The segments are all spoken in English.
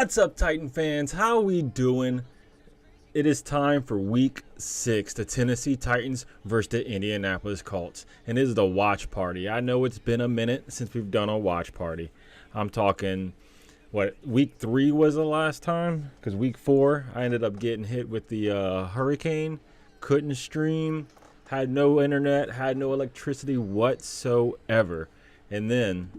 What's up, Titan fans? How we doing? It is time for Week 6, the Tennessee Titans versus the Indianapolis Colts. And this is the watch party. I know it's been a minute since we've done a watch party. I'm talking, Week 3 was the last time? Because Week 4, I ended up getting hit with the hurricane. Couldn't stream, had no internet, had no electricity whatsoever. And then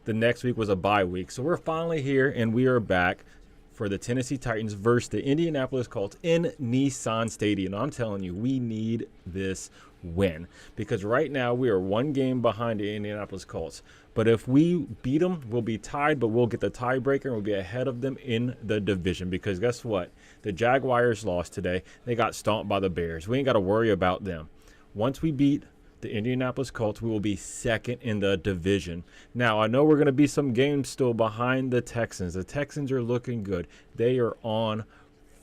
the next week was a bye week. So we're finally here, and we are back for the Tennessee Titans versus the Indianapolis Colts in Nissan Stadium. I'm telling you, we need this win because right now we are one game behind the Indianapolis Colts. But if we beat them, we'll be tied, but we'll get the tiebreaker and we'll be ahead of them in the division because guess what? The Jaguars lost today. They got stomped by the Bears. We ain't got to worry about them. Once we beat the Indianapolis Colts, we will be second in the division. Now, I know we're going to be some games still behind the Texans. The Texans are looking good. They are on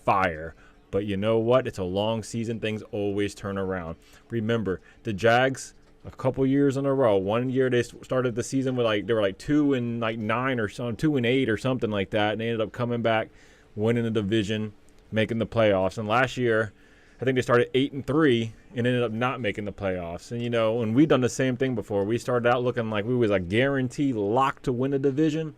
fire. But you know what? It's a long season. Things always turn around. Remember, the Jags, a couple years in a row. One year they started the season with they were 2-9 or something, 2-8 or something like that, and they ended up coming back, winning the division, making the playoffs. And last year, I think they started 8-3 and ended up not making the playoffs. And, and we've done the same thing before. We started out looking like we was a guarantee lock to win the division,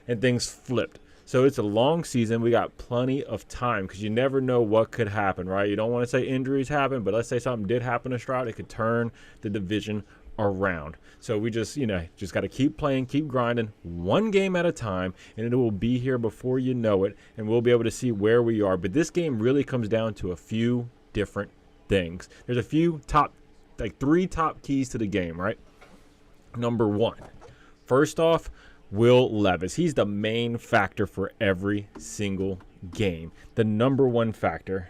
and things flipped. So it's a long season. We got plenty of time because you never know what could happen, right? You don't want to say injuries happen, but let's say something did happen to Stroud. It could turn the division around. So we just got to keep playing, keep grinding, one game at a time, and it will be here before you know it, and we'll be able to see where we are. But this game really comes down to a few different things. There's a few three top keys to the game, right? Number one, first off, Will Levis. He's the main factor for every single game. The number one factor.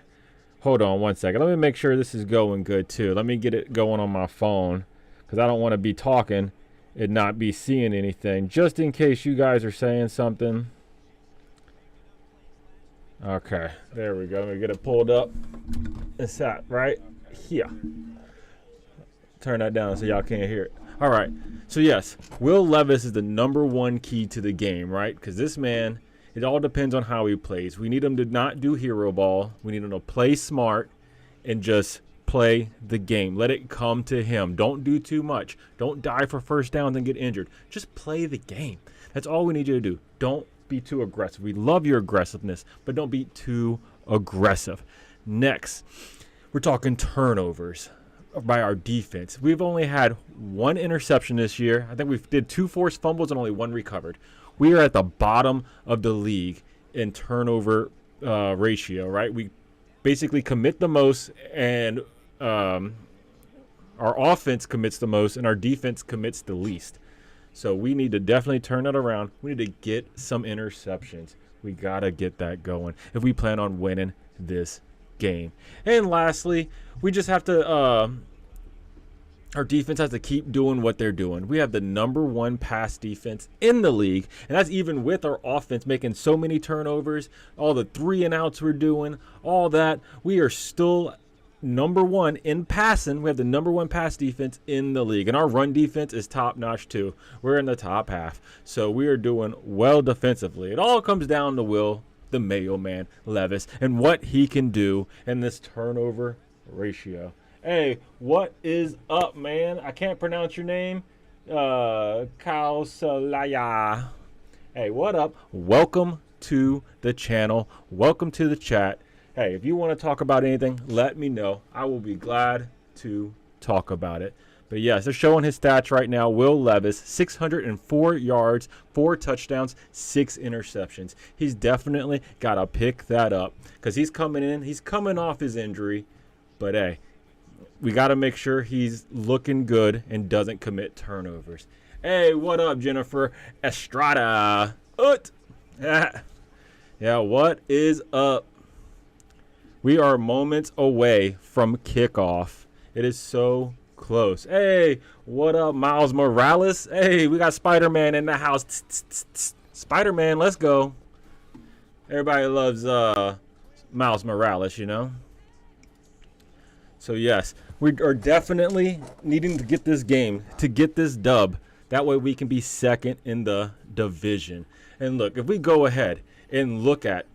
Hold on one second. Let me make sure this is going good too. Let me get it going on my phone because I don't want to be talking and not be seeing anything. Just in case you guys are saying something. Okay, there we go. Let me get it pulled up. It's that right here. Turn that down so y'all can't hear it. All right. So, yes, Will Levis is the number one key to the game, right? Because this man, it all depends on how he plays. We need him to not do hero ball. We need him to play smart and just play the game. Let it come to him. Don't do too much. Don't die for first downs and get injured. Just play the game. That's all we need you to do. Don't be too aggressive. We love your aggressiveness, but don't be too aggressive. Next, we're talking turnovers by our defense. We've only had one interception this year. I think we did 2 forced fumbles and only 1 recovered. We are at the bottom of the league in turnover ratio, right? We basically commit the most, and our offense commits the most, and our defense commits the least. So we need to definitely turn that around. We need to get some interceptions. We got to get that going if we plan on winning this game. And lastly, we just have to our defense has to keep doing what they're doing. We have the number one pass defense in the league, and that's even with our offense making so many turnovers, all the 3-and-outs we're doing, all that. We are still number one in passing. We have the number one pass defense in the league, and our run defense is top notch too. We're in the top half, so we are doing well defensively. It all comes down to Will, the Mayo Man, Levis, and what he can do in this turnover ratio. Hey, what is up, man? I can't pronounce your name. Kausalaya. Hey, what up? Welcome to the channel. Welcome to the chat. Hey, if you want to talk about anything, let me know. I will be glad to talk about it. But yes, they're showing his stats right now. Will Levis, 604 yards, 4 touchdowns, 6 interceptions. He's definitely got to pick that up because he's coming in. He's coming off his injury. But, hey, we got to make sure he's looking good and doesn't commit turnovers. Hey, what up, Jennifer Estrada? Yeah, what is up? We are moments away from kickoff. It is so close. Hey, what up, Miles Morales? Hey, we got Spider-Man in the house. Spider-Man, let's go. Everybody loves Miles Morales, So, yes, we are definitely needing to get this game, to get this dub. That way we can be second in the division. And look, if we go ahead and look at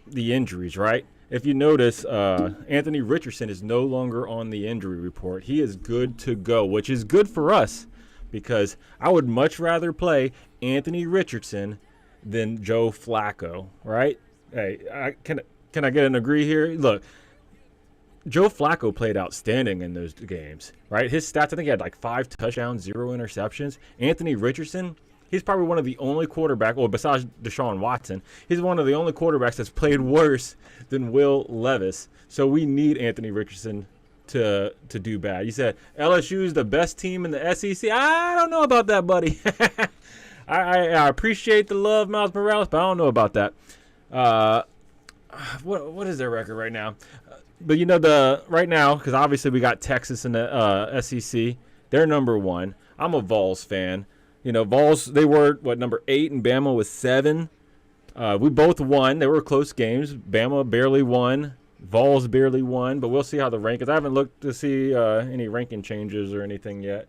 the injuries, right? If you notice, Anthony Richardson is no longer on the injury report. He is good to go, which is good for us because I would much rather play Anthony Richardson than Joe Flacco, right? Hey, can I get an agree here? Look, Joe Flacco played outstanding in those games, right? His stats, I think he had like 5 touchdowns, 0 interceptions. Anthony Richardson, he's probably one of the only quarterbacks, well, besides Deshaun Watson, he's one of the only quarterbacks that's played worse than Will Levis. So we need Anthony Richardson to do bad. You said LSU is the best team in the SEC. I don't know about that, buddy. I appreciate the love, Miles Morales, but I don't know about that. What is their record right now? But you know right now, because obviously we got Texas in the SEC. They're number 1. I'm a Vols fan. You know, Vols, they were, number 8, and Bama was 7. We both won. They were close games. Bama barely won. Vols barely won. But we'll see how the rankings. I haven't looked to see any ranking changes or anything yet.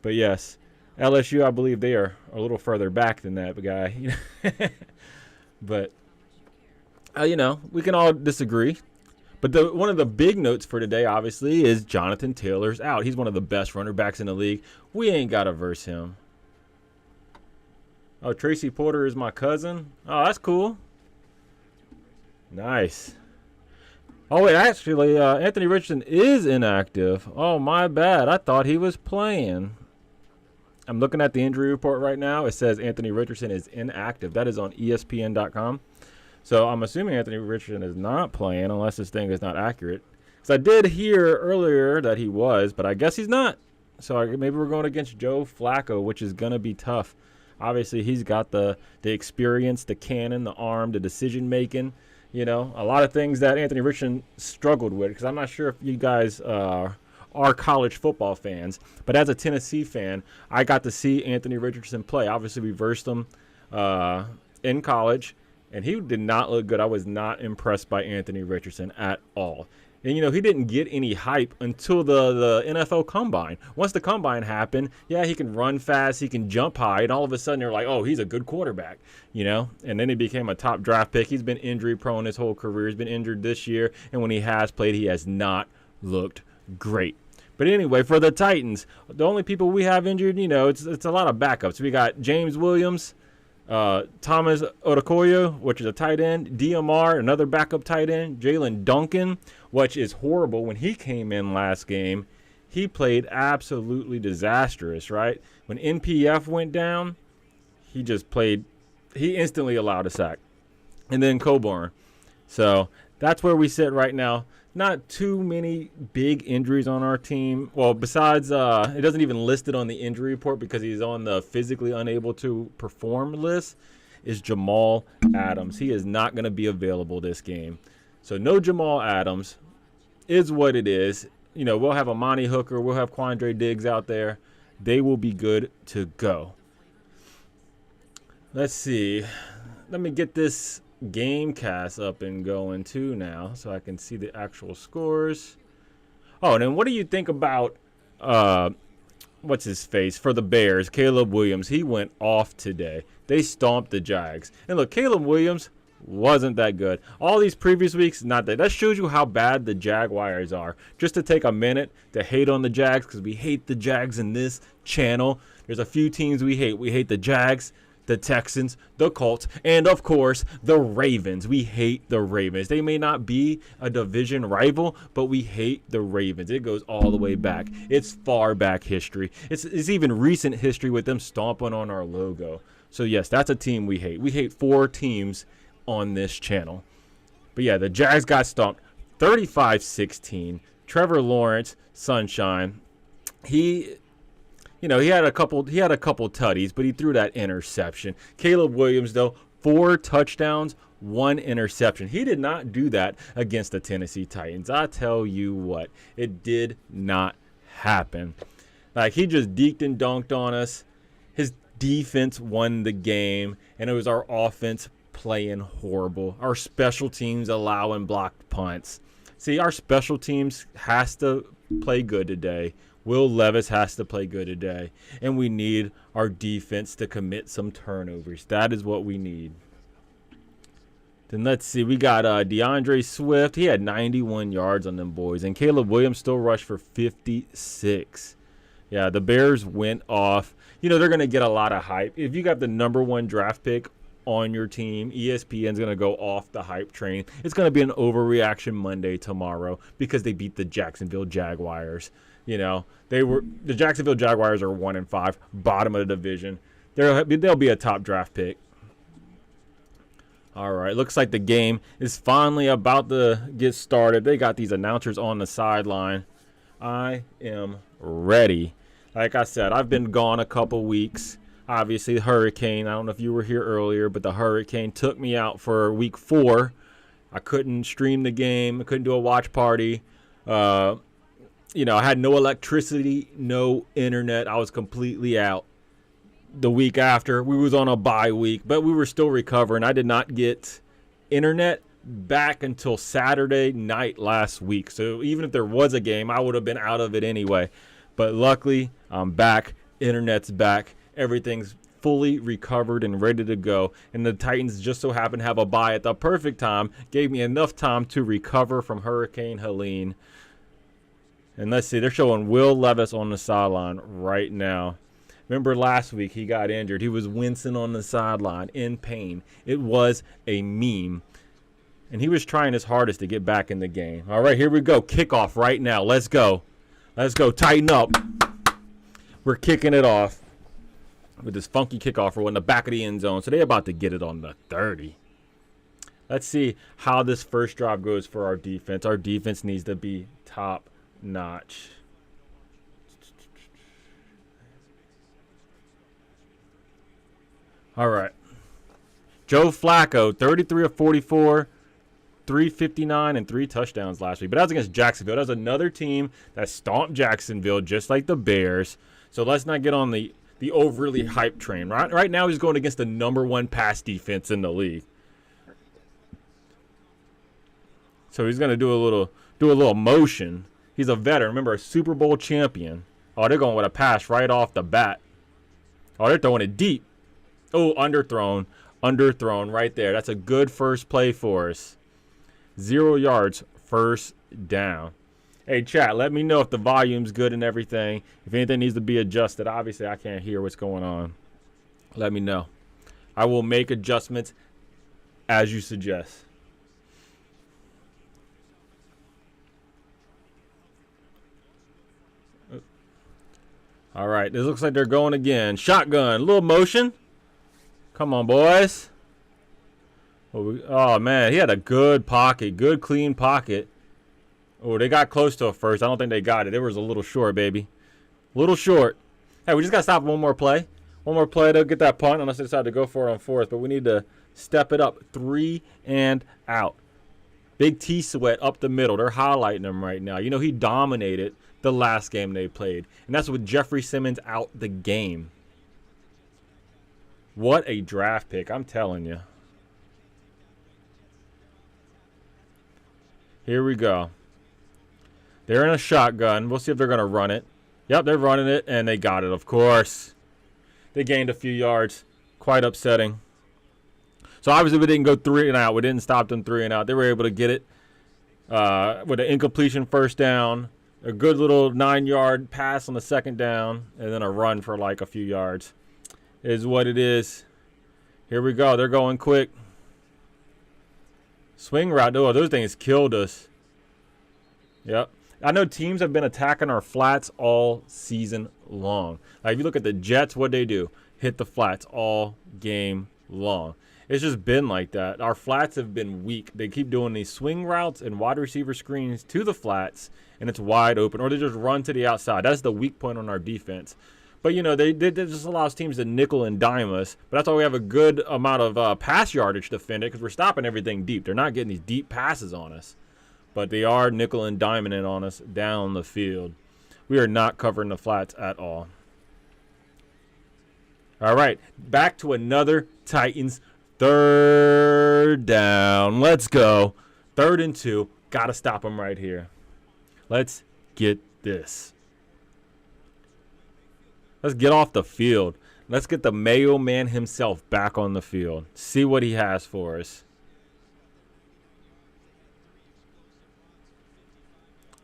But, yes, LSU, I believe they are a little further back than that guy. But, you know, we can all disagree. But one of the big notes for today, obviously, is Jonathan Taylor's out. He's one of the best running backs in the league. We ain't got to verse him. Oh, Tracy Porter is my cousin. Oh, that's cool. Nice. Oh, wait, actually, Anthony Richardson is inactive. Oh, my bad. I thought he was playing. I'm looking at the injury report right now. It says Anthony Richardson is inactive. That is on ESPN.com. So I'm assuming Anthony Richardson is not playing unless this thing is not accurate. Because I did hear earlier that he was, but I guess he's not. So maybe we're going against Joe Flacco, which is going to be tough. Obviously, he's got the experience, the cannon, the arm, the decision-making. You know, a lot of things that Anthony Richardson struggled with. Because I'm not sure if you guys are college football fans. But as a Tennessee fan, I got to see Anthony Richardson play. Obviously, we versed him in college. And he did not look good. I was not impressed by Anthony Richardson at all. And, you know, he didn't get any hype until the NFL Combine. Once the Combine happened, yeah, he can run fast, he can jump high, and all of a sudden they're like, oh, he's a good quarterback, you know? And then he became a top draft pick. He's been injury-prone his whole career. He's been injured this year, and when he has played, he has not looked great. But anyway, for the Titans, the only people we have injured, you know, it's a lot of backups. We got James Williams, Thomas Odukoya, which is a tight end, DMR, another backup tight end, Jalen Duncan, which is horrible. When he came in last game, he played absolutely disastrous, right? When NPF went down, he instantly allowed a sack. And then Coburn. So that's where we sit right now. Not too many big injuries on our team. Well, besides, it doesn't even list it on the injury report because he's on the physically unable to perform list, is Jamal Adams. He is not going to be available this game. So no Jamal Adams is what it is. You know, we'll have Amani Hooker. We'll have Quandre Diggs out there. They will be good to go. Let's see. Let me get this Gamecast up and going too now so I can see the actual scores. Oh, and then what do you think about what's his face for the Bears, Caleb Williams? He went off today. They stomped the Jags. And look, Caleb Williams wasn't that good. All these previous weeks, not that. That shows you how bad the Jaguars are. Just to take a minute to hate on the Jags, because we hate the Jags in this channel. There's a few teams we hate. We hate the Jags, the Texans, the Colts, and, of course, the Ravens. We hate the Ravens. They may not be a division rival, but we hate the Ravens. It goes all the way back. It's far back history. It's even recent history with them stomping on our logo. So, yes, that's a team we hate. We hate 4 teams on this channel. But, yeah, the Jags got stomped 35-16. Trevor Lawrence, Sunshine, he had a couple tutties, but he threw that interception. Caleb Williams, though, 4 touchdowns, 1 interception. He did not do that against the Tennessee Titans. I tell you what, it did not happen. Like, he just deked and dunked on us. His defense won the game, and it was our offense playing horrible. Our special teams allowing blocked punts. See, our special teams has to play good today. Will Levis has to play good today. And we need our defense to commit some turnovers. That is what we need. Then let's see. We got DeAndre Swift. He had 91 yards on them boys. And Caleb Williams still rushed for 56. Yeah, the Bears went off. They're going to get a lot of hype. If you got the #1 draft pick on your team, ESPN's going to go off the hype train. It's going to be an overreaction Monday tomorrow because they beat the Jacksonville Jaguars. The Jacksonville Jaguars are 1-5, bottom of the division. They'll be a top draft pick. All right, looks like the game is finally about to get started. They got these announcers on the sideline. I am ready. Like I said, I've been gone a couple weeks. Obviously, the hurricane. I don't know if you were here earlier, but the hurricane took me out for week 4. I couldn't stream the game. I couldn't do a watch party. I had no electricity, no internet. I was completely out. The week after, we was on a bye week, but we were still recovering. I did not get internet back until Saturday night last week. So even if there was a game, I would have been out of it anyway. But luckily, I'm back. Internet's back. Everything's fully recovered and ready to go. And the Titans just so happen to have a bye at the perfect time. Gave me enough time to recover from Hurricane Helene. And let's see, they're showing Will Levis on the sideline right now. Remember last week he got injured. He was wincing on the sideline in pain. It was a meme. And he was trying his hardest to get back in the game. All right, here we go. Kickoff right now. Let's go. Let's go. Tighten up. We're kicking it off with this funky kickoff in the back of the end zone. So they're about to get it on the 30. Let's see how this first drive goes for our defense. Our defense needs to be top notch. All right. Joe Flacco, 33 of 44, 359, and 3 touchdowns last week. But that was against Jacksonville. That was another team that stomped Jacksonville just like the Bears. So let's not get on the overly hype train. Right now he's going against the #1 pass defense in the league. So he's going to do a little motion. He's a veteran. Remember, a Super Bowl champion. Oh, they're going with a pass right off the bat. Oh, they're throwing it deep. Oh, underthrown right there. That's a good first play for us. 0 yards, first down. Hey, chat, let me know if the volume's good and everything. If anything needs to be adjusted. Obviously, I can't hear what's going on. Let me know. I will make adjustments as you suggest. All right, this looks like they're going again. Shotgun, a little motion. Come on, boys. Oh, man, he had a good pocket, good clean pocket. Oh, they got close to it first. I don't think they got it. It was a little short, baby. A little short. Hey, we just got to stop one more play. One more play, they'll get that punt unless they decide to go for it on 4th. But we need to step it up. 3 and out. Big T-Sweat up the middle. They're highlighting him right now. He dominated the last game they played. And that's with Jeffrey Simmons out the game. What a draft pick, I'm telling you. Here we go. They're in a shotgun. We'll see if they're going to run it. Yep, they're running it, and they got it, of course. They gained a few yards. Quite upsetting. So, obviously, we didn't go 3 and out. We didn't stop them 3 and out. They were able to get it with an incompletion first down, a good little 9-yard pass on the second down, and then a run for like a few yards. Is what it is. Here we go. They're going quick. Swing route. Oh, those things killed us. Yep. I know teams have been attacking our flats all season long. Like if you look at the Jets, what they do? Hit the flats all game long. It's just been like that. Our flats have been weak. They keep doing these swing routes and wide receiver screens to the flats, and it's wide open. Or they just run to the outside. That's the weak point on our defense. But, they just allows teams to nickel and dime us. But that's why we have a good amount of pass yardage to defend it because we're stopping everything deep. They're not getting these deep passes on us. But they are nickel and diming it on us down the field. We are not covering the flats at all. All right, back to another Titans 3rd down. Let's go. 3rd and 2. Got to stop them right here. Let's get this. Let's get off the field. Let's get the Mayo Man himself back on the field. See what he has for us.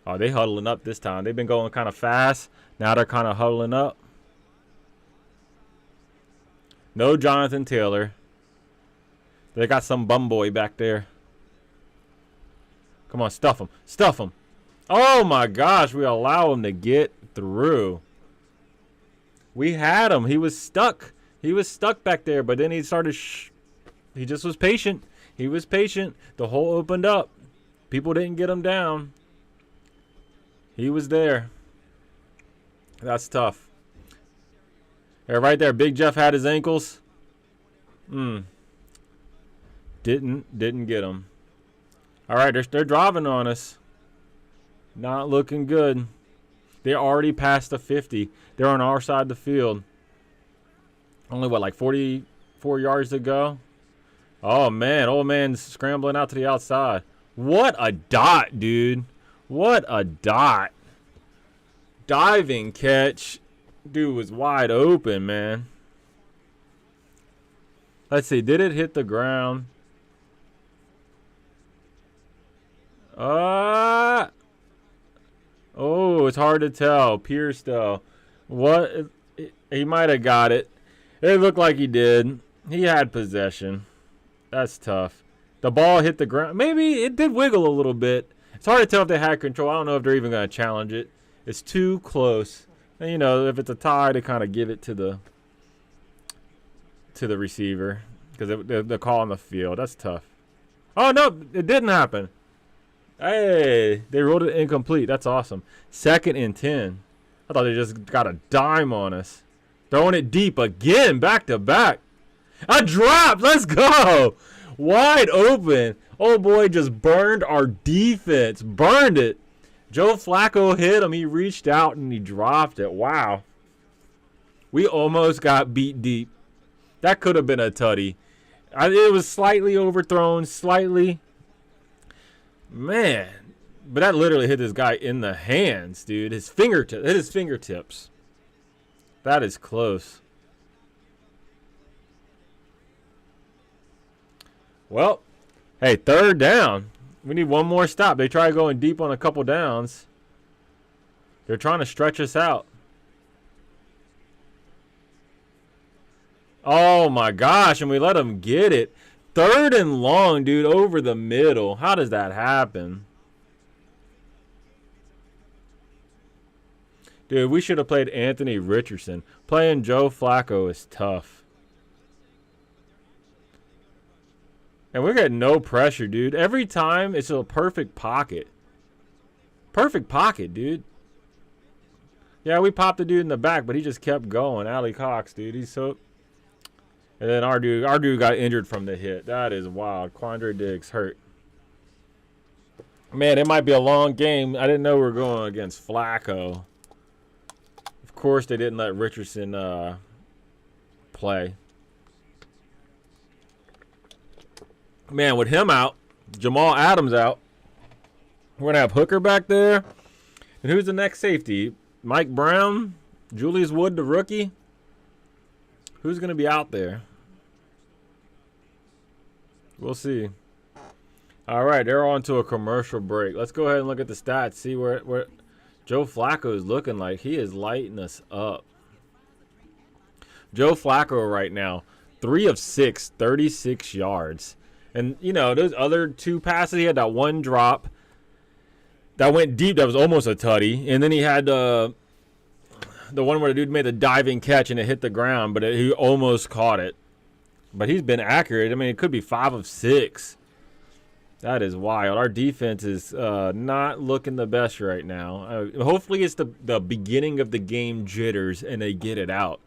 Oh, they huddling up this time. They've been going kind of fast. Now they're kind of huddling up. No Jonathan Taylor. They got some bum boy back there. Come on, stuff him. Stuff him. Oh, my gosh. We allow him to get through. We had him. He was stuck. He was stuck back there, but then he started he just was patient. He was patient. The hole opened up. People didn't get him down. He was there. That's tough. Yeah, right there. Big Jeff had his ankles. Didn't get him. All right, they're driving on us. Not looking good. They're already past the 50. They're on our side of the field. Only, what, like 44 yards to go? Oh, man. Old man's scrambling out to the outside. What a dot, dude. What a dot. Diving catch. Dude was wide open, man. Let's see. Did it hit the ground? Oh, it's hard to tell. Pierce, though. What? He might have got it. It looked like he did. He had possession. That's tough. The ball hit the ground. Maybe it did wiggle a little bit. It's hard to tell if they had control. I don't know if they're even going to challenge it. It's too close. And, you know, if it's a tie, they kind of give it to the receiver because they're calling the field. That's tough. Oh, no, it didn't happen. Hey, they rolled it incomplete. That's awesome. 2nd and 10. I thought they just got a dime on us. Throwing it deep again, back to back. A drop. Let's go. Wide open. Oh, boy, just burned our defense. Burned it. Joe Flacco hit him. He reached out and he dropped it. Wow. We almost got beat deep. That could have been a tutty. It was slightly overthrown, slightly. Man. But that literally hit this guy in the hands, dude. His fingertips. That is close. Well, hey, 3rd down. We need one more stop. They try going deep on a couple downs. They're trying to stretch us out. Oh, my gosh, and we let them get it. 3rd and long, dude, over the middle. How does that happen? Dude, we should have played Anthony Richardson. Playing Joe Flacco is tough. And we're getting no pressure, dude. Every time, it's a perfect pocket. Perfect pocket, dude. Yeah, we popped the dude in the back, but he just kept going. Allie Cox, dude. He's so... And then our dude got injured from the hit. That is wild. Quandre Diggs hurt. Man, it might be a long game. I didn't know we were going against Flacco. Of course, they didn't let Richardson play. Man, with him out, Jamal Adams out, we're going to have Hooker back there. And who's the next safety? Mike Brown? Julius Wood, the rookie? Who's going to be out there? We'll see. All right, they're on to a commercial break. Let's go ahead and look at the stats, see where Joe Flacco is looking like. He is lighting us up. Joe Flacco right now, 3 of 6, 36 yards. And, you know, those other 2 passes, he had that one drop that went deep that was almost a tutty. And then he had the one where the dude made the diving catch and it hit the ground, but he almost caught it. But he's been accurate. I mean, it could be 5 of 6. That is wild. Our defense is not looking the best right now. Hopefully it's the beginning of the game jitters and they get it out.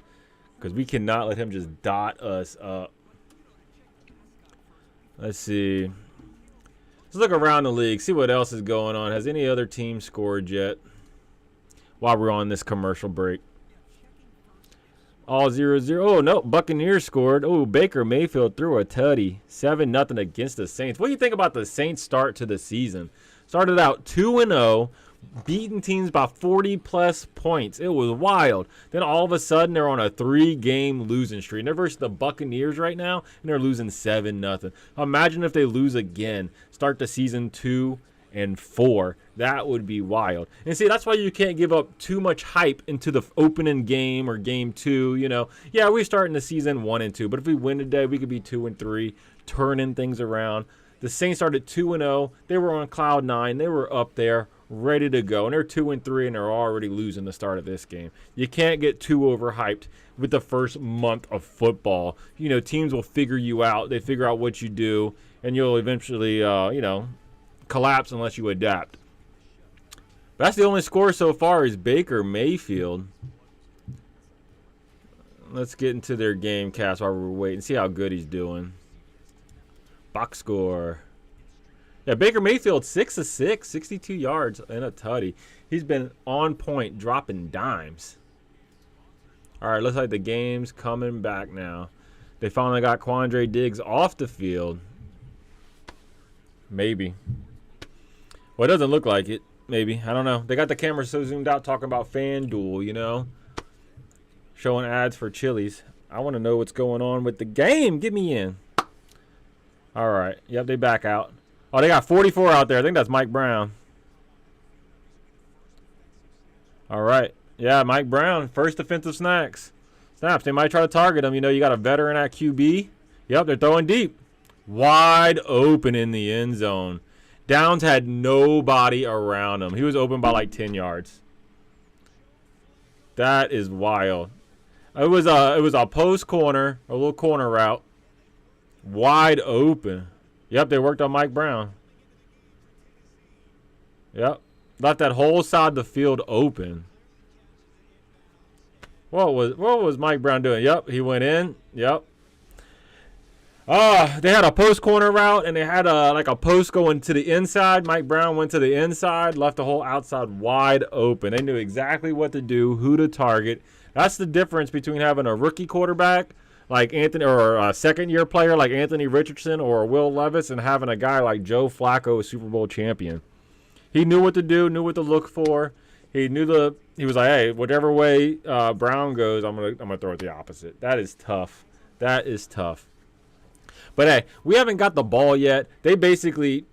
Because we cannot let him just dot us up. Let's see. Let's look around the league, see what else is going on. Has any other team scored yet while we're on this commercial break? All 0-0. Oh, no. Buccaneers scored. Oh, Baker Mayfield threw a tutty. 7-0 against the Saints. What do you think about the Saints' start to the season? Started out 2-0, beating teams by 40-plus points. It was wild. Then all of a sudden, they're on a 3-game losing streak. They're versus the Buccaneers right now, and they're losing 7-0. Imagine if they lose again. Start the season 2-0. 4. That would be wild. And see, that's why you can't give up too much hype into the opening game or game 2. You know, yeah, we're starting the season 1-2, but if we win today, we could be 2-3, turning things around. The Saints started 2-0. They were on cloud 9. They were up there, ready to go, and they're 2-3, and they're already losing the start of this game. You can't get too overhyped with the first month of football. You know, teams will figure you out. They figure out what you do, and you'll eventually, collapse unless you adapt. That's the only score so far is Baker Mayfield. Let's get into their game cast while we're waiting. See how good he's doing. Box score. Yeah, Baker Mayfield, 6 of 6, 62 yards and a tutty. He's been on point, dropping dimes. All right, looks like the game's coming back now. They finally got Quandre Diggs off the field. Maybe. Well, it doesn't look like it. Maybe. I don't know. They got the camera so zoomed out talking about FanDuel, you know. Showing ads for Chili's. I want to know what's going on with the game. Get me in. All right. Yep, they back out. Oh, they got 44 out there. I think that's Mike Brown. All right. Yeah, Mike Brown. First defensive snaps. They might try to target him. You know, you got a veteran at QB. Yep, they're throwing deep. Wide open in the end zone. Downs had nobody around him. He was open by like 10 yards. That is wild. It was a post corner, a little corner route. Wide open. Yep, they worked on Mike Brown. Yep. Left that whole side of the field open. What was Mike Brown doing? Yep, he went in. Yep. They had a post corner route, and they had a post going to the inside. Mike Brown went to the inside, left the whole outside wide open. They knew exactly what to do, who to target. That's the difference between having a rookie quarterback like Anthony, or a second-year player like Anthony Richardson or Will Levis, and having a guy like Joe Flacco, a Super Bowl champion. He knew what to do, knew what to look for. He was like, hey, whatever way Brown goes, I'm gonna throw it the opposite. That is tough. That is tough. But hey, we haven't got the ball yet. They basically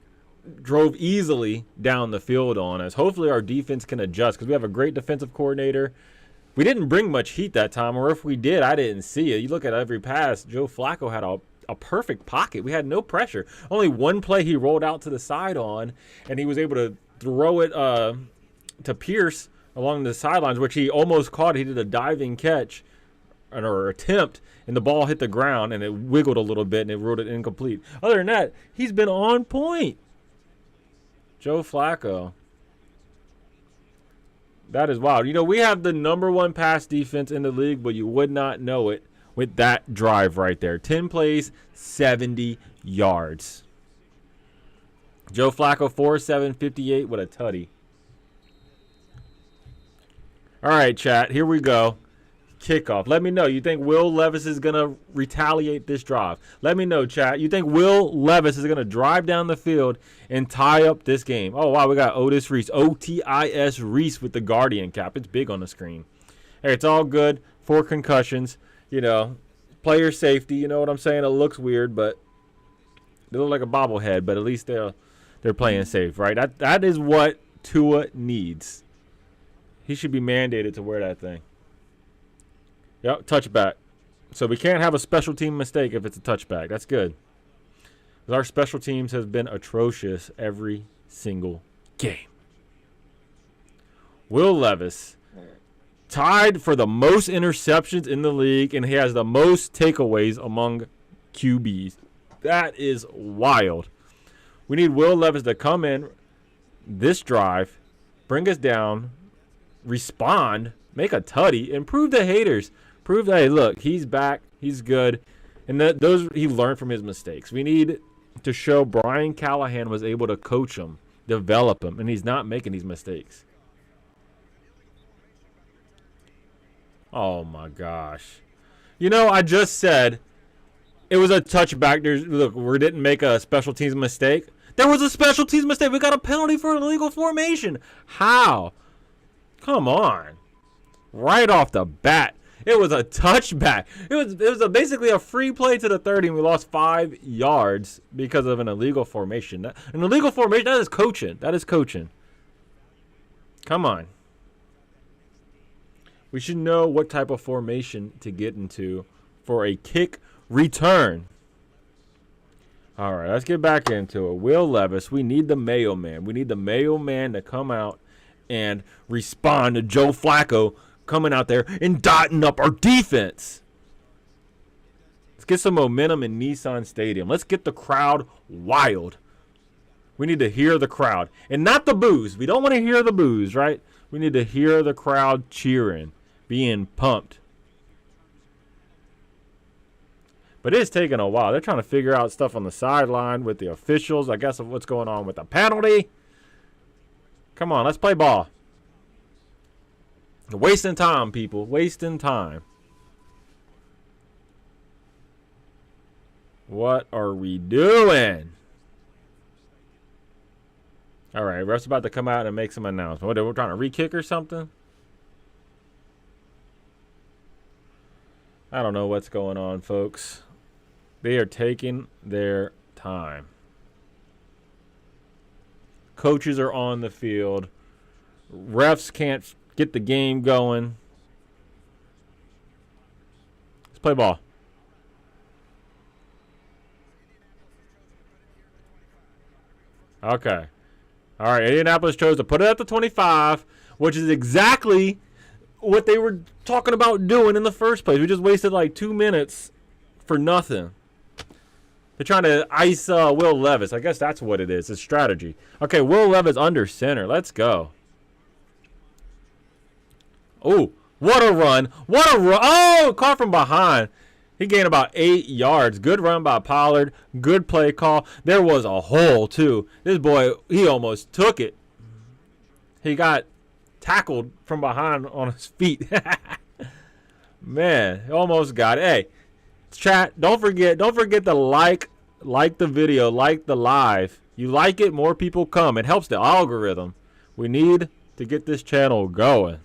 drove easily down the field on us. Hopefully our defense can adjust because we have a great defensive coordinator. We didn't bring much heat that time, or if we did, I didn't see it. You look at every pass, Joe Flacco had a perfect pocket. We had no pressure. Only one play he rolled out to the side on, and he was able to throw it to Pierce along the sidelines, which he almost caught. He did a diving catch or attempt, and the ball hit the ground, and it wiggled a little bit, and it ruled it incomplete. Other than that, he's been on point. Joe Flacco. That is wild. You know, we have the #1 pass defense in the league, but you would not know it with that drive right there. 10 plays, 70 yards. Joe Flacco, 4-7, 58 with a tutty. All right, chat, here we go. Kickoff. Let me know. You think Will Levis is going to retaliate this drive? Let me know, chat. You think Will Levis is going to drive down the field and tie up this game? Oh, wow. We got Otis Reese. O-T-I-S Reese with the Guardian cap. It's big on the screen. Hey, it's all good. 4 concussions. You know, player safety. You know what I'm saying? It looks weird, but they look like a bobblehead. But at least they're playing safe, right? That is what Tua needs. He should be mandated to wear that thing. Yep, touchback. So we can't have a special team mistake if it's a touchback. That's good. Because our special teams has been atrocious every single game. Will Levis tied for the most interceptions in the league, and he has the most takeaways among QBs. That is wild. We need Will Levis to come in this drive, bring us down, respond, make a tutty, and prove to haters. Prove that, hey, look, he's back, he's good, and those he learned from his mistakes. We need to show Brian Callahan was able to coach him, develop him, and he's not making these mistakes. Oh, my gosh. You know, I just said it was a touchback. Look, we didn't make a special teams mistake. There was a special teams mistake. We got a penalty for illegal formation. How? Come on. Right off the bat. It was a touchback. It was basically a free play to the 30, and we lost 5 yards because of an illegal formation. An illegal formation, that is coaching. That is coaching. Come on. We should know what type of formation to get into for a kick return. All right, let's get back into it. Will Levis, we need the Mayo Man. We need the Mayo Man to come out and respond to Joe Flacco coming out there and dotting up our defense. Let's get some momentum in Nissan Stadium. Let's get the crowd wild. We need to hear the crowd. And not the boos. We don't want to hear the boos, right? We need to hear the crowd cheering, being pumped. But it's taking a while. They're trying to figure out stuff on the sideline with the officials, I guess, of what's going on with the penalty. Come on, let's play ball. Wasting time, people. Wasting time. What are we doing? All right, ref's about to come out and make some announcement. What, we're trying to re-kick or something? I don't know what's going on, folks. They are taking their time. Coaches are on the field. Refs can't get the game going. Let's play ball. Okay. All right, Indianapolis chose to put it at the 25, which is exactly what they were talking about doing in the first place. We just wasted like 2 minutes for nothing. They're trying to ice Will Levis. I guess that's what it is. It's strategy. Okay, Will Levis under center. Let's go. Oh, what a run. What a run. Oh, caught from behind. He gained about 8 yards. Good run by Pollard. Good play call. There was a hole, too. This boy, he almost took it. He got tackled from behind on his feet. Man, almost got it. Hey, chat, don't forget to like the video, like the live. You like it, more people come. It helps the algorithm. We need to get this channel going.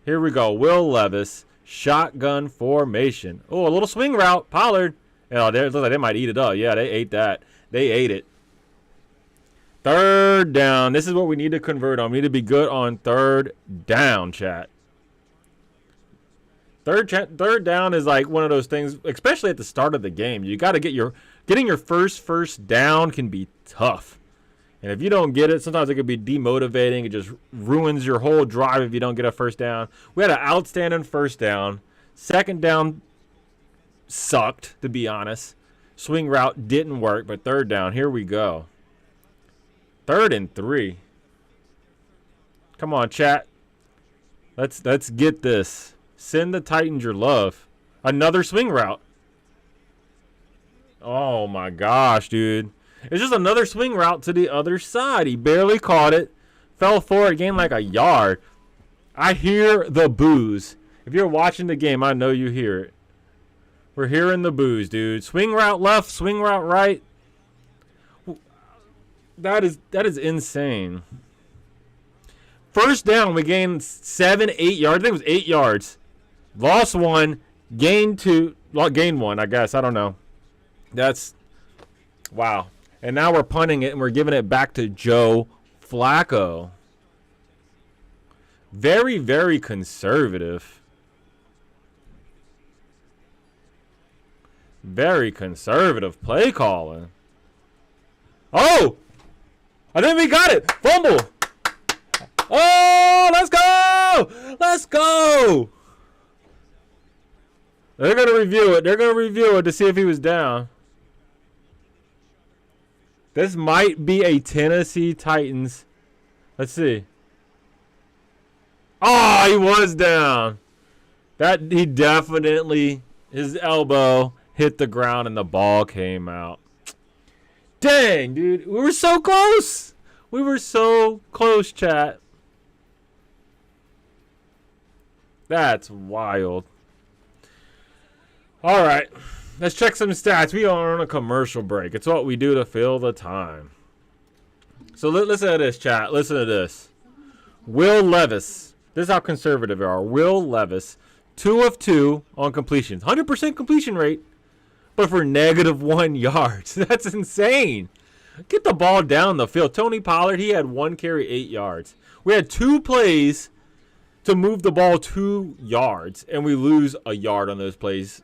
Here we go. Will Levis, shotgun formation. Oh, a little swing route. Pollard. Oh, it looks like they might eat it up. Yeah, they ate that. They ate it. Third down. This is what we need to convert on. We need to be good on third down, chat. Third down is like one of those things, especially at the start of the game. You got to get getting your first down can be tough. And if you don't get it, sometimes it could be demotivating. It just ruins your whole drive if you don't get a first down. We had an outstanding first down. Second down sucked, to be honest. Swing route didn't work, but third down, here we go. 3rd and 3. Come on, chat. Let's get this. Send the Titans your love. Another swing route. Oh, my gosh, dude. It's just another swing route to the other side. He barely caught it. Fell for it. Gained like a yard. I hear the boos. If you're watching the game, I know you hear it. We're hearing the boos, dude. Swing route left. Swing route right. That is insane. First down, we gained 7, 8 yards. I think it was 8 yards. Lost 1. Gained 2. Gained 1, I guess. I don't know. That's wow. And now we're punting it, and we're giving it back to Joe Flacco. Very, very conservative. Very conservative play calling. Oh! I think we got it. Fumble. Oh, let's go. Let's go. They're going to review it. They're going to review it to see if he was down. This might be a Tennessee Titans. Let's see. Oh, he was down. He definitely, his elbow hit the ground and the ball came out. Dang, dude. We were so close. We were so close, chat. That's wild. All right. Let's check some stats. We are on a commercial break. It's what we do to fill the time. So listen to this, chat. Listen to this. Will Levis. This is how conservative they are. Will Levis, 2 of 2 on completions. 100% completion rate, but for -1 yards. That's insane. Get the ball down the field. Tony Pollard, he had 1 carry, 8 yards. We had 2 plays to move the ball 2 yards, and we lose a yard on those plays.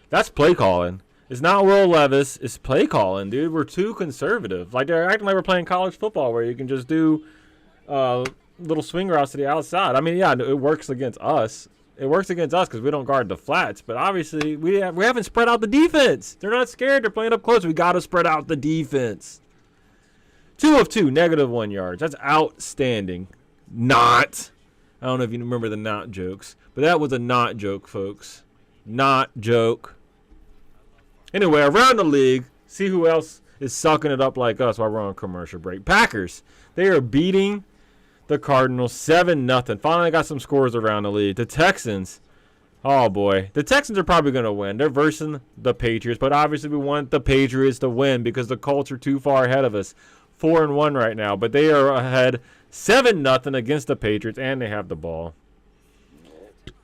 That's play calling. It's not Will Levis. It's play calling, dude. We're too conservative. Like, they're acting like we're playing college football where you can just do little swing routes to the outside. I mean, yeah, it works against us. It works against us because we don't guard the flats. But obviously, we haven't spread out the defense. They're not scared. They're playing up close. We got to spread out the defense. 2 of 2, -1 yards. That's outstanding. Not. I don't know if you remember the not jokes. But that was a not joke, folks. Not joke. Anyway, around the league, see who else is sucking it up like us while we're on commercial break. Packers. They are beating the Cardinals 7-0. Finally got some scores around the league. The Texans. Oh, boy. The Texans are probably going to win. They're versing the Patriots, but obviously we want the Patriots to win because the Colts are too far ahead of us. 4-1 right now, but they are ahead 7-0 against the Patriots, and they have the ball.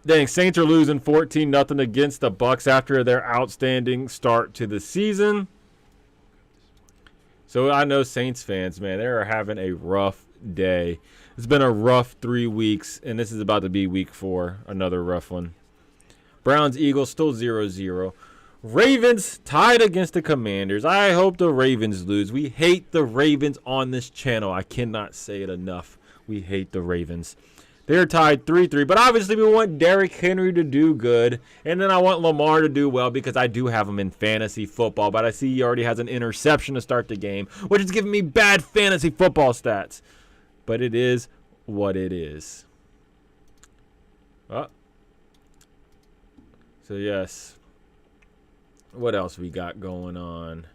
Dang, Saints are losing 14-0 against the Bucks after their outstanding start to the season. So I know Saints fans, man, they are having a rough day. It's been a rough 3 weeks, and this is about to be week 4, another rough one. Browns, Eagles, still 0-0. Ravens tied against the Commanders. I hope the Ravens lose. We hate the Ravens on this channel. I cannot say it enough. We hate the Ravens. They're tied 3-3, but obviously we want Derrick Henry to do good, and then I want Lamar to do well because I do have him in fantasy football, but I see he already has an interception to start the game, which is giving me bad fantasy football stats. But it is what it is. So, yes. What else we got going on?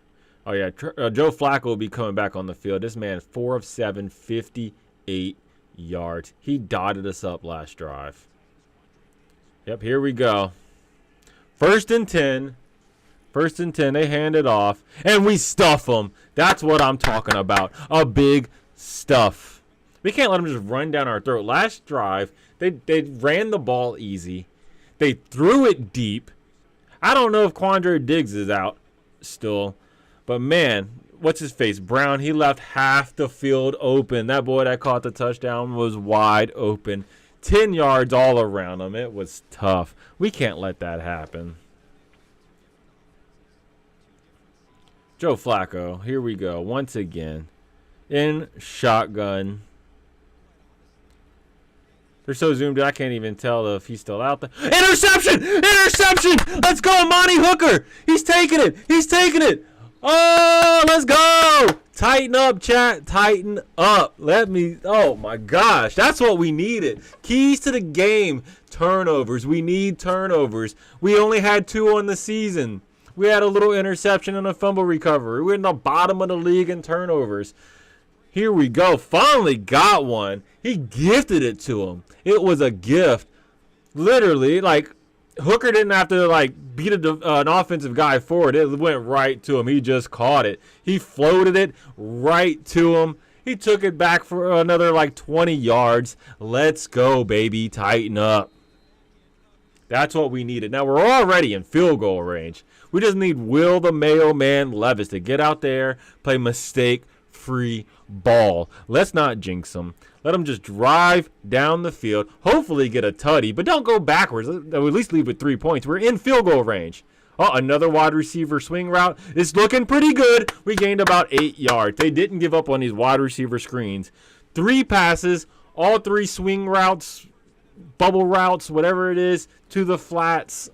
Oh, yeah. Joe Flacco will be coming back on the field. This man, 4 of 7, 58 yards. He dotted us up last drive. Yep, here we go. 1st and 10. 1st and 10. They hand it off, and we stuff them. That's what I'm talking about. A big stuff. We can't let them just run down our throat. Last drive, they ran the ball easy. They threw it deep. I don't know if Quandre Diggs is out still, but man, what's his face? Brown, he left half the field open. That boy that caught the touchdown was wide open. 10 yards all around him. It was tough. We can't let that happen. Joe Flacco, here we go. Once again, in shotgun. They're so zoomed in, I can't even tell if he's still out there. Interception! Interception! Let's go, Monty Hooker! He's taking it! He's taking it! Oh, let's go! Tighten up, chat. Tighten up. Oh, my gosh. That's what we needed. Keys to the game. Turnovers. We need turnovers. We only had 2 on the season. We had a little interception and a fumble recovery. We're in the bottom of the league in turnovers. Here we go. Finally got one. He gifted it to him. It was a gift. Literally, like, Hooker didn't have to, like, beat an offensive guy forward. It went right to him. He just caught it. He floated it right to him. He took it back for another, like, 20 yards. Let's go, baby. Tighten up. That's what we needed. Now, we're already in field goal range. We just need Will the Mailman Levis to get out there, play mistake-free ball. Let's not jinx him. Let him just drive down the field, hopefully get a tutty, but don't go backwards. At least leave with 3 points. We're in field goal range. Oh, another wide receiver swing route. It's looking pretty good. We gained about 8 yards. They didn't give up on these wide receiver screens. 3 passes, all 3 swing routes, bubble routes, whatever it is, to the flats.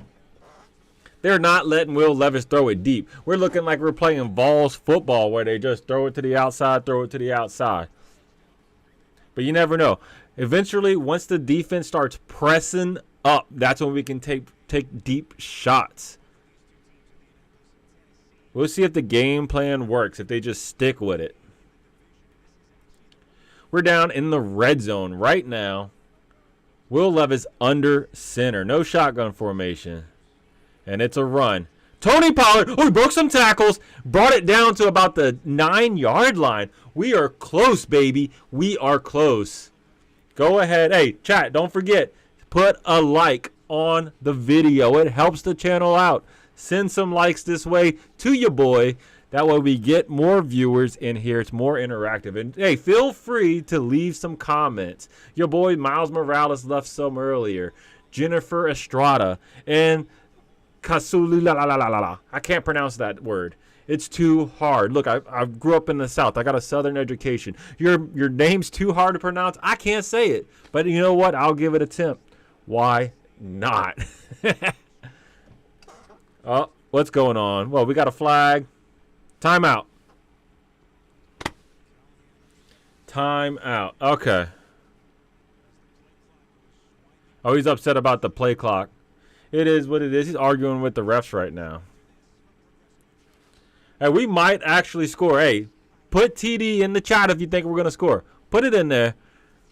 They're not letting Will Levis throw it deep. We're looking like we're playing Vols football where they just throw it to the outside, throw it to the outside. But you never know. Eventually, once the defense starts pressing up, that's when we can take deep shots. We'll see if the game plan works, if they just stick with it. We're down in the red zone right now. Will Levis under center. No shotgun formation. And it's a run. Tony Pollard, oh, he broke some tackles, brought it down to about the 9-yard line. We are close, baby. We are close. Go ahead. Hey, chat, don't forget. put a like on the video. It helps the channel out. Send some likes this way to your boy. That way we get more viewers in here. It's more interactive. And hey, feel free to leave some comments. Your boy Miles Morales left some earlier. Jennifer Estrada and Kasulu. I can't pronounce that word. It's too hard. Look, I grew up in the South. I got a Southern education. Your name's too hard to pronounce. I can't say it. But you know what? I'll give it a attempt. Why not? Oh, what's going on? Well, we got a flag. Timeout. Timeout. Okay. Oh, he's upset about the play clock. It is what it is. He's arguing with the refs right now. Hey, we might actually score. Hey, put TD in the chat if you think we're going to score. Put it in there.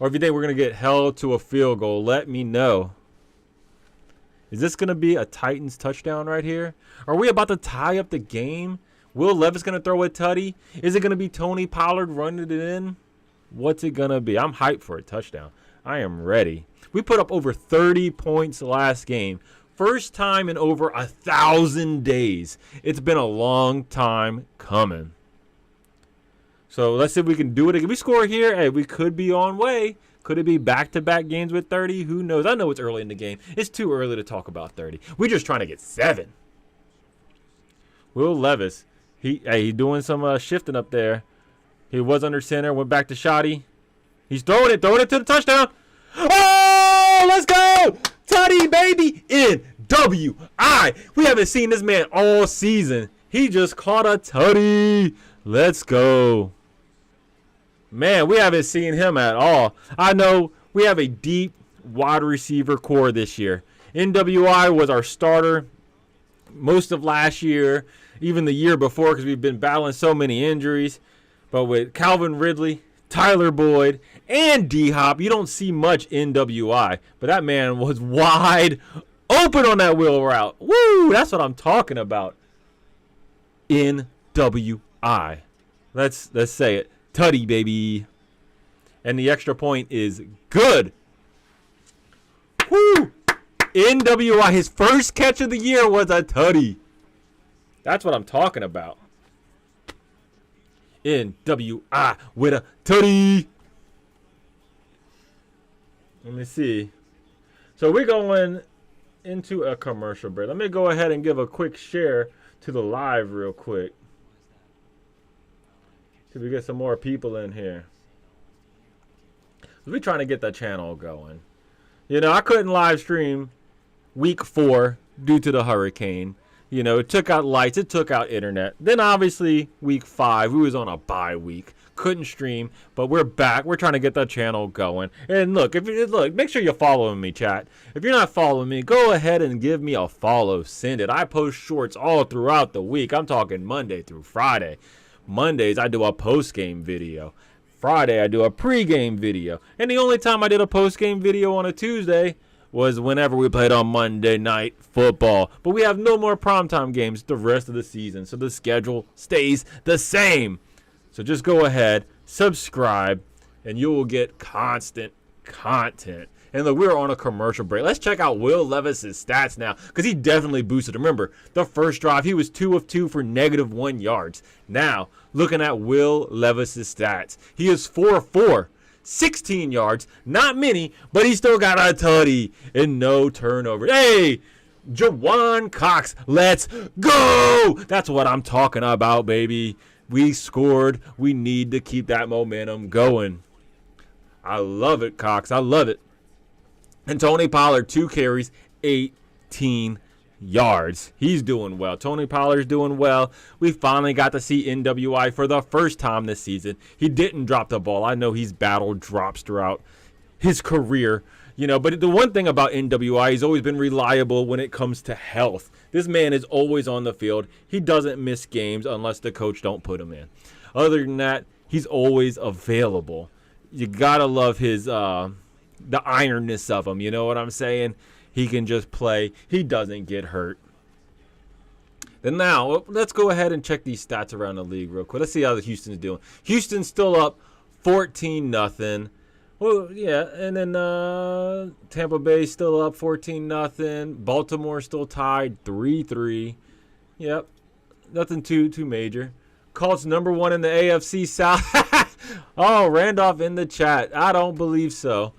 Or if you think we're going to get held to a field goal, let me know. Is this going to be a Titans touchdown right here? Are we about to tie up the game? Will Levis going to throw a tutty? Is it going to be Tony Pollard running it in? What's it going to be? I'm hyped for a touchdown. I am ready. We put up over 30 points last game. First time in over 1,000 days. It's been a long time coming. So let's see if we can do it again. We score here. Hey, we could be on way. Could it be back-to-back games with 30? Who knows? I know it's early in the game. It's too early to talk about 30. We're just trying to get 7. Will Levis. He doing some shifting up there. He was under center. Went back to Shoddy. He's throwing it to the touchdown. Oh, let's go. Tutty, baby, NWI. We haven't seen this man all season. He just caught a tutty. Let's go. Man, we haven't seen him at all. I know we have a deep wide receiver core this year. NWI was our starter most of last year, even the year before, because we've been battling so many injuries. But with Calvin Ridley, Tyler Boyd, and D-Hop, you don't see much NWI. But that man was wide open on that wheel route. Woo! That's what I'm talking about. NWI. Let's say it. Tutty, baby. And the extra point is good. Woo! NWI, his first catch of the year was a tutty. That's what I'm talking about. NWI with a tutty. Let me see. So we're going into a commercial break. Let me go ahead and give a quick share to the live real quick. See if we get some more people in here. We're trying to get the channel going. You know, I couldn't live stream week 4 due to the hurricane. You know, it took out lights, it took out internet. Then obviously week 5, we was on a bye week. Couldn't stream, but we're back. We're trying to get the channel going. And look, make sure you're following me, chat. If you're not following me, go ahead and give me a follow. Send it. I post shorts all throughout the week. I'm talking Monday through Friday. Mondays, I do a post-game video. Friday, I do a pre-game video. And the only time I did a post-game video on a Tuesday was whenever we played on Monday Night Football. But we have no more primetime games the rest of the season, so the schedule stays the same. So just go ahead, subscribe, and you will get constant content. And look, we're on a commercial break. Let's check out Will Levis's stats now, because he definitely boosted. Remember, the first drive, he was 2 of 2 for -1 yards. Now, looking at Will Levis's stats, he is 4 of 4, 16 yards. Not many, but he still got a tutty and no turnovers. Hey, Jawan Cox, let's go! That's what I'm talking about, baby. We scored. We need to keep that momentum going. I love it, Cox. I love it. And Tony Pollard, 2 carries, 18 yards. He's doing well. Tony Pollard's doing well. We finally got to see NWI for the first time this season. He didn't drop the ball. I know he's battled drops throughout his career. You know, but the one thing about NWI, he's always been reliable when it comes to health. This man is always on the field. He doesn't miss games unless the coach don't put him in. Other than that, he's always available. You got to love his the ironness of him, you know what I'm saying? He can just play. He doesn't get hurt. Then now, let's go ahead and check these stats around the league real quick. Let's see how the Houston's doing. Houston's still up 14-0. Well, yeah, and then Tampa Bay still up 14-0. Baltimore still tied 3-3. Yep, nothing too major. Colts #1 in the AFC South. Oh, Randolph in the chat. I don't believe so.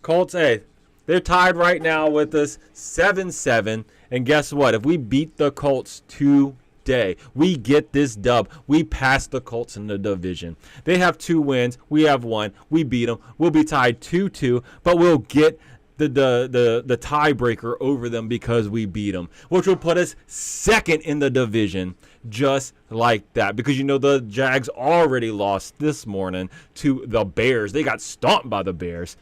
Colts, hey, they're tied right now with us 7-7. And guess what? If we beat the Colts today, we get this dub. We pass the Colts in the division. They have 2 wins. We have 1. We beat them. We'll be tied 2-2, but we'll get the tiebreaker over them because we beat them, which will put us 2nd in the division, just like that. Because the Jags already lost this morning to the Bears. They got stomped by the Bears.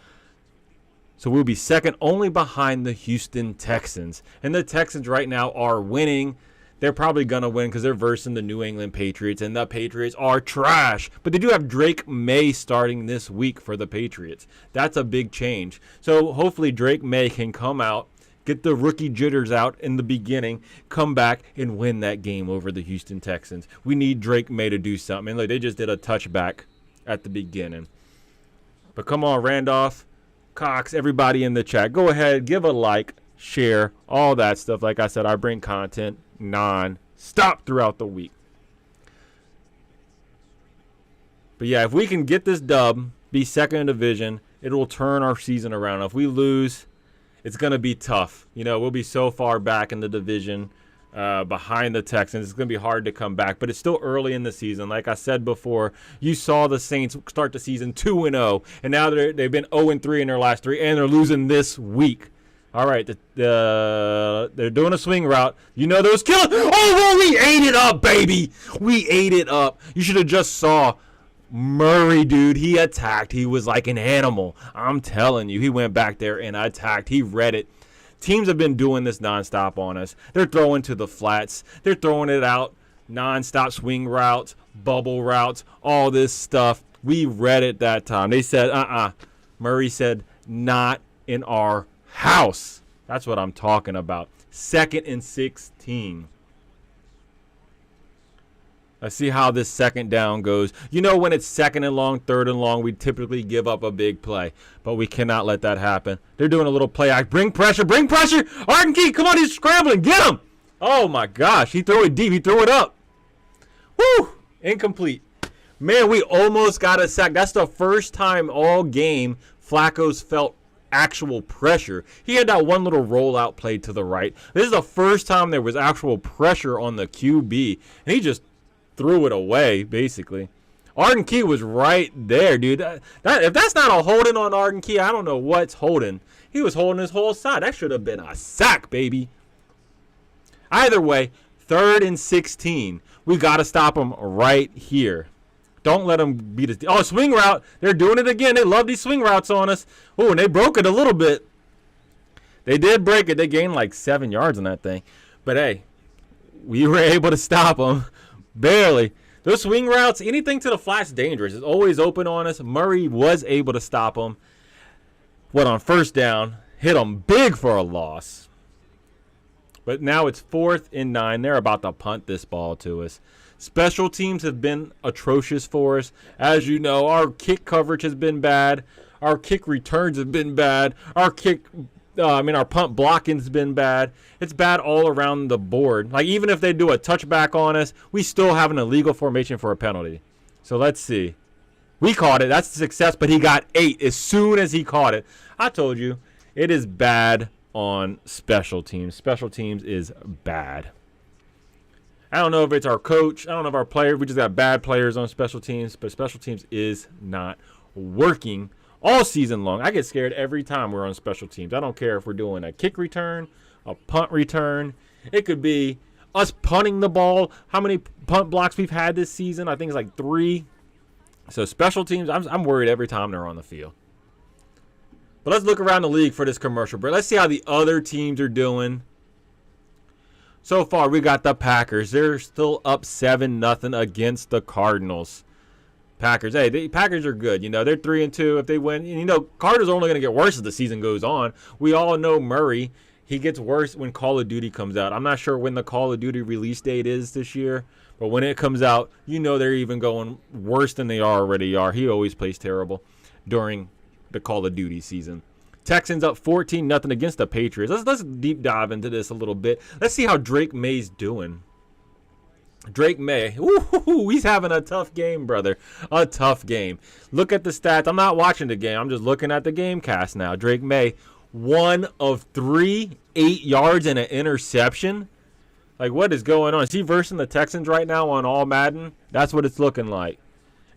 So we'll be 2nd only behind the Houston Texans. And the Texans right now are winning. They're probably going to win because they're versing the New England Patriots, and the Patriots are trash. But they do have Drake May starting this week for the Patriots. That's a big change. So hopefully Drake May can come out, get the rookie jitters out in the beginning, come back and win that game over the Houston Texans. We need Drake May to do something. And look, they just did a touchback at the beginning. But come on, Randolph, Cox, everybody in the chat, go ahead, give a like, share, all that stuff. Like I said, I bring content non-stop throughout the week. But yeah, if we can get this dub, be 2nd in division, it will turn our season around. If we lose, it's going to be tough. We'll be so far back in the division behind the Texans. It's going to be hard to come back, but it's still early in the season. Like I said before, you saw the Saints start the season 2-0, and now they've been 0-3 in their last 3, and they're losing this week. All right, they're doing a swing route. Those killers. Oh, well, we ate it up, baby. We ate it up. You should have just saw Murray, dude. He attacked. He was like an animal. I'm telling you, he went back there and attacked. He read it. Teams have been doing this nonstop on us. They're throwing to the flats. They're throwing it out. Nonstop swing routes, bubble routes, all this stuff. We read it that time. They said, Murray said, not in our house. That's what I'm talking about. 2nd and 16. Let's see how this 2nd down goes. When it's 2nd and long, 3rd and long, we typically give up a big play. But we cannot let that happen. They're doing a little play act. Bring pressure. Arden Key, come on, he's scrambling. Get him. Oh, my gosh. He threw it deep. He threw it up. Woo! Incomplete. Man, we almost got a sack. That's the first time all game Flacco's felt actual pressure. He had that one little rollout play to the right. This is the first time there was actual pressure on the QB, and he just threw it away, basically. Arden Key was right there, dude. If that's not a holding on Arden Key, I don't know what's holding. He was holding his whole side. That should have been a sack, baby. Either way, 3rd and 16. We got to stop him right here. Don't let them beat us. Oh, swing route. They're doing it again. They love these swing routes on us. Oh, and they broke it a little bit. They did break it. They gained like 7 yards on that thing. But, hey, we were able to stop them. Barely. Those swing routes, anything to the flat's dangerous. It's always open on us. Murray was able to stop them. On 1st down. Hit them big for a loss. But now it's 4th and 9. They're about to punt this ball to us. Special teams have been atrocious for us. As you know, our kick coverage has been bad. Our kick returns have been bad. Our punt blocking has been bad. It's bad all around the board. Like, even if they do a touchback on us, we still have an illegal formation for a penalty. So let's see. We caught it. That's a success, but he got 8 as soon as he caught it. I told you, it is bad on special teams. Special teams is bad. I don't know if it's our coach. I don't know if our player. We just got bad players on special teams, but special teams is not working all season long. I get scared every time we're on special teams. I don't care if we're doing a kick return, a punt return. It could be us punting the ball. How many punt blocks we've had this season? I think it's like 3. So special teams, I'm worried every time they're on the field. But let's look around the league for this commercial break. Let's see how the other teams are doing. So far, we got the Packers. They're still up 7-0 against the Cardinals. Packers, hey, the Packers are good. They're 3-2 if they win. And, Cardinals are only going to get worse as the season goes on. We all know Murray. He gets worse when Call of Duty comes out. I'm not sure when the Call of Duty release date is this year. But when it comes out, they're even going worse than they already are. He always plays terrible during the Call of Duty season. Texans up 14-0 against the Patriots. Let's deep dive into this a little bit. Let's see how Drake May's doing. Drake May, ooh, he's having a tough game, brother. A tough game. Look at the stats. I'm not watching the game. I'm just looking at the game cast now. Drake May, 1 of 3, 8 yards and an interception. Like, what is going on? Is he versing the Texans right now on all Madden? That's what it's looking like.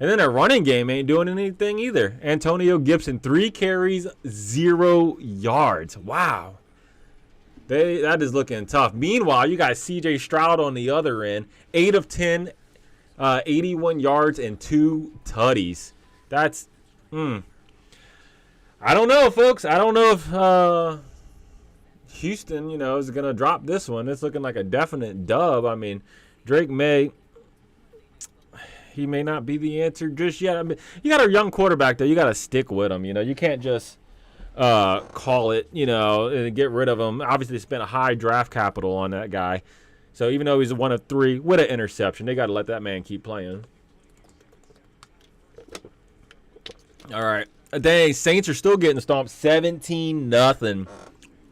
And then their running game ain't doing anything either. Antonio Gibson, 3 carries, 0 yards. Wow. That is looking tough. Meanwhile, you got C.J. Stroud on the other end. 8 of 10, 81 yards and 2 tutties. That's, I don't know, folks. I don't know if Houston, is going to drop this one. It's looking like a definite dub. I mean, Drake May, he may not be the answer just yet. I mean, you got a young quarterback, though. You got to stick with him. You can't just call it, and get rid of him. Obviously, they spent a high draft capital on that guy. So even though he's 1 of 3 with an interception, they got to let that man keep playing. All right. Dang, Saints are still getting stomped 17-0.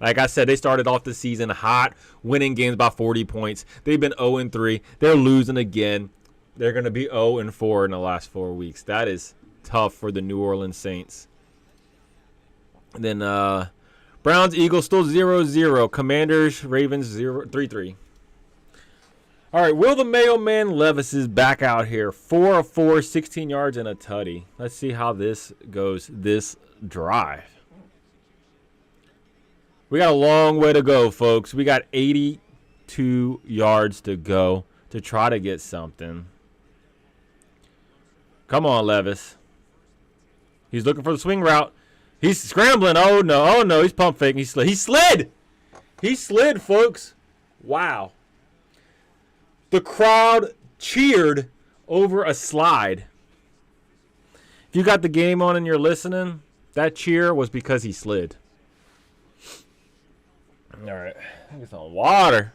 Like I said, they started off the season hot, winning games by 40 points. They've been 0-3. They're losing again. They're going to be 0-4 in the last 4 weeks. That is tough for the New Orleans Saints. And then Browns, Eagles still 0-0. Commanders, Ravens 3-3. All right, Will the Mailman Levis is back out here. 4 of 4, 16 yards and a tutty. Let's see how this goes this drive. We got a long way to go, folks. We got 82 yards to go to try to get something. Come on, Levis. He's looking for the swing route. He's scrambling. Oh, no. He's pump faking. He slid. He slid, folks. Wow. The crowd cheered over a slide. If you got the game on and you're listening, that cheer was because he slid. All right. Get some water.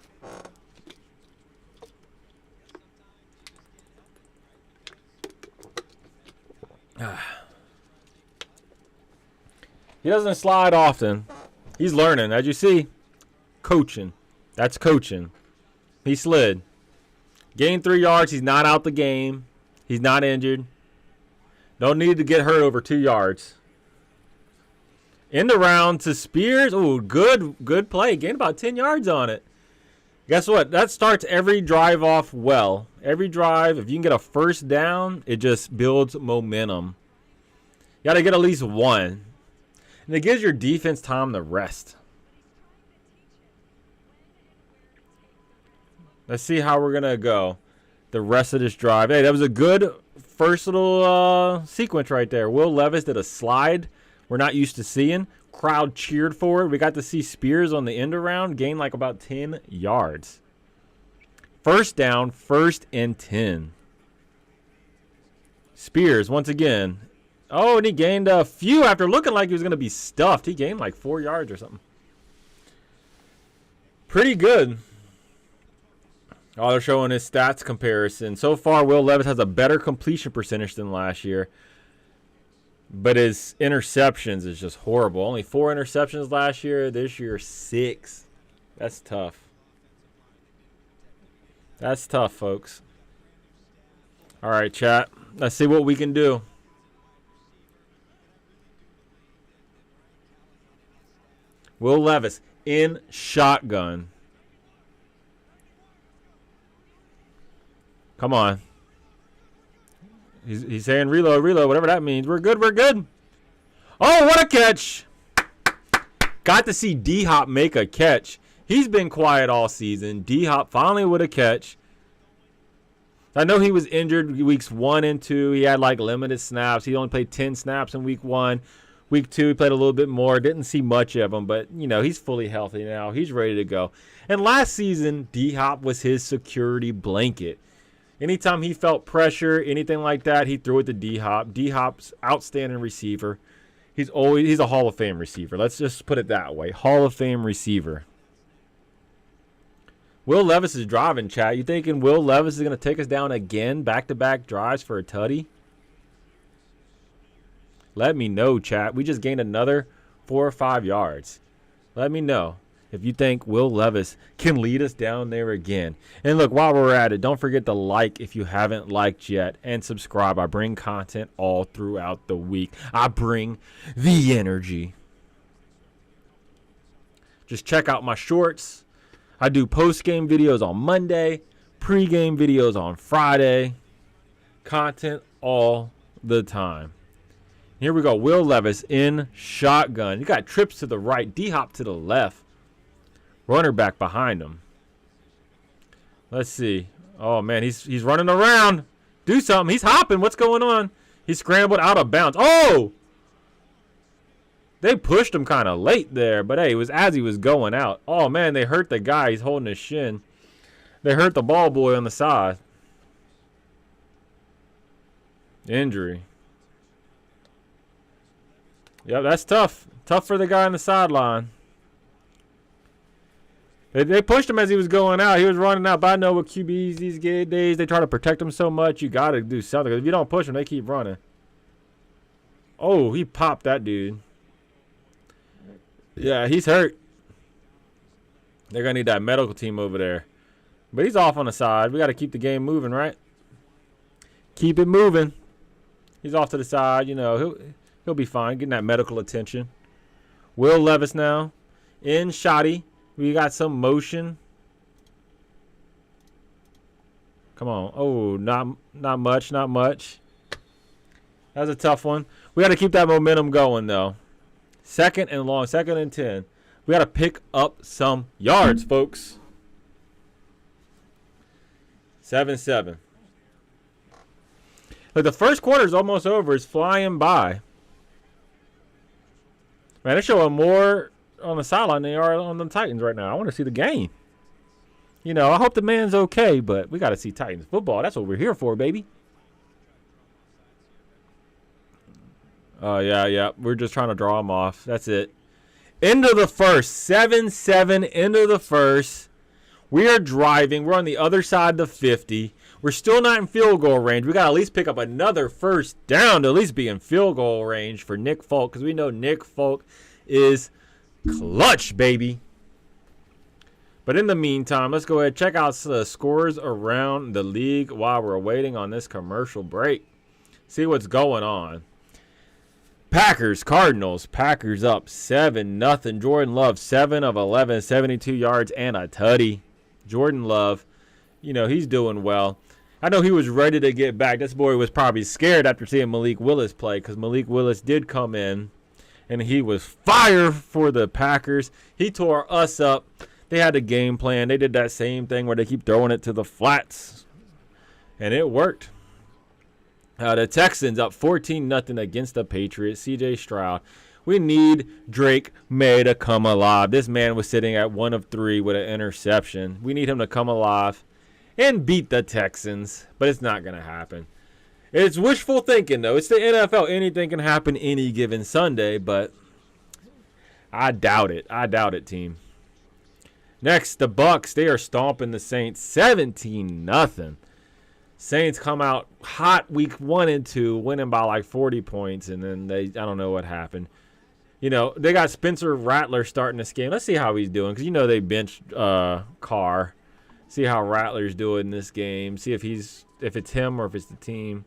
He doesn't slide often. He's learning. As you see, coaching. That's coaching. He slid. Gained 3 yards. He's not out the game. He's not injured. Don't need to get hurt over 2 yards. End around to Spears. Oh, good play. Gained about 10 yards on it. Guess what? That starts every drive off well. Every drive, if you can get a first down, it just builds momentum. You got to get at least one. And it gives your defense time to rest. Let's see how we're going to go the rest of this drive. Hey, that was a good first little sequence right there. Will Levis did a slide we're not used to seeing. Crowd cheered for it. We got to see Spears on the end around gain like about 10 yards. First down, 1st and 10. Spears, once again. Oh, and he gained a few after looking like he was going to be stuffed. He gained like 4 yards or something. Pretty good. Oh, they're showing his stats comparison. So far, Will Levis has a better completion percentage than last year. But his interceptions is just horrible. Only 4 interceptions last year. This year, 6. That's tough. That's tough, folks. All right, chat. Let's see what we can do. Will Levis in shotgun. Come on. He's saying reload, whatever that means. We're good. Oh, what a catch. Got to see D-Hop make a catch. He's been quiet all season. D-Hop finally with a catch. I know he was injured weeks 1 and 2. He had like limited snaps. He only played 10 snaps in week 1. Week 2, he played a little bit more. Didn't see much of him, but, he's fully healthy now. He's ready to go. And last season, D-Hop was his security blanket. Anytime he felt pressure, anything like that, he threw it to D-Hop. D-Hop's outstanding receiver. He's a Hall of Fame receiver. Let's just put it that way. Hall of Fame receiver. Will Levis is driving, chat. You thinking Will Levis is going to take us down again, back-to-back drives for a tutty? Let me know, chat. We just gained another 4 or 5 yards. Let me know if you think Will Levis can lead us down there again. And look, while we're at it, don't forget to like if you haven't liked yet, and subscribe. I bring content all throughout the week. I bring the energy. Just check out my shorts. I do post-game videos on Monday, pre-game videos on Friday. Content all the time. Here we go. Will Levis in shotgun. You got trips to the right, D-hop to the left. Runner back behind him. Let's see. Oh, man, he's running around. Do something. He's hopping. What's going on? He scrambled out of bounds. Oh! They pushed him kind of late there, but hey, it was as he was going out. Oh, man, they hurt the guy. He's holding his shin. They hurt the ball boy on the side. Injury. Yep, that's tough. Tough for the guy on the sideline. They pushed him as he was going out. He was running out. But I know with QBs these days, they try to protect him so much. You got to do something. Because if you don't push him, they keep running. Oh, he popped that dude. Yeah, he's hurt. They're going to need that medical team over there. But he's off on the side. We got to keep the game moving, right? Keep it moving. He's off to the side. You know, he'll be fine getting that medical attention. Will Levis now in shotty. We got some motion. Come on. Oh, not much, not much. That's a tough one. We got to keep that momentum going, though. Second and long, 2nd and 10. We got to pick up some yards, folks. 7-7. Look, the first quarter is almost over. It's flying by. Man, they're showing more on the sideline than they are on the Titans right now. I want to see the game. You know, I hope the man's okay, but we got to see Titans football. That's what we're here for, baby. Oh, yeah. We're just trying to draw them off. That's it. End of the first. 7-7, end of the first. We are driving. We're on the other side of the 50. We're still not in field goal range. We got to at least pick up another first down to at least be in field goal range for Nick Folk, because we know Nick Folk is clutch, baby. But in the meantime, let's go ahead and check out the scores around the league while we're waiting on this commercial break. See what's going on. Packers, Cardinals. Packers up 7-0. Jordan Love, 7 of 11, 72 yards and a tutty. Jordan Love, you know, he's doing well. I know he was ready to get back. This boy was probably scared after seeing Malik Willis play, because Malik Willis did come in, and he was fire for the Packers. He tore us up. They had a game plan. They did that same thing where they keep throwing it to the flats, and it worked. The Texans up 14-0 against the Patriots. C.J. Stroud. We need Drake May to come alive. This man was sitting at 1 of 3 with an interception. We need him to come alive and beat the Texans, but it's not going to happen. It's wishful thinking, though. It's the NFL. Anything can happen any given Sunday, but I doubt it. I doubt it, team. Next, the Bucs. They are stomping the Saints 17-0. Saints come out hot week 1 and 2, winning by like 40 points, and then I don't know what happened. You know, they got Spencer Rattler starting this game. Let's see how he's doing, because you know they benched Carr. See how Rattler's doing in this game. See if it's him or if it's the team.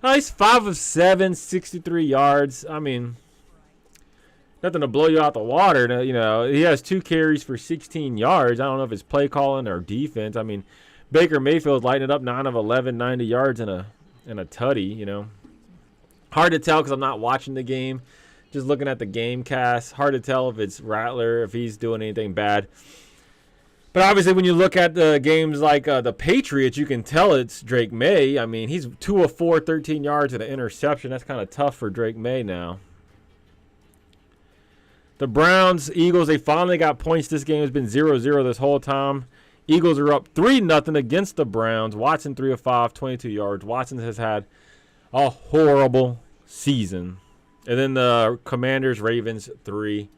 Oh, he's 5 of 7, 63 yards. I mean, nothing to blow you out the water. You know, he has 2 carries for 16 yards. I don't know if it's play calling or defense. I mean, Baker Mayfield's lighting it up, 9 of 11, 90 yards and a tutty, you know. Hard to tell because I'm not watching the game. Just looking at the game cast. Hard to tell if it's Rattler, if he's doing anything bad. But obviously when you look at the games like the Patriots, you can tell it's Drake May. I mean, he's 2 of 4, 13 yards and an interception. That's kind of tough for Drake May now. The Browns, Eagles, they finally got points. This game has been 0-0 this whole time. Eagles are up 3-0 against the Browns. Watson 3 of 5, 22 yards. Watson has had a horrible season. And then the Commanders, Ravens 3-3.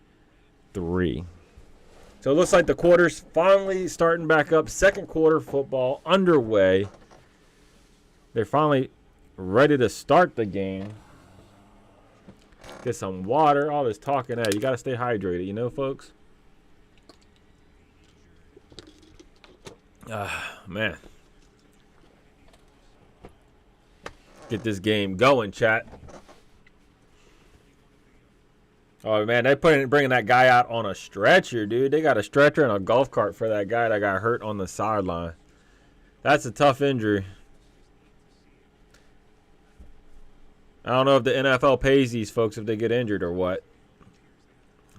So it looks like the quarter's finally starting back up. Second quarter football underway. They're finally ready to start the game. Get some water. All this talking. Hey, you got to stay hydrated, you know, folks? Man. Get this game going, chat. Oh, man, they bringing that guy out on a stretcher, dude. They got a stretcher and a golf cart for that guy that got hurt on the sideline. That's a tough injury. I don't know if the NFL pays these folks if they get injured or what.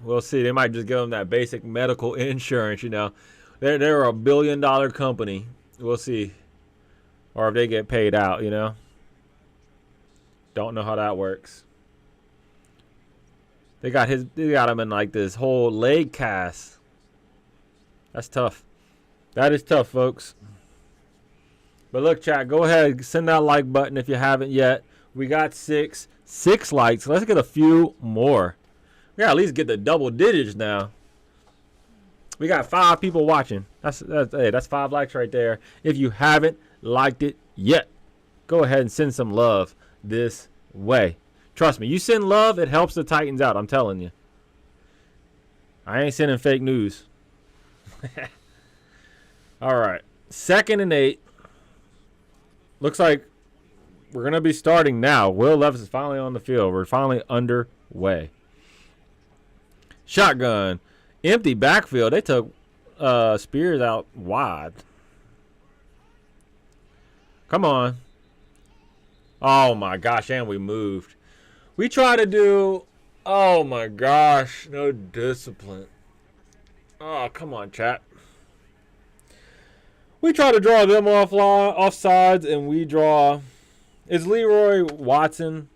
We'll see. They might just give them that basic medical insurance, you know. They're a billion-dollar company. We'll see. Or if they get paid out, you know. Don't know how that works. They got him in like this whole leg cast. That's tough. That is tough, folks. But look, chat, go ahead, send that like button if you haven't yet. We got six likes. Let's get a few more. We gotta at least get the double digits now. We got 5 people watching. That's 5 likes right there. If you haven't liked it yet, go ahead and send some love this way. Trust me, you send love, it helps the Titans out. I'm telling you. I ain't sending fake news. All right, 2nd and 8. Looks like we're going to be starting now. Will Levis is finally on the field. We're finally underway. Shotgun. Empty backfield. They took Spears out wide. Come on. Oh, my gosh. And we moved. We try to do... Oh, my gosh. No discipline. Oh, come on, chat. We try to draw them off sides, and we draw... It's Leroy Watson.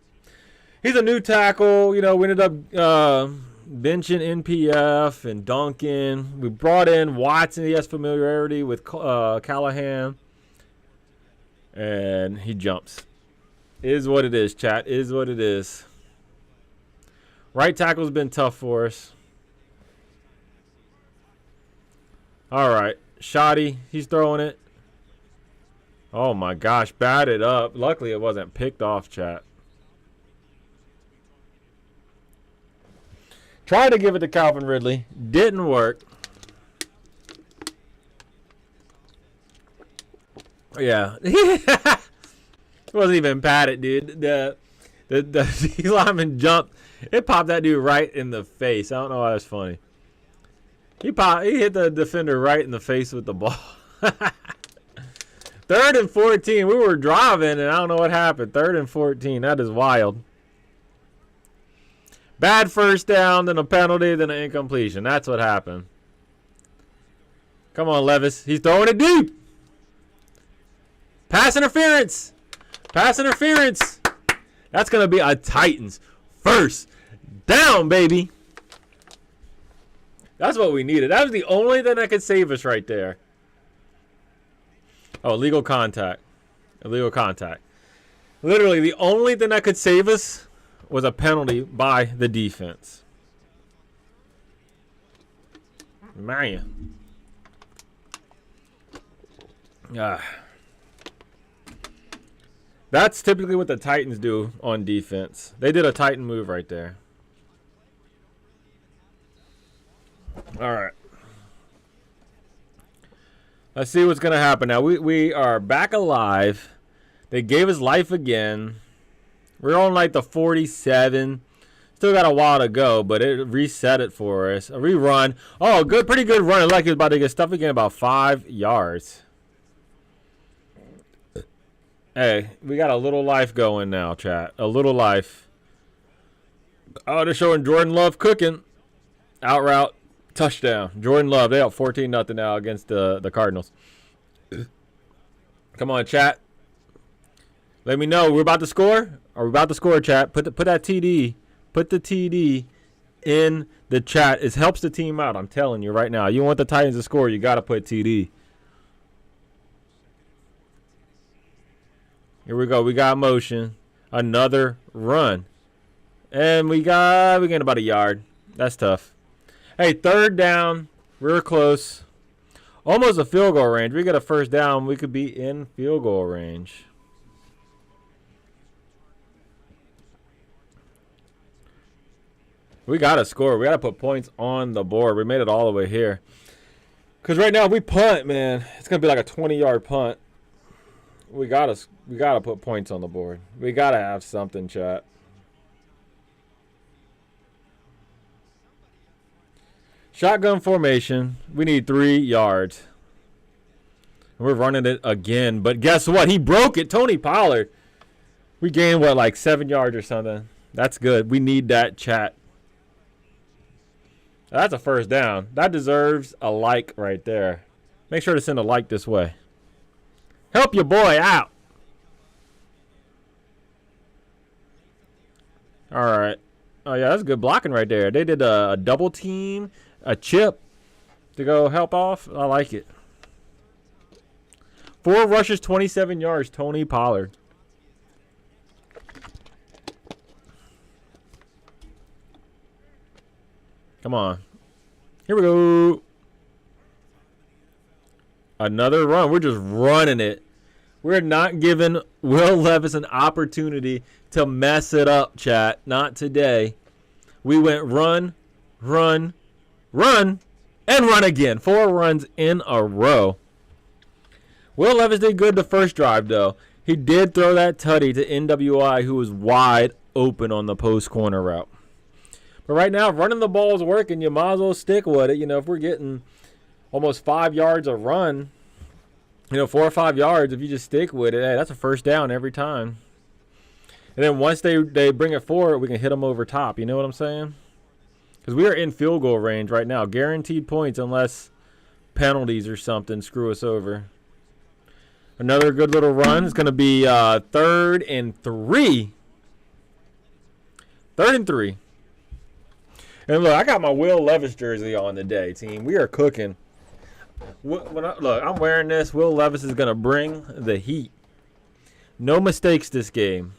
He's a new tackle. You know, we ended up benching NPF and Duncan. We brought in Watson. He has familiarity with Callahan. And he jumps. Is what it is, chat. Is what it is. Right tackle's been tough for us. All right. Shoddy. He's throwing it. Oh, my gosh. Batted up. Luckily, it wasn't picked off, chat. Tried to give it to Calvin Ridley. Didn't work. Yeah. It wasn't even patted, dude. The D lineman jumped. It popped that dude right in the face. I don't know why that's funny. He hit the defender right in the face with the ball. 3rd and 14. We were driving, and I don't know what happened. 3rd and 14. That is wild. Bad first down, then a penalty, then an incompletion. That's what happened. Come on, Levis. He's throwing it deep. Pass interference. Pass interference. That's going to be a Titans first down, baby. That's what we needed. That was the only thing that could save us right there. Oh, illegal contact. Illegal contact. Literally, the only thing that could save us was a penalty by the defense. Man. That's typically what the Titans do on defense. They did a Titan move right there. All right. Let's see what's going to happen now. We are back alive. They gave us life again. We're on like the 47. Still got a while to go, but it reset it for us. A rerun. Oh, good, pretty good run. It looked like it was about to get stuffed again, about 5 yards. Hey, we got a little life going now, chat. A little life. Oh, they're showing Jordan Love cooking. Out route. Touchdown. Jordan Love. They up 14-0 now against the Cardinals. Come on, chat. Let me know. We're about to score? Are we about to score, chat? Put that TD. Put the TD in the chat. It helps the team out. I'm telling you right now. You want the Titans to score, you got to put TD. Here we go. We got motion. Another run. And we gained about a yard. That's tough. Hey, 3rd down. We were close. Almost a field goal range. We get a first down. We could be in field goal range. We got to score. We got to put points on the board. We made it all the way here. Because right now, if we punt, man, it's going to be like a 20-yard punt. We gotta put points on the board. We got to have something, chat. Shotgun formation. We need 3 yards. We're running it again. But guess what? He broke it. Tony Pollard. We gained, what, like 7 yards or something. That's good. We need that, chat. That's a first down. That deserves a like right there. Make sure to send a like this way. Help your boy out. All right. Oh, yeah, that's good blocking right there. They did a double team, a chip to go help off. I like it. 4 rushes, 27 yards, Tony Pollard. Come on. Here we go. Another run. We're just running it. We're not giving Will Levis an opportunity to mess it up, chat. Not today. We went run, run, run, and run again. 4 runs in a row. Will Levis did good the first drive, though. He did throw that tutty to NWI, who was wide open on the post corner route. But right now, running the ball is working. You might as well stick with it. You know, if we're getting almost 5 yards a run, 4 or 5 yards, if you just stick with it, hey, that's a first down every time. And then once they bring it forward, we can hit them over top. You know what I'm saying? Because we are in field goal range right now. Guaranteed points unless penalties or something screw us over. Another good little run. It's going to be 3rd and 3. 3rd and 3. And look, I got my Will Levis jersey on today, team. We are cooking. Look, I'm wearing this. Will Levis is going to bring the heat. No mistakes this game.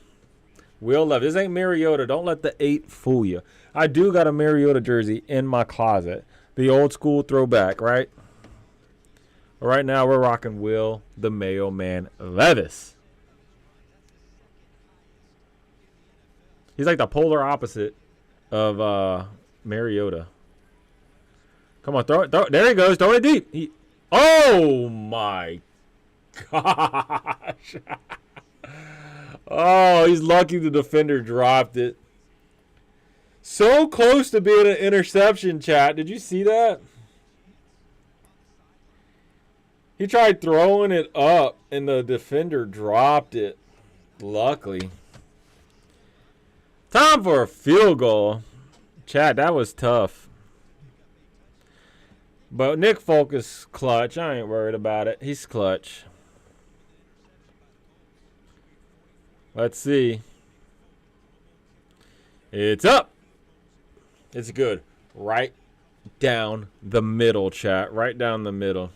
Will Levis. This ain't Mariota. Don't let the 8 fool you. I do got a Mariota jersey in my closet. The old school throwback, right? But right now, we're rocking Will the Mailman Levis. He's like the polar opposite of Mariota. Come on, throw it. There he goes. Throw it deep. Oh, my gosh. Oh, he's lucky the defender dropped it. So close to being an interception, chat. Did you see that? He tried throwing it up, and the defender dropped it. Luckily. Time for a field goal. Chat, that was tough. But Nick Folk is clutch. I ain't worried about it. He's clutch. Let's see. It's up. It's good. Right down the middle, chat. Right down the middle.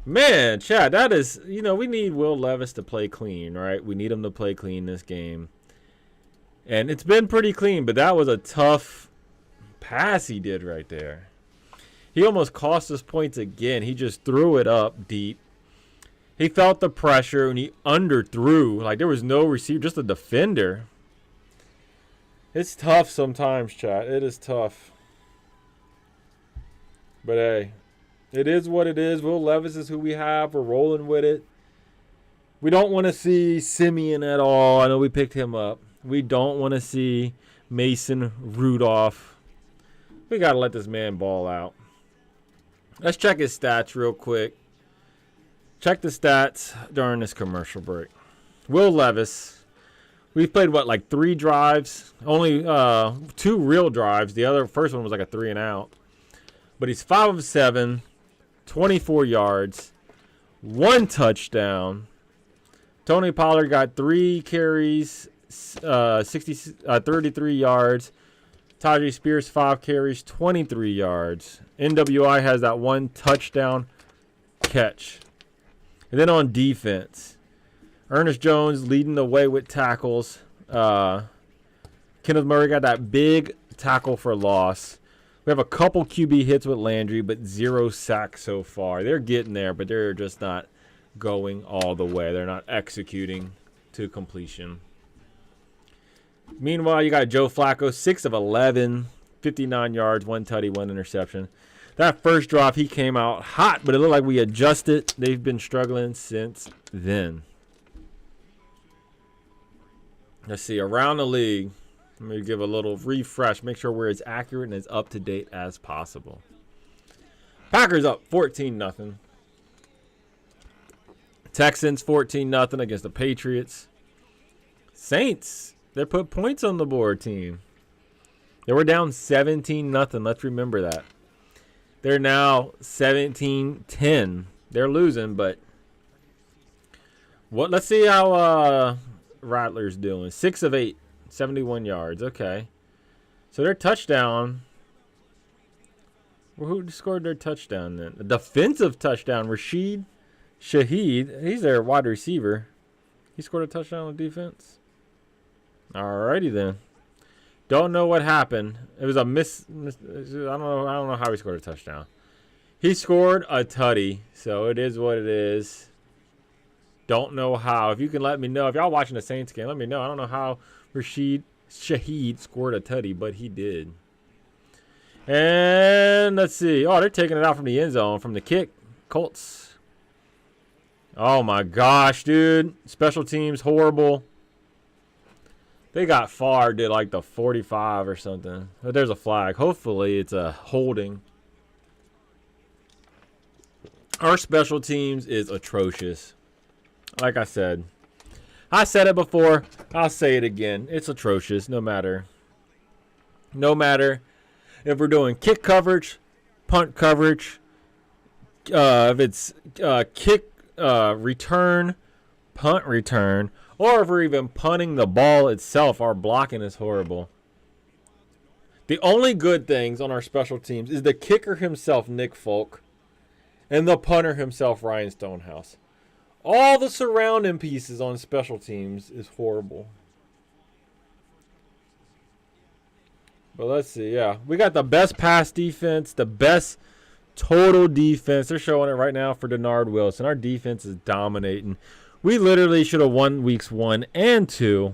Man, chat, that is, we need Will Levis to play clean, right? We need him to play clean this game. And it's been pretty clean, but that was a tough pass he did right there. He almost cost us points again. He just threw it up deep. He felt the pressure, and he underthrew. Like, there was no receiver, just a defender. It's tough sometimes, chat. It is tough. But, hey, it is what it is. Will Levis is who we have. We're rolling with it. We don't want to see Simeon at all. I know we picked him up. We don't want to see Mason Rudolph. We got to let this man ball out. Let's check his stats real quick. Check the stats during this commercial break. Will Levis. We've played, like 3 drives? Only 2 real drives. The first one was like a 3 and out. But he's 5 of 7. 24 yards, 1 touchdown. Tony Pollard got 3 carries, 33 yards. Tajay Spears 5 carries, 23 yards. NWI has that 1 touchdown catch. And then on defense, Ernest Jones leading the way with tackles. Kenneth Murray got that big tackle for loss. We have a couple QB hits with Landry, but 0 sacks so far. They're getting there, but they're just not going all the way. They're not executing to completion. Meanwhile, you got Joe Flacco, 6 of 11, 59 yards, 1 tutty, 1 interception. That first drop, he came out hot, but it looked like we adjusted. They've been struggling since then. Let's see, around the league. Let me give a little refresh. Make sure we're as accurate and as up-to-date as possible. Packers up 14-0. Texans 14-0 against the Patriots. Saints, they put points on the board, team. They were down 17-0. Let's remember that. They're now 17-10. They're losing, but what? Let's see how Rattler's doing. 6 of 8, 71 yards. Okay. So their touchdown. Well, who scored their touchdown then? A defensive touchdown. Rashid Shaheed. He's their wide receiver. He scored a touchdown on defense. Alrighty then. Don't know what happened. It was a miss. I don't know how he scored a touchdown. He scored a tutty, so it is what it is. Don't know how. If you can let me know. If y'all watching the Saints game, let me know. I don't know how Rashid Shaheed scored a tutty, but he did. And let's see. Oh, they're taking it out from the end zone from the kick. Colts. Oh, my gosh, dude. Special teams, horrible. They got far, did like the 45 or something. But there's a flag. Hopefully it's a holding. Our special teams is atrocious. Like I said it before. I'll say it again. It's atrocious no matter. No matter if we're doing kick coverage, punt coverage, if it's kick return, punt return, or if we're even punting the ball itself, our blocking is horrible. The only good things on our special teams is the kicker himself, Nick Folk, and the punter himself, Ryan Stonehouse. All the surrounding pieces on special teams is horrible. But let's see, yeah. We got the best pass defense, the best total defense. They're showing it right now for Denard Wilson. Our defense is dominating. We literally should have won weeks 1 and 2.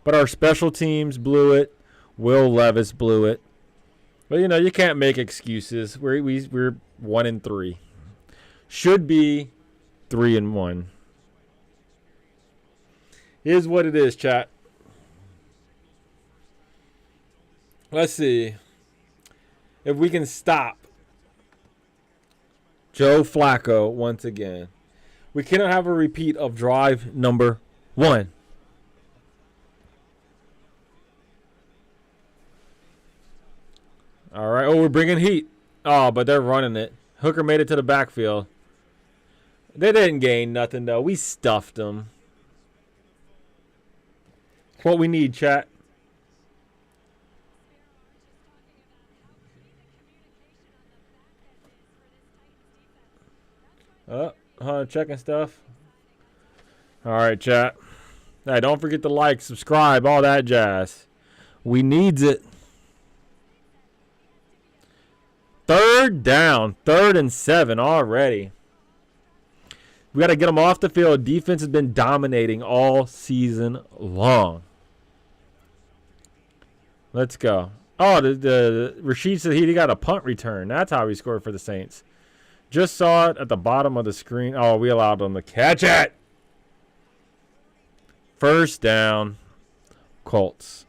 But our special teams blew it. Will Levis blew it. But, you know, you can't make excuses. We're 1-3. Should be 3-1. Is what it is, chat. Let's see if we can stop Joe Flacco once again. We cannot have a repeat of drive number 1. All right. Oh, we're bringing heat. Oh, but they're running it. Hooker made it to the backfield. They didn't gain nothing, though. We stuffed them. What we need, chat. Checking stuff. All right, chat. Hey, don't forget to like, subscribe, all that jazz. We needs it. 3rd down. 3rd and 7 already. We got to get them off the field. Defense has been dominating all season long. Let's go. Oh, the Rashid said he got a punt return. That's how he scored for the Saints. Just saw it at the bottom of the screen. Oh, we allowed them to catch it. 1st down. Colts.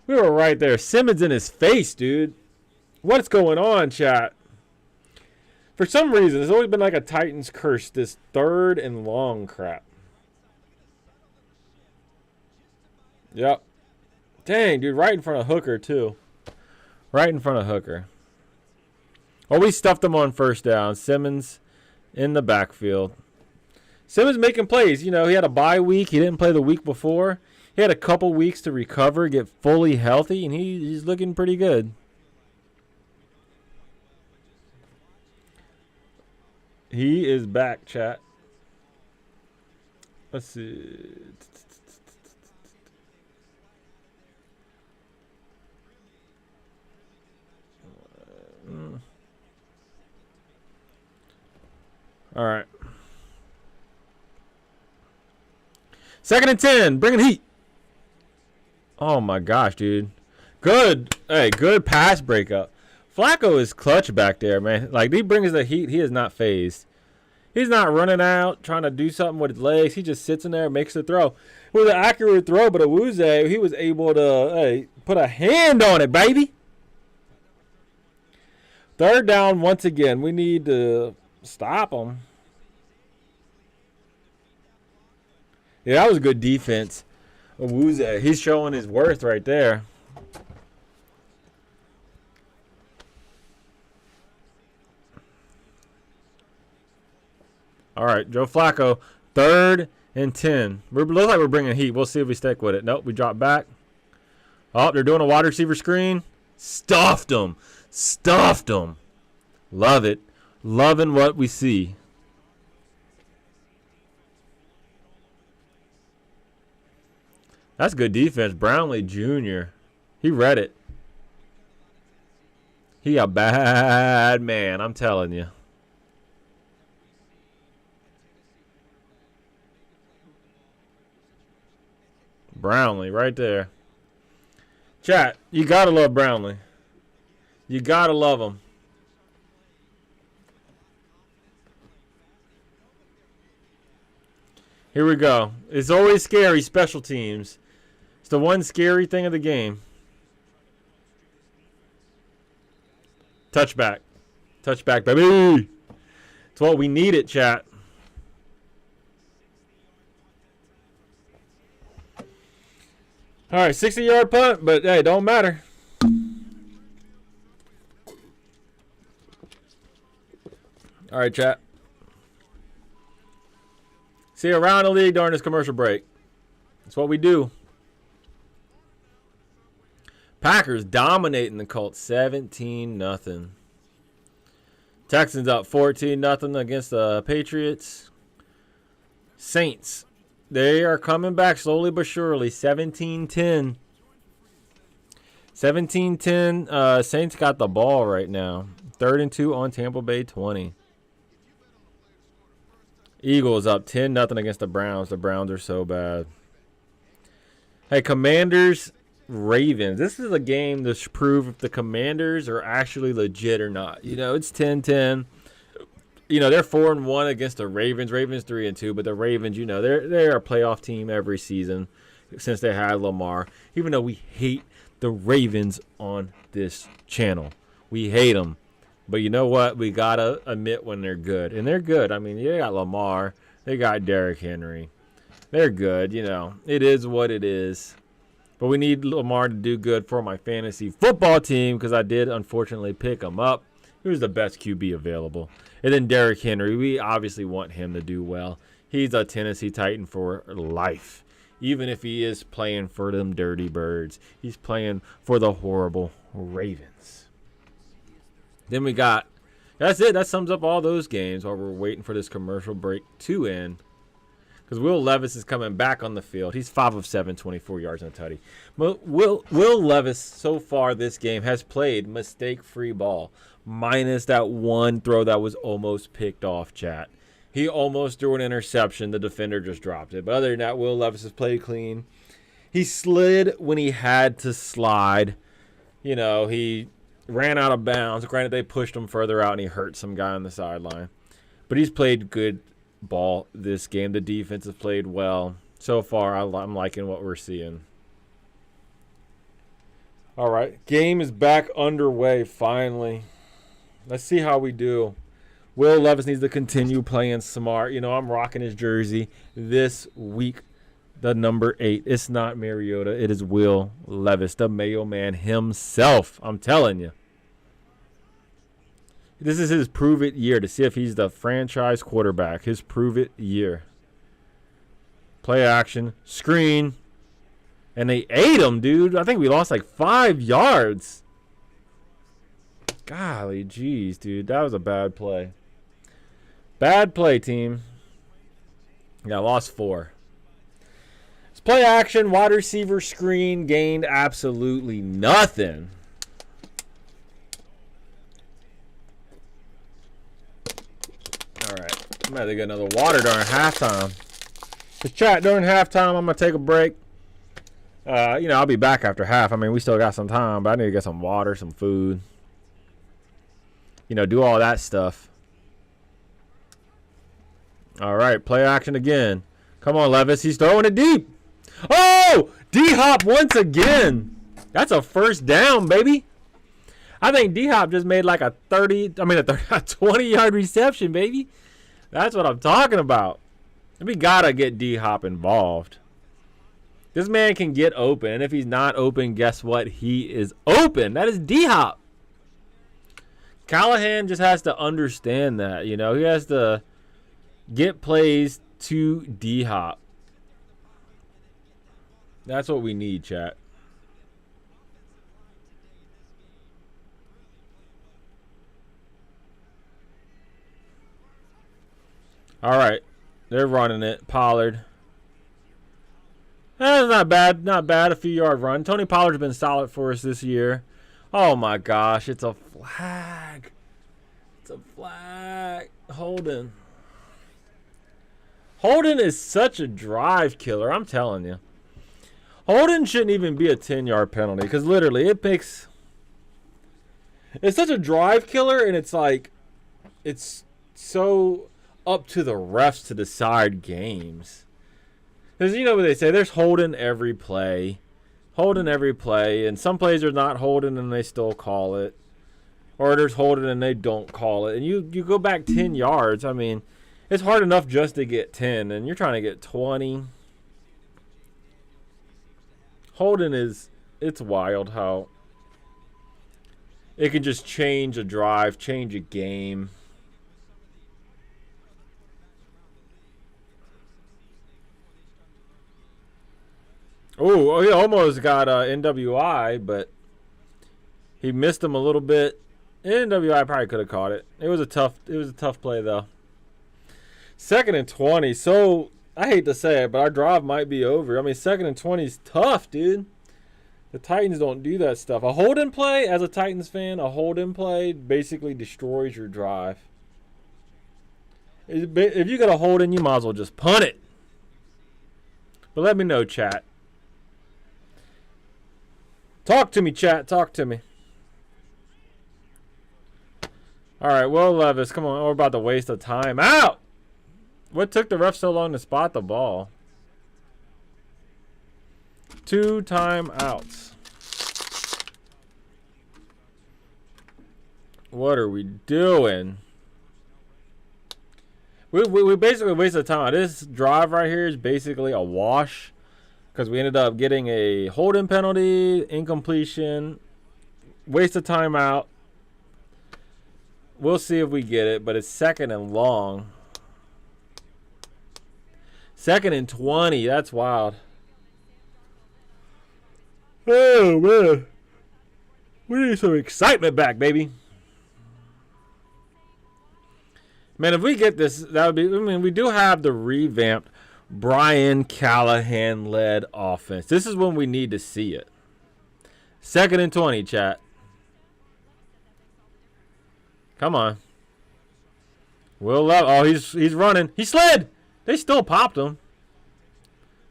We were right there. Simmons in his face, dude. What's going on, chat? For some reason, it's always been like a Titans curse, this 3rd and long crap. Yep. Dang, dude, right in front of Hooker, too. Right in front of Hooker. Oh, we stuffed him on 1st down. Simmons in the backfield. Simmons making plays. You know, he had a bye week. He didn't play the week before. He had a couple weeks to recover, get fully healthy, and he's looking pretty good. He is back, chat. Let's see. All right. 2nd and 10. Bringing heat. Oh, my gosh, dude. Good. Hey, good pass breakup. Flacco is clutch back there, man. Like, he brings the heat. He is not phased. He's not running out, trying to do something with his legs. He just sits in there and makes the throw. It was an accurate throw, but woes, he was able to put a hand on it, baby. 3rd down once again. We need to stop him. Yeah, that was good defense. woes, he's showing his worth right there. All right, Joe Flacco, 3rd and 10. Looks like we're bringing heat. We'll see if we stick with it. Nope, we drop back. Oh, they're doing a wide receiver screen. Stuffed them. Stuffed them. Love it. Loving what we see. That's good defense. Brownlee Jr. He read it. He a bad man, I'm telling you. Brownlee right there. Chat, you got to love Brownlee. You got to love him. Here we go. It's always scary, special teams. It's the one scary thing of the game. Touchback. Touchback, baby. It's what we needed, chat. All right, 60-yard punt, but hey, don't matter. All right, chat. See you around the league during this commercial break. That's what we do. Packers dominating the Colts 17-0. Texans up 14-0 against the Patriots. Saints, they are coming back slowly but surely. 17-10. 17-10. Saints got the ball right now. 3rd and 2 on Tampa Bay 20. Eagles up 10-0 against the Browns. The Browns are so bad. Hey, Commanders, Ravens. This is a game to prove if the Commanders are actually legit or not. You know, it's 10-10. You know, they're 4-1 against the Ravens. Ravens 3-2, but the Ravens, you know, they're a playoff team every season since they had Lamar. Even though we hate the Ravens on this channel. We hate them. But you know what? We got to admit when they're good. And they're good. I mean, they got Lamar. They got Derrick Henry. They're good, you know. It is what it is. But we need Lamar to do good for my fantasy football team because I did, unfortunately, pick him up. He was the best QB available. And then Derrick Henry, we obviously want him to do well. He's a Tennessee Titan for life. Even if he is playing for them dirty birds. He's playing for the horrible Ravens. Then we got, that's it. That sums up all those games while we're waiting for this commercial break to end. Because Will Levis is coming back on the field. He's 5 of 7, 24 yards and a tutty. But Will Levis so far this game has played mistake-free ball. Minus that one throw that was almost picked off, chat. He almost threw an interception. The defender just dropped it. But other than that, Will Levis has played clean. He slid when he had to slide. You know, he ran out of bounds. Granted, they pushed him further out and he hurt some guy on the sideline. But he's played good ball this game. The defense has played well. So far, I'm liking what we're seeing. All right. Game is back underway finally. Let's see how we do. Will Levis needs to continue playing smart. You know, I'm rocking his jersey this week. The number 8. It's not Mariota. It is Will Levis, the Mayo Man himself. I'm telling you. This is his prove-it year to see if he's the franchise quarterback. His prove-it year. Play action. Screen. And they ate him, dude. I think we lost like 5 yards. Golly, jeez, dude. That was a bad play. Bad play, team. Yeah, lost 4. It's play action. Wide receiver screen. Gained absolutely nothing. All right. I'm going to get another water during halftime. The chat during halftime, I'm going to take a break. I'll be back after half. I mean, we still got some time, but I need to get some water, some food. Do all that stuff. All right, play action again. Come on, Levis. He's throwing it deep. Oh, D-Hop once again. That's a first down, baby. I think D-Hop just made like a 20-yard reception, baby. That's what I'm talking about. We got to get D-Hop involved. This man can get open, and if he's not open, guess what? He is open. That is D-Hop. Callahan just has to understand that, He has to get plays to D-Hop. That's what we need, chat. All right. They're running it. Pollard. That's not bad. Not bad. A few-yard run. Tony Pollard's been solid for us this year. Oh, my gosh. It's a flag. It's a flag. Holden. Holden is such a drive killer. I'm telling you. Holden shouldn't even be a 10-yard penalty because literally it makes... It's such a drive killer, and it's like... It's so up to the refs to decide games. Because you know what they say, there's holding every play. Holding every play. And some plays are not holding and they still call it. Or there's holding and they don't call it. And you go back 10 yards. I mean, it's hard enough just to get 10. And you're trying to get 20. Holding is, it's wild how it can just change a drive, change a game. Oh, he almost got NWI, but he missed him a little bit. NWI probably could have caught it. It was a tough play though. 2nd and 20. So I hate to say it, but our drive might be over. I mean, 2nd and 20 is tough, dude. The Titans don't do that stuff. A hold-in play, as a Titans fan, a hold-in play basically destroys your drive. If you got a hold-in, you might as well just punt it. But let me know, chat. Talk to me, chat. Talk to me. All right, Will Levis. Come on. We're about to waste a time. Out! What took the ref so long to spot the ball? 2 timeouts. What are we doing? We basically wasted time. This drive right here is basically a wash. Because we ended up getting a holding penalty, incompletion, waste of timeout. We'll see if we get it, but it's 2nd and long. 2nd and 20. That's wild. Oh, man. We need some excitement back, baby. Man, if we get this, that would be... I mean, we do have the revamped Brian Callahan-led offense. This is when we need to see it. 2nd and 20, chat. Come on. Will Love. Oh, he's running. He slid. They still popped him.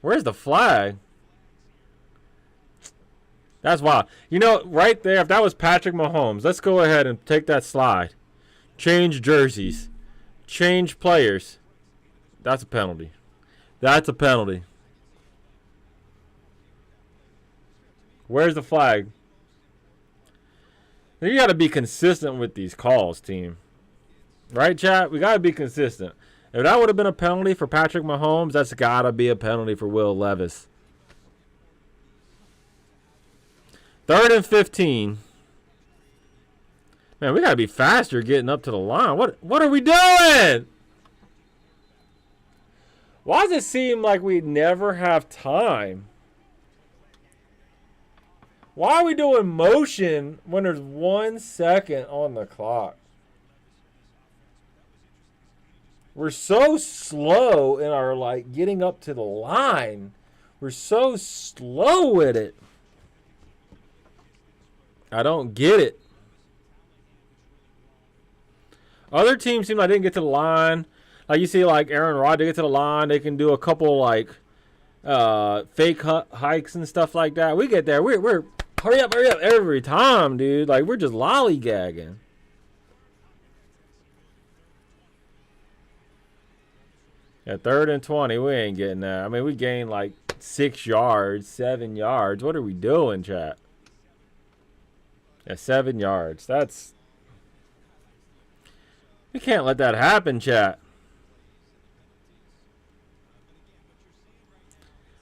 Where's the flag? That's wild. Right there, if that was Patrick Mahomes, let's go ahead and take that slide. Change jerseys. Change players. That's a penalty. That's a penalty. Where's the flag? You got to be consistent with these calls, team. Right, chat? We got to be consistent. If that would have been a penalty for Patrick Mahomes, that's got to be a penalty for Will Levis. 3rd and 15. Man, we got to be faster getting up to the line. What are we doing? Why does it seem like we never have time? Why are we doing motion when there's 1 second on the clock? We're so slow in our getting up to the line. We're so slow with it. I don't get it. Other teams seem like they didn't get to the line. Like you see, like Aaron Rodgers, they get to the line, they can do a couple like fake hikes and stuff like that. We get there, we're hurry up every time, dude. Like we're just lollygagging. At 3rd and 20, we ain't getting that. I mean, we gained like 6 yards, 7 yards. What are we doing, chat? At 7 yards. That's... We can't let that happen, chat.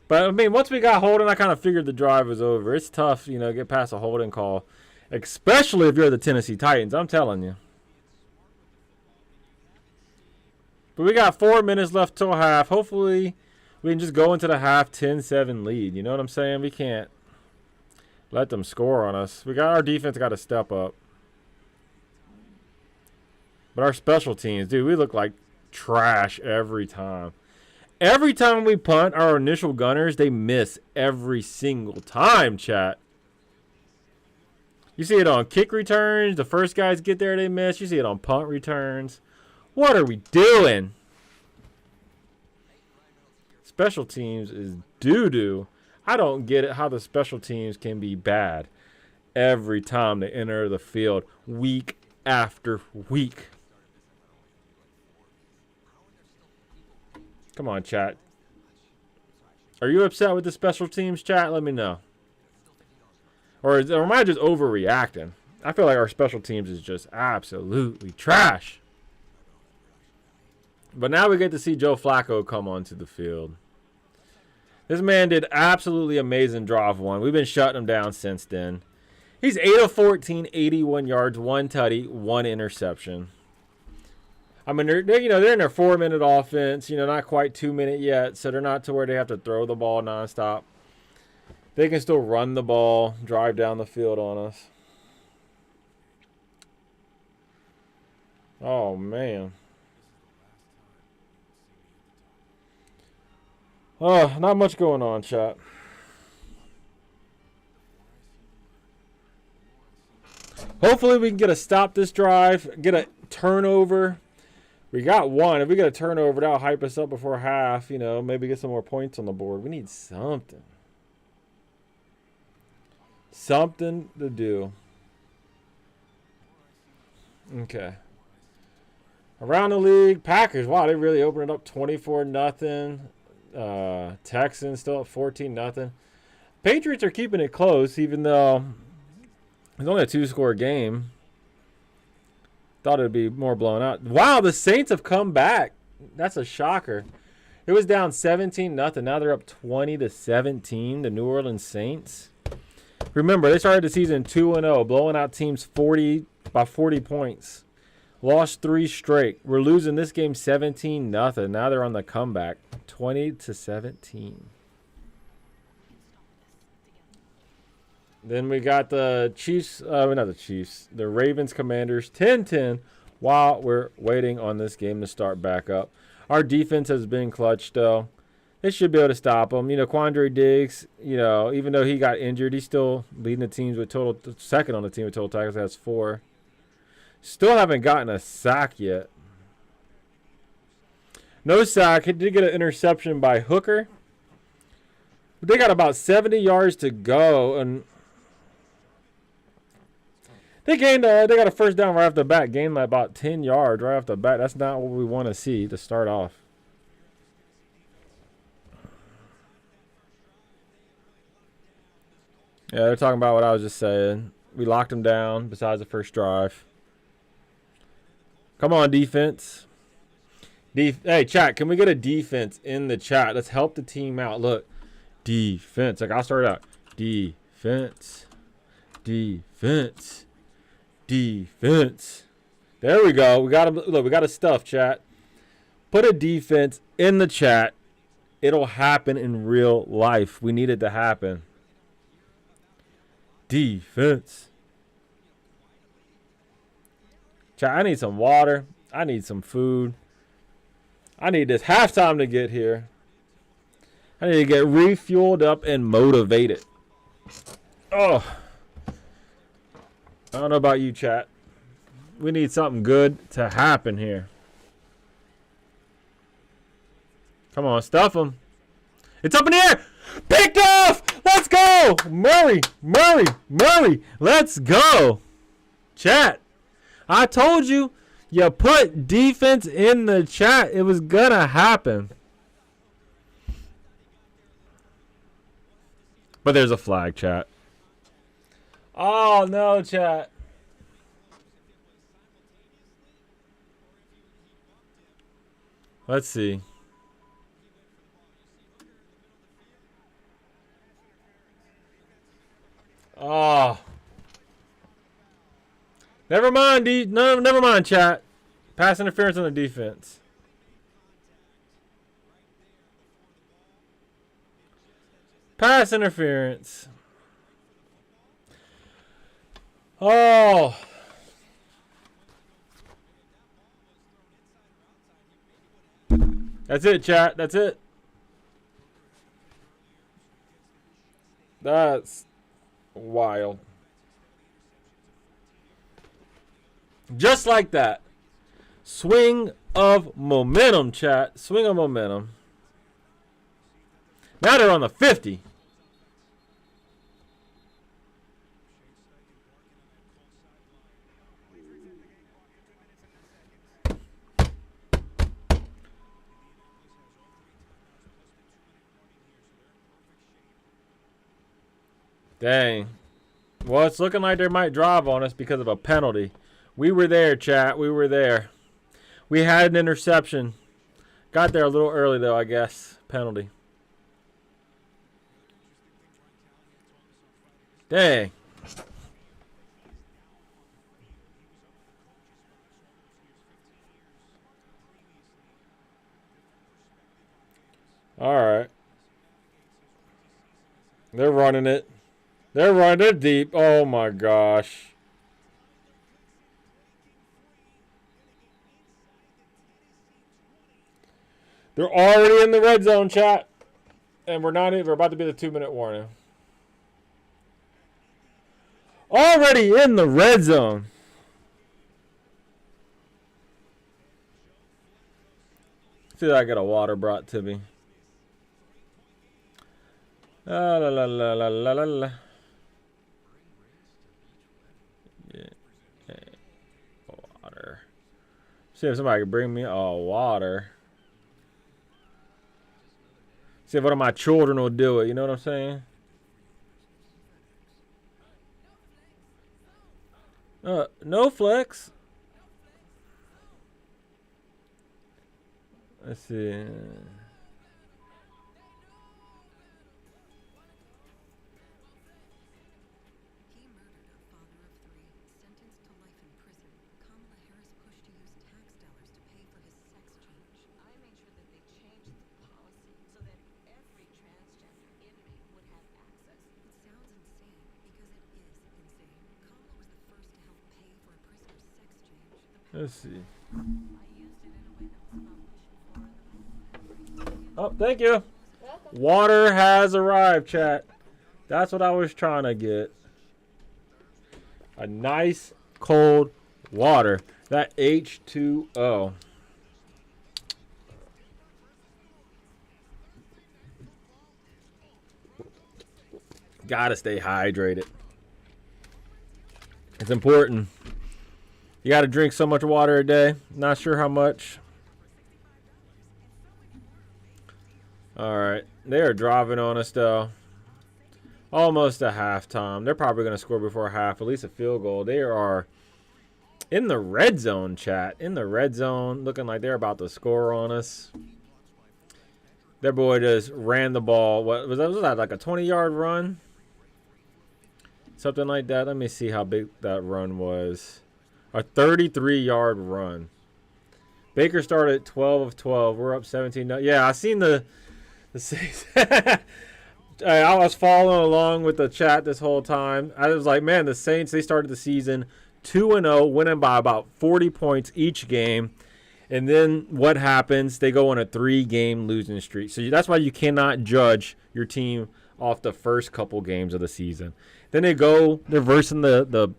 But, I mean, once we got holding, I kind of figured the drive was over. It's tough, you know, get past a holding call. Especially if you're the Tennessee Titans, I'm telling you. But we got 4 minutes left till half. Hopefully, we can just go into the half 10-7 lead. You know what I'm saying? We can't let them score on us. We got our defense got to step up. But our special teams, dude, we look like trash every time. Every time we punt, our initial gunners, they miss every single time, chat. You see it on kick returns. The first guys get there, they miss. You see it on punt returns. What are we doing? Special teams is doo-doo. I don't get it how the special teams can be bad every time they enter the field week after week. Come on, chat. Are you upset with the special teams, chat? Let me know. Or am I just overreacting? I feel like our special teams is just absolutely trash. But now we get to see Joe Flacco come onto the field. This man did absolutely amazing drive one. We've been shutting him down since then. He's 8 of 14, 81 yards, 1 tutty, 1 interception. I mean, they're in their 4-minute offense. You know, not quite 2-minute yet, so they're not to where they have to throw the ball nonstop. They can still run the ball, drive down the field on us. Oh, man. Oh, not much going on, chat. Hopefully we can get a stop this drive, get a turnover. We got one. If we get a turnover, that'll hype us up before half. You know, maybe get some more points on the board. We need something. Something to do. Okay. Around the league, Packers. Wow, they really opened it up 24-0. Texans still at 14-0. Patriots are keeping it close, even though it's only a 2-score game. Thought it'd be more blown out. Wow, the Saints have come back. That's a shocker. It was down 17-0. Now they're up 20-17. The New Orleans Saints. Remember, they started the season 2-0, blowing out teams by 40 points. Lost 3 straight. We're losing this game 17-0. Now they're on the comeback, 20-17. Then we got the Chiefs, not the Chiefs, the Ravens Commanders 10-10 while we're waiting on this game to start back up. Our defense has been clutch, though. They should be able to stop them. You know, Quandre Diggs, you know, even though he got injured, he's still leading the teams with total, second on the team with total tackles, has 4. Still haven't gotten a sack yet. No sack. He did get an interception by Hooker. But they got about 70 yards to go, and they got a first down right off the bat, gained like about 10 yards right off the bat. That's not what we want to see to start off. Yeah, they're talking about what I was just saying. We locked them down besides the first drive. Come on, defense. Hey, chat, can we get a defense in the chat? Let's help the team out. Look, defense. Like, I'll start out. Defense. Defense. Defense. There we go. We got look, we got a stuff, chat. Put a defense in the chat. It'll happen in real life. We need it to happen. Defense. Chat, I need some water. I need some food. I need this halftime to get here. I need to get refueled up and motivated. Oh. I don't know about you, chat. We need something good to happen here. Come on, stuff him. It's up in the air. Picked off. Let's go. Murray. Let's go. Chat. I told you, you put defense in the chat. It was going to happen. But there's a flag, chat. Oh, no, chat. Let's see. Oh. Never mind, never mind, chat. Pass interference on the defense. Pass interference. Oh. That's it, chat. That's it. That's wild. Just like that. Swing of momentum, chat. Swing of momentum. Now they're on the 50. Dang. Well, it's looking like they might drive on us because of a penalty. We were there, chat. We were there. We had an interception. Got there a little early, though, I guess. Penalty. Dang. All right. They're running it. They're running it deep. Oh, my gosh. They're already in the red zone, chat. And we're about to be the 2-minute warning. Already in the red zone. See if I get a water brought to me. La la la la la la la. Yeah. Water. See if somebody can bring me water. See if one of my children will do it. You know what I'm saying? No flex. Let's see. Let's see. Oh, thank you. Water has arrived, chat. That's what I was trying to get. A nice cold water. That H2O. Gotta stay hydrated. It's important. You got to drink so much water a day. Not sure how much. All right. They are driving on us, though. Almost a halftime. They're probably going to score before half, at least a field goal. They are in the red zone, chat. In the red zone, looking like they're about to score on us. Their boy just ran the ball. What was that like a 20-yard run? Something like that. Let me see how big that run was. A 33-yard run. Baker started at 12 of 12. We're up 17. Yeah, I seen the I was following along with the chat this whole time. I was like, man, the Saints, they started the season 2-0, winning by about 40 points each game. And then what happens? They go on a 3-game losing streak. So that's why you cannot judge your team off the first couple games of the season. Then they're versing the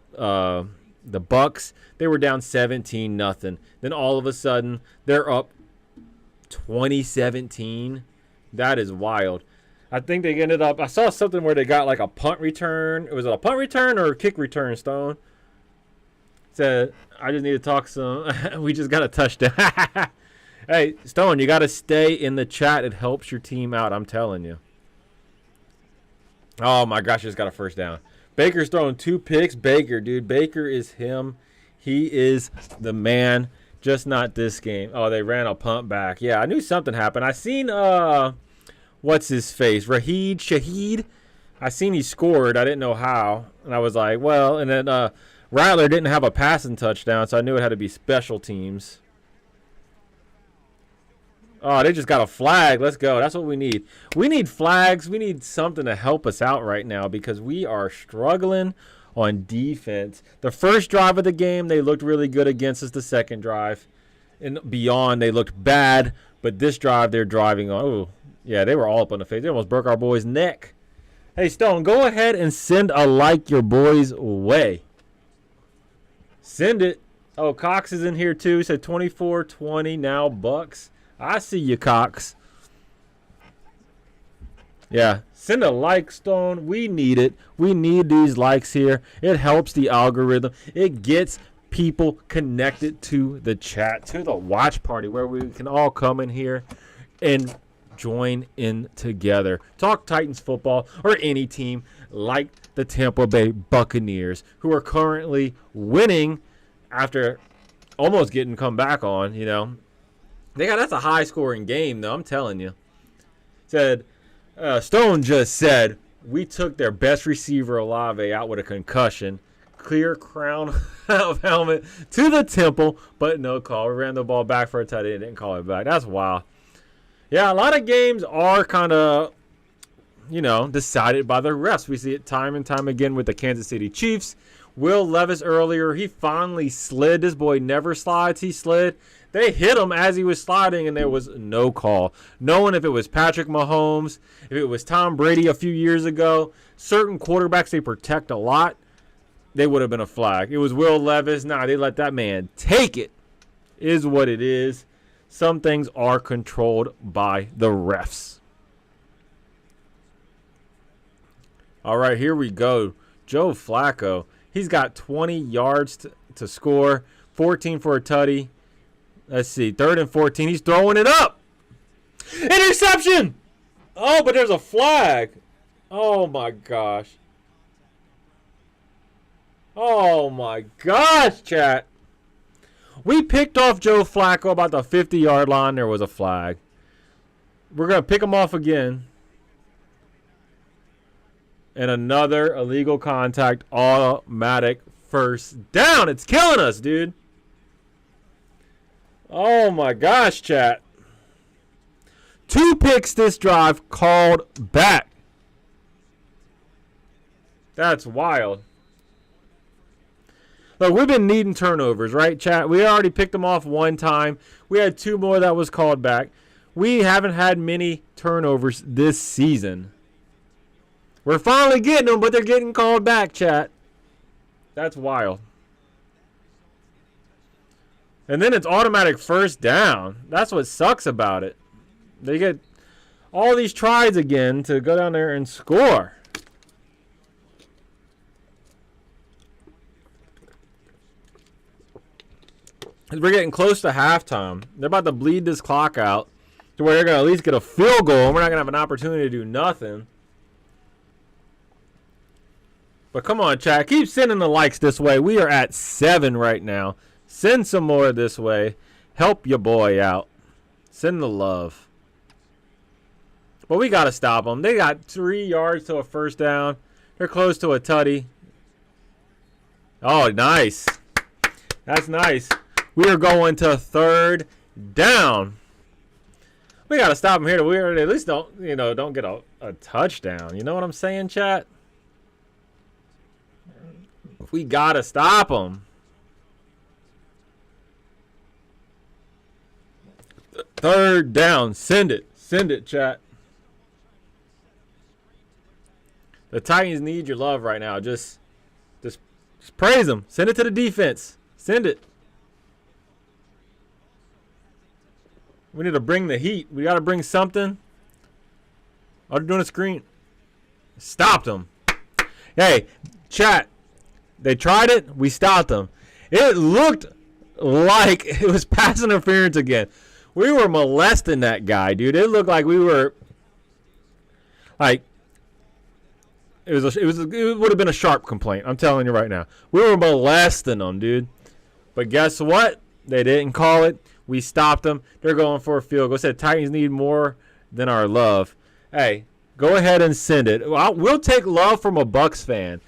Bucks. They were down 17-0. Then all of a sudden, they're up 2017. That is wild. I think they ended up. I saw something where they got like a punt return. Was it a punt return or a kick return, Stone? Said, I just need to talk some. We just got a touchdown. Hey, Stone, you got to stay in the chat. It helps your team out. I'm telling you. Oh, my gosh. Just got a first down. Baker's throwing 2 picks. Baker, dude. Baker is him. He is the man. Just not this game. Oh, they ran a punt back. Yeah, I knew something happened. I seen, what's his face? Shaheed. I seen he scored. I didn't know how. And I was like, well, and then, Rattler didn't have a passing touchdown, so I knew it had to be special teams. Oh, they just got a flag. Let's go. That's what we need. We need flags. We need something to help us out right now because we are struggling on defense. The first drive of the game, they looked really good against us. The second drive and beyond, they looked bad. But this drive, they're driving on. Oh, yeah, they were all up on the face. They almost broke our boy's neck. Hey, Stone, go ahead and send a like your boy's way. Send it. Oh, Cox is in here too. Said 24-20 now, Bucks. I see you, Cox. Yeah, send a like, Stone. We need it. We need these likes here. It helps the algorithm. It gets people connected to the chat, to the watch party, where we can all come in here and join in together. Talk Titans football or any team like the Tampa Bay Buccaneers, who are currently winning after almost getting come back on, you know. That's a high-scoring game, though, I'm telling you. Stone just said, we took their best receiver, Olave, out with a concussion. Clear crown of helmet to the temple, but no call. We ran the ball back for a tight end. Didn't call it back. That's wild. Yeah, a lot of games are kind of, decided by the refs. We see it time and time again with the Kansas City Chiefs. Will Levis earlier, he finally slid. This boy never slides. He slid. They hit him as he was sliding, and there was no call. Knowing if it was Patrick Mahomes, if it was Tom Brady a few years ago, certain quarterbacks they protect a lot, they would have been a flag. It was Will Levis. Nah, they let that man take it. Is what it is. Some things are controlled by the refs. All right, here we go. Joe Flacco. He's got 20 yards to score, 14 for a tutty. Let's see, 3rd and 14. He's throwing it up. Interception! Oh, but there's a flag. Oh, my gosh. Oh, my gosh, chat. We picked off Joe Flacco about the 50-yard line. There was a flag. We're going to pick him off again. And another illegal contact, automatic first down. It's killing us, dude. Oh, my gosh, chat. 2 picks this drive called back. That's wild. Look, we've been needing turnovers, right, chat? We already picked them off 1 time. We had 2 more that was called back. We haven't had many turnovers this season. We're finally getting them, but they're getting called back, chat. That's wild. And then it's automatic first down. That's what sucks about it. They get all these tries again to go down there and score. We're getting close to halftime. They're about to bleed this clock out to where they're going to at least get a field goal. And we're not going to have an opportunity to do nothing. But come on, chat. Keep sending the likes this way. We are at 7 right now. Send some more this way. Help your boy out. Send the love. But we got to stop them. They got 3 yards to a first down. They're close to a tutty. Oh, nice. That's nice. We are going to 3rd down. We got to stop them here. We at least don't get a touchdown. You know what I'm saying, chat? We got to stop them. 3rd down. Send it. Send it, chat. The Titans need your love right now. Just praise them. Send it to the defense. Send it. We need to bring the heat. We got to bring something. Oh, they're doing a screen. Stopped them. Hey, chat. They tried it. We stopped them. It looked like it was pass interference again. We were molesting that guy, dude. It looked like we were like it would have been a sharp complaint. I'm telling you right now. We were molesting them, dude. But guess what? They didn't call it. We stopped them. They're going for a field goal. Said Titans need more than our love. Hey, go ahead and send it. We'll take love from a Bucs fan.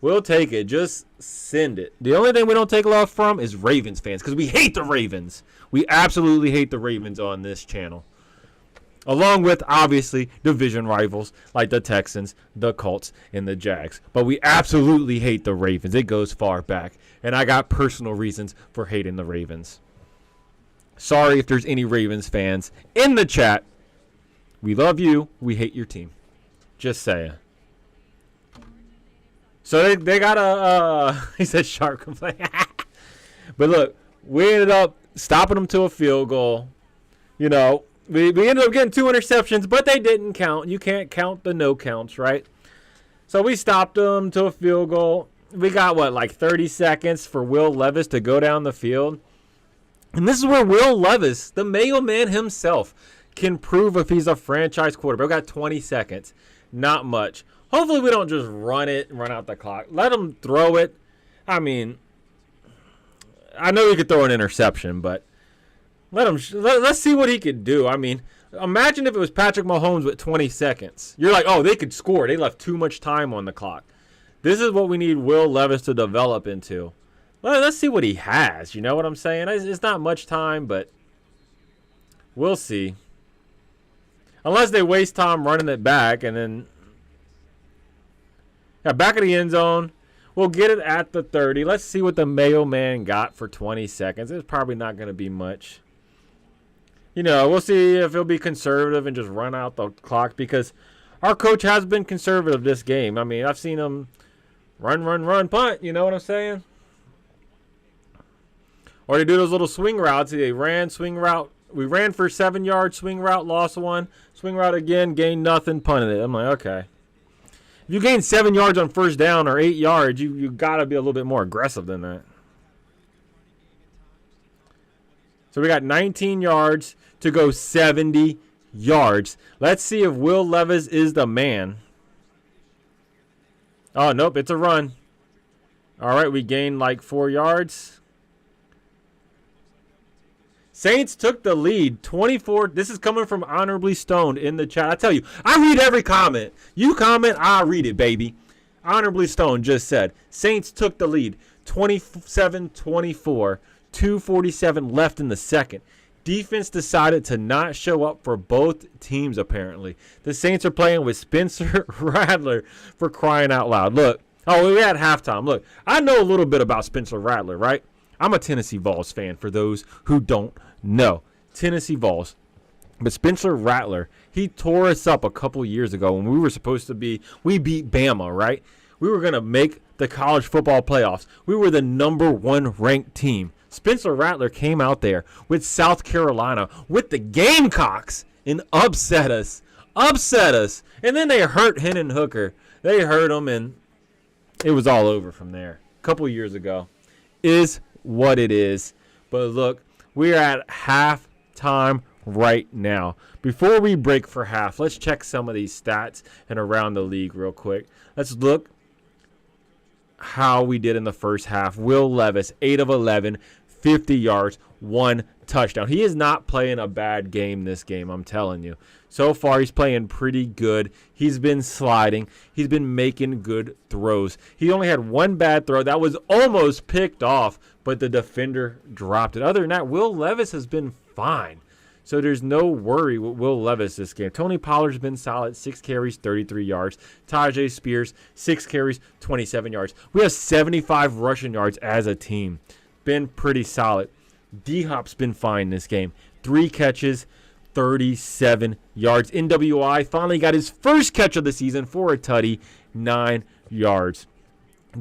We'll take it. Just send it. The only thing we don't take love from is Ravens fans because we hate the Ravens. We absolutely hate the Ravens on this channel. Along with, obviously, division rivals like the Texans, the Colts, and the Jags. But we absolutely hate the Ravens. It goes far back. And I got personal reasons for hating the Ravens. Sorry if there's any Ravens fans in the chat. We love you. We hate your team. Just saying. So they got a, he said sharp complaint. But look, we ended up stopping them to a field goal. You know, we ended up getting 2 interceptions, but they didn't count. You can't count the no counts, right? So we stopped them to a field goal. We got, like 30 seconds for Will Levis to go down the field. And this is where Will Levis, the mailman himself, can prove if he's a franchise quarterback. We got 20 seconds. Not much. Hopefully we don't just run out the clock. Let him throw it. I mean, I know he could throw an interception, but let's see what he could do. I mean, imagine if it was Patrick Mahomes with 20 seconds. You're like, oh, they could score. They left too much time on the clock. This is what we need Will Levis to develop into. Let's see what he has. You know what I'm saying? It's not much time, but we'll see. Unless they waste time running it back and then back of the end zone. We'll get it at the 30. Let's see what the mailman got for 20 seconds. It's probably not going to be much. You know, we'll see if he'll be conservative and just run out the clock because our coach has been conservative this game. I mean, I've seen him run, punt. You know what I'm saying? Or they do those little swing routes. They ran, swing route. We ran for 7 yards, swing route, lost 1. Swing route again, gained nothing, punted it. I'm like, okay. If you gain 7 yards on first down or 8 yards, you got to be a little bit more aggressive than that. So we got 19 yards to go 70 yards. Let's see if Will Levis is the man. Oh, nope, it's a run. All right, we gained like 4 yards. Saints took the lead, 24. This is coming from Honorably Stoned in the chat. I tell you, I read every comment. You comment, I read it, baby. Honorably Stoned just said, Saints took the lead, 27-24, 2:47 left in the second. Defense decided to not show up for both teams, apparently. The Saints are playing with Spencer Rattler for crying out loud. Look, we had halftime. Look, I know a little bit about Spencer Rattler, right? I'm a Tennessee Vols fan for those who don't know. Tennessee Vols. But Spencer Rattler, he tore us up a couple years ago when we were supposed to be, we beat Bama, right? We were going to make the college football playoffs. We were the #1 ranked team. Spencer Rattler came out there with South Carolina, with the Gamecocks, and upset us. And then they hurt Hendon Hooker. They hurt him, and it was all over from there. A couple years ago. Is what it is. But look, we are at halftime right now. Before we break for half, let's check some of these stats and around the league real quick. Let's look how we did in the first half. Will Levis, 8 of 11, 50 yards, 1 touchdown. He is not playing a bad game this game, I'm telling you. So far, he's playing pretty good. He's been sliding. He's been making good throws. He only had 1 bad throw. That was almost picked off, but the defender dropped it. Other than that, Will Levis has been fine. So there's no worry with Will Levis this game. Tony Pollard's been solid, 6 carries, 33 yards. Tajay Spears, 6 carries, 27 yards. We have 75 rushing yards as a team. Been pretty solid. D-Hop's been fine this game. 3 catches, 37 yards. NWI finally got his first catch of the season for a tutty, 9 yards.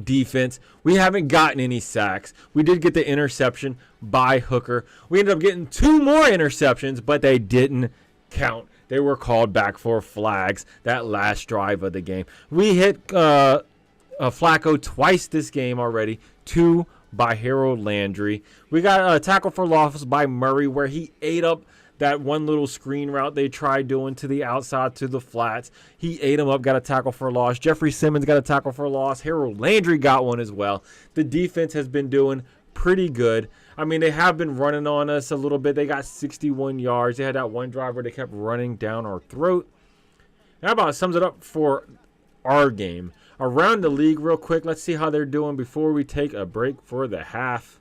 defense. We haven't gotten any sacks. We did get the interception by Hooker. We ended up getting 2 more interceptions, but they didn't count. They were called back for flags that last drive of the game. We hit Flacco twice this game already, 2 by Harold Landry. We got a tackle for loss by Murray where he ate up that one little screen route they tried doing to the outside to the flats. He ate him up, got a tackle for loss. Jeffrey Simmons got a tackle for loss. Harold Landry got one as well. The defense has been doing pretty good. I mean, they have been running on us a little bit. They got 61 yards. They had that one drive where they kept running down our throat. That about sums it up for our game. Around the league real quick, let's see how they're doing before we take a break for the half.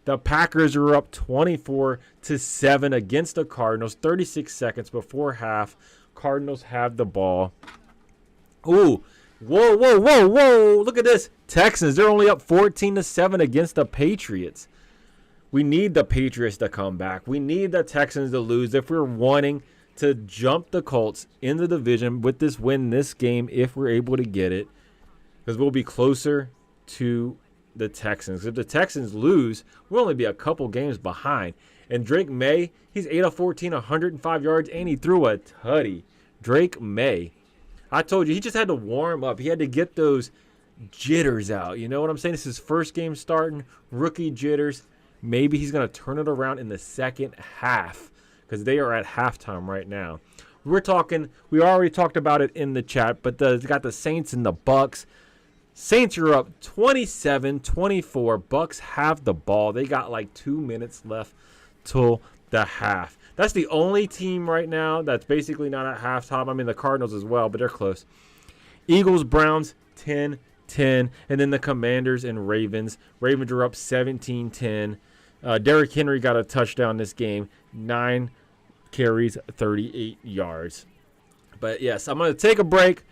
The Packers are up 24-7 against the Cardinals. 36 seconds before half. Cardinals have the ball. Ooh. Whoa. Look at this. Texans, they're only up 14-7 against the Patriots. We need the Patriots to come back. We need the Texans to lose if we're wanting to jump the Colts in the division with this win this game if we're able to get it. Because we'll be closer to the Texans. If the Texans lose, we'll only be a couple games behind. And Drake May, he's 8 of 14, 105 yards, and he threw a tutty. Drake May. I told you, he just had to warm up. He had to get those jitters out. You know what I'm saying? This is his first game starting, rookie jitters. Maybe he's going to turn it around in the second half because they are at halftime right now. We already talked about it in the chat, but they got the Saints and the Bucks. Saints are up 27-24. Bucks have the ball. They got like 2 minutes left till the half. That's the only team right now that's basically not at halftime. I mean, the Cardinals as well, but they're close. Eagles, Browns, 10-10. And then the Commanders and Ravens. Ravens are up 17-10. Derrick Henry got a touchdown this game. 9 carries, 38 yards. But, yes, I'm going to take a break,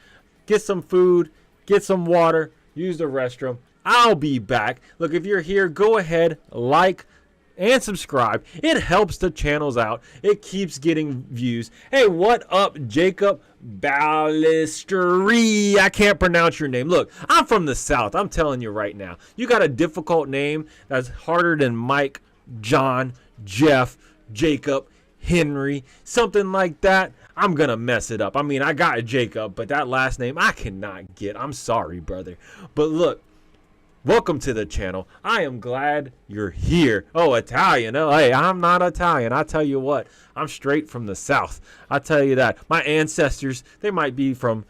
get some food, get some water, use the restroom. I'll be back. Look, if you're here, go ahead, like, and subscribe. It helps the channels out. It keeps getting views. Hey, what up, Jacob Ballisteri? I can't pronounce your name. Look, I'm from the South. I'm telling you right now. You got a difficult name that's harder than Mike, John, Jeff, Jacob, Henry, something like that. I'm going to mess it up. I mean, I got Jacob, but that last name I cannot get. I'm sorry, brother. But look, welcome to the channel. I am glad you're here. Oh, Italian. Oh, hey, I'm not Italian. I tell you what, I'm straight from the South. I tell you that. My ancestors, they might be from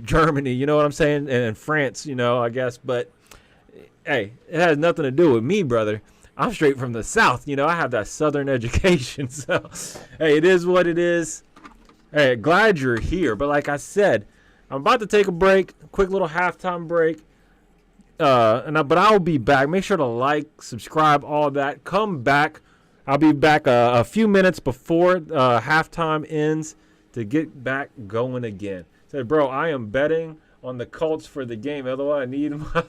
Germany, you know what I'm saying? And France, you know, I guess. But, hey, it has nothing to do with me, brother. I'm straight from the South. You know, I have that Southern education. So, hey, it is what it is. Hey, glad you're here. But like I said, I'm about to take a break, quick little halftime break. But I'll be back. Make sure to like, subscribe, all that. Come back. I'll be back a few minutes before halftime ends to get back going again. Said, bro, I am betting on the Colts for the game. Otherwise, I need my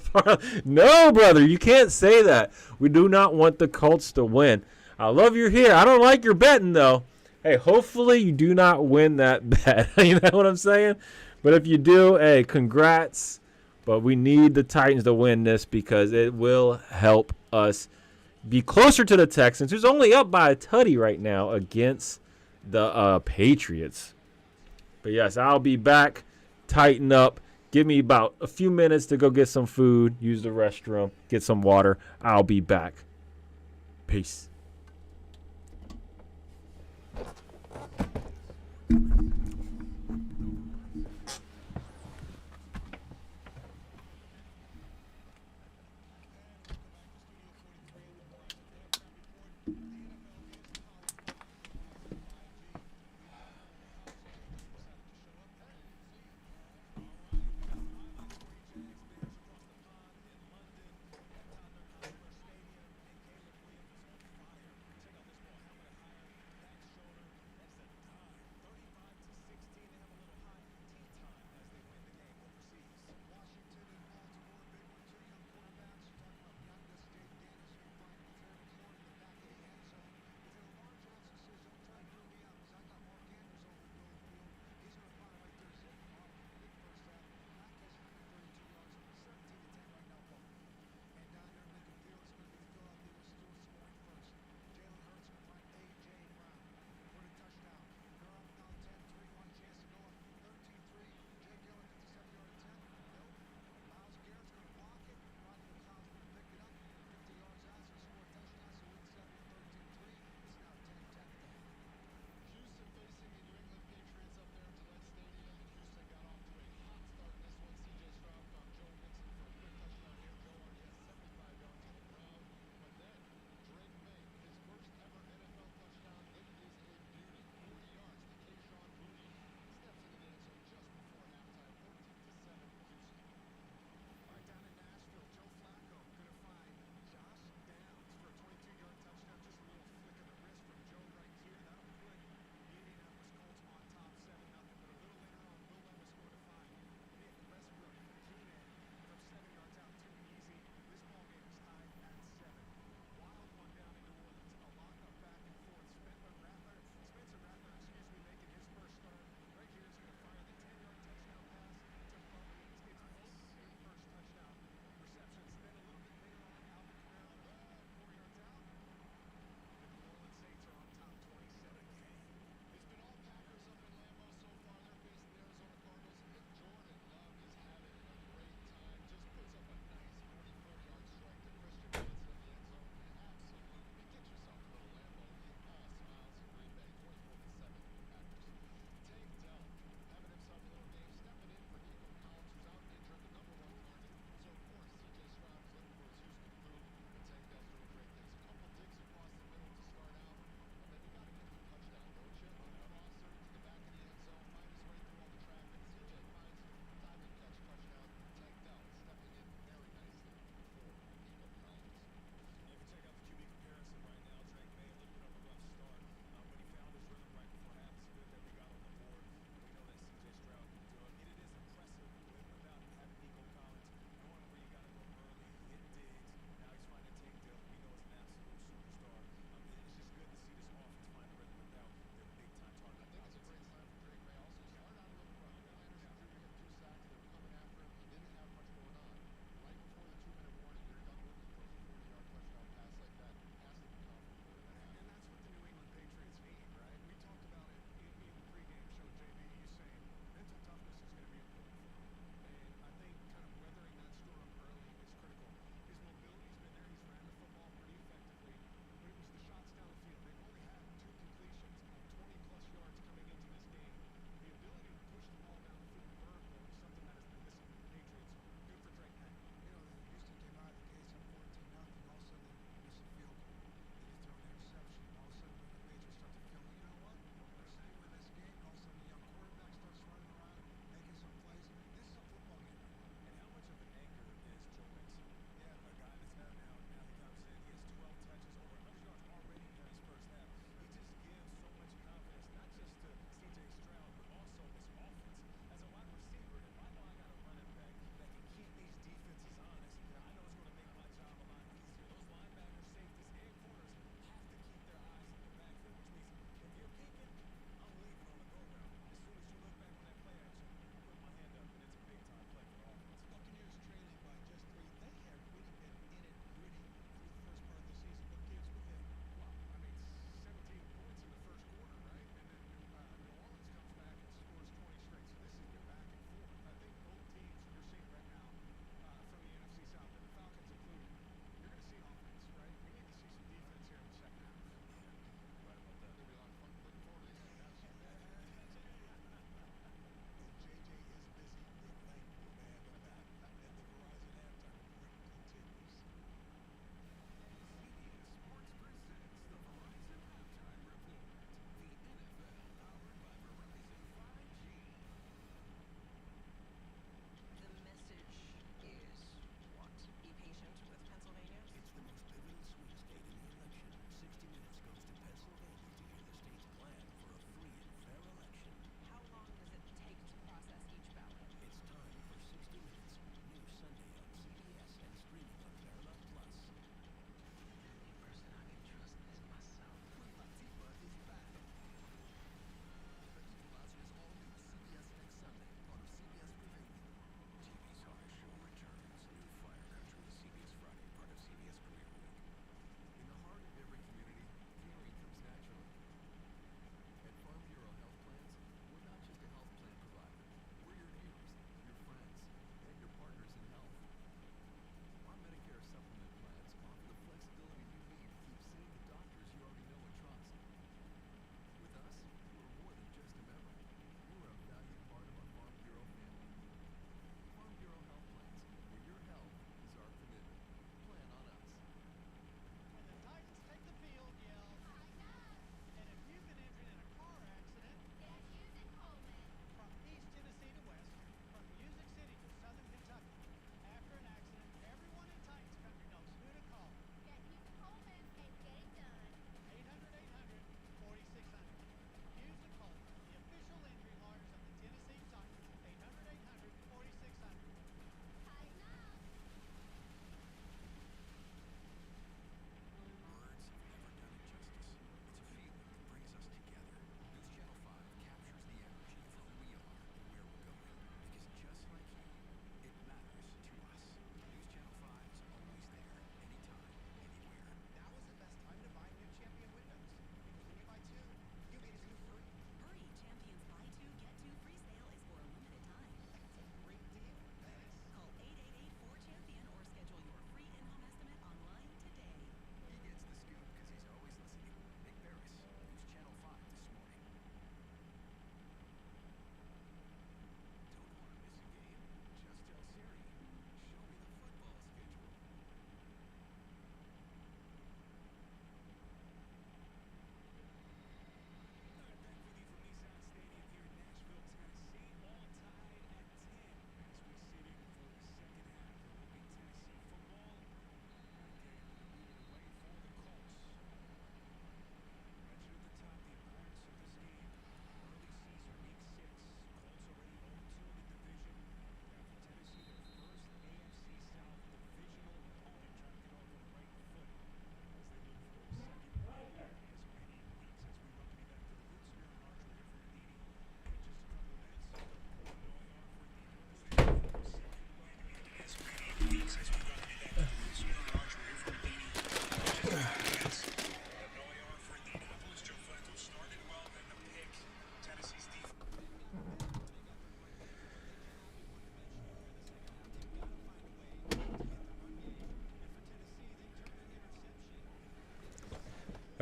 No, brother, you can't say that. We do not want the Colts to win. I love you're here. I don't like your betting, though. Hey, hopefully you do not win that bet. You know what I'm saying? But if you do, hey, congrats. But we need the Titans to win this because it will help us be closer to the Texans, who's only up by a tutty right now against the Patriots. But, yes, I'll be back. Tighten up. Give me about a few minutes to go get some food, use the restroom, get some water. I'll be back. Peace.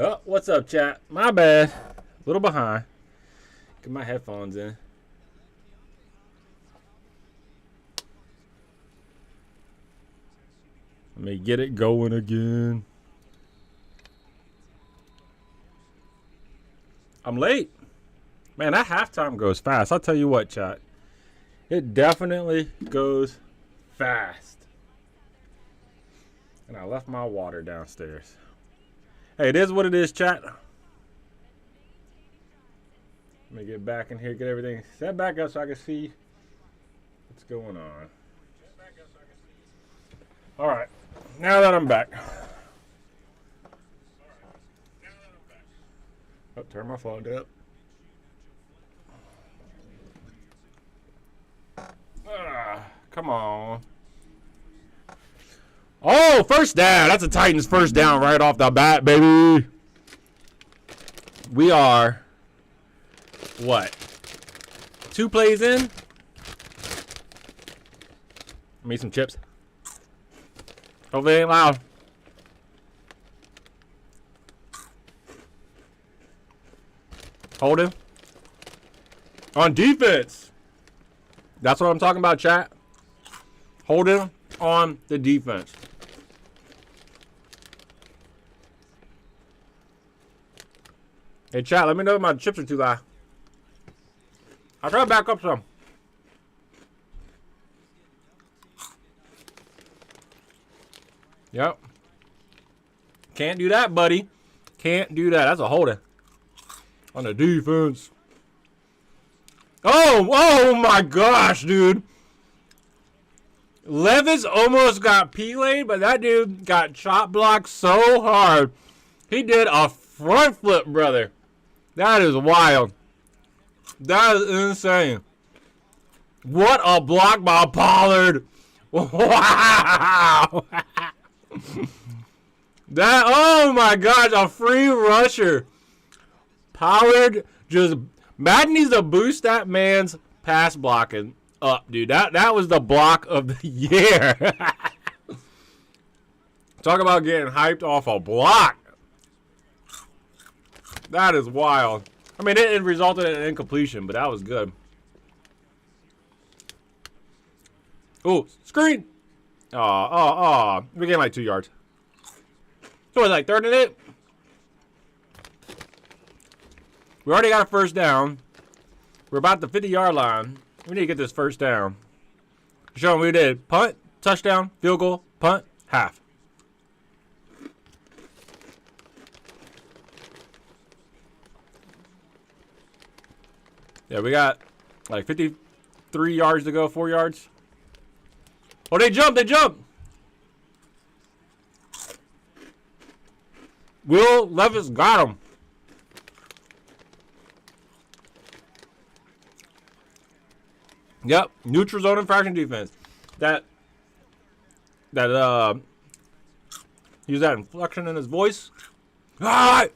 Oh, what's up, chat? My bad. A little behind. Get my headphones in. Let me get it going again. I'm late. Man, that halftime goes fast. I'll tell you what, chat. It definitely goes fast. And I left my water downstairs. Hey, it is what it is, chat. Let me get back in here, get everything set back up so I can see what's going on. All right, now that I'm back. Oh, turn my phone up. Come on. Oh, first down. That's a Titans first down right off the bat, baby. We are, what, 2 plays in? I need some chips. Hopefully it ain't loud. Hold him. On defense. That's what I'm talking about, chat. Hold him on the defense. Hey, chat, let me know if my chips are too loud. I'll try to back up some. Yep. Can't do that, buddy. Can't do that. That's a holding. On the defense. Oh my gosh, dude. Levis almost got P-laid, but that dude got chop blocked so hard. He did a front flip, brother. That is wild. That is insane. What a block by Pollard. Wow. That, oh my gosh, a free rusher. Pollard just, Madden needs to boost that man's pass blocking up, dude. That was the block of the year. Talk about getting hyped off a block. That is wild. I mean, it resulted in an incompletion, but that was good. Oh, screen. We gained like 2 yards. So it's like 3rd and 8. We already got a first down. We're about the 50-yard line. We need to get this first down. Show them we did. Punt, touchdown, field goal, punt, half. Yeah, we got like 53 yards to go, 4 yards. Oh, they jumped, Will Levis got him. Yep, neutral zone infraction defense. That use that inflection in his voice. Ah!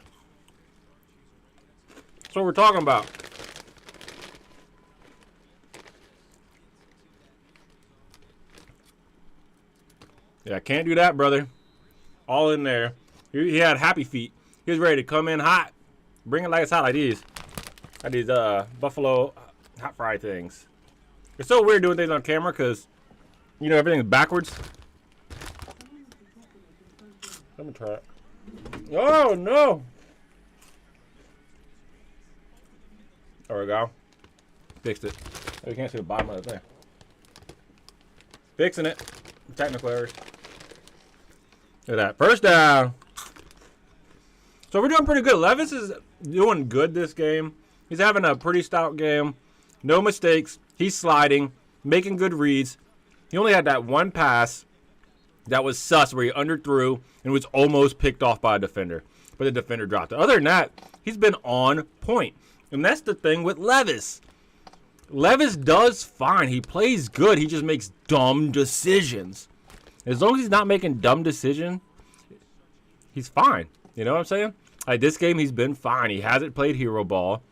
That's what we're talking about. Yeah, can't do that, brother. All in there. He had happy feet. He was ready to come in hot. Bring it like it's hot, like these. Like these Buffalo hot fry things. It's so weird doing things on camera because, you know, everything's backwards. Let me try it. Oh, no. There we go. Fixed it. Oh, you can't see the bottom of the thing. Fixing it. Technical errors. Look at that. First down. So we're doing pretty good. Levis is doing good this game. He's having a pretty stout game. No mistakes. He's sliding, making good reads. He only had that one pass that was sus where he underthrew and was almost picked off by a defender. But the defender dropped it. Other than that, he's been on point. And that's the thing with Levis. Levis does fine. He plays good. He just makes dumb decisions. As long as he's not making dumb decisions, he's fine. You know what I'm saying? Like this game, he's been fine. He hasn't played hero ball.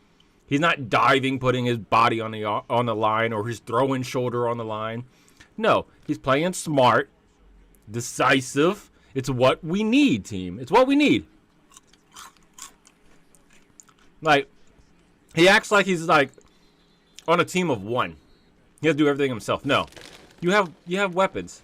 He's not diving, putting his body on the line, or his throwing shoulder on the line. No, he's playing smart, decisive. It's what we need, team. It's what we need. Like, he acts like he's like on a team of one. He has to do everything himself. No, you have weapons.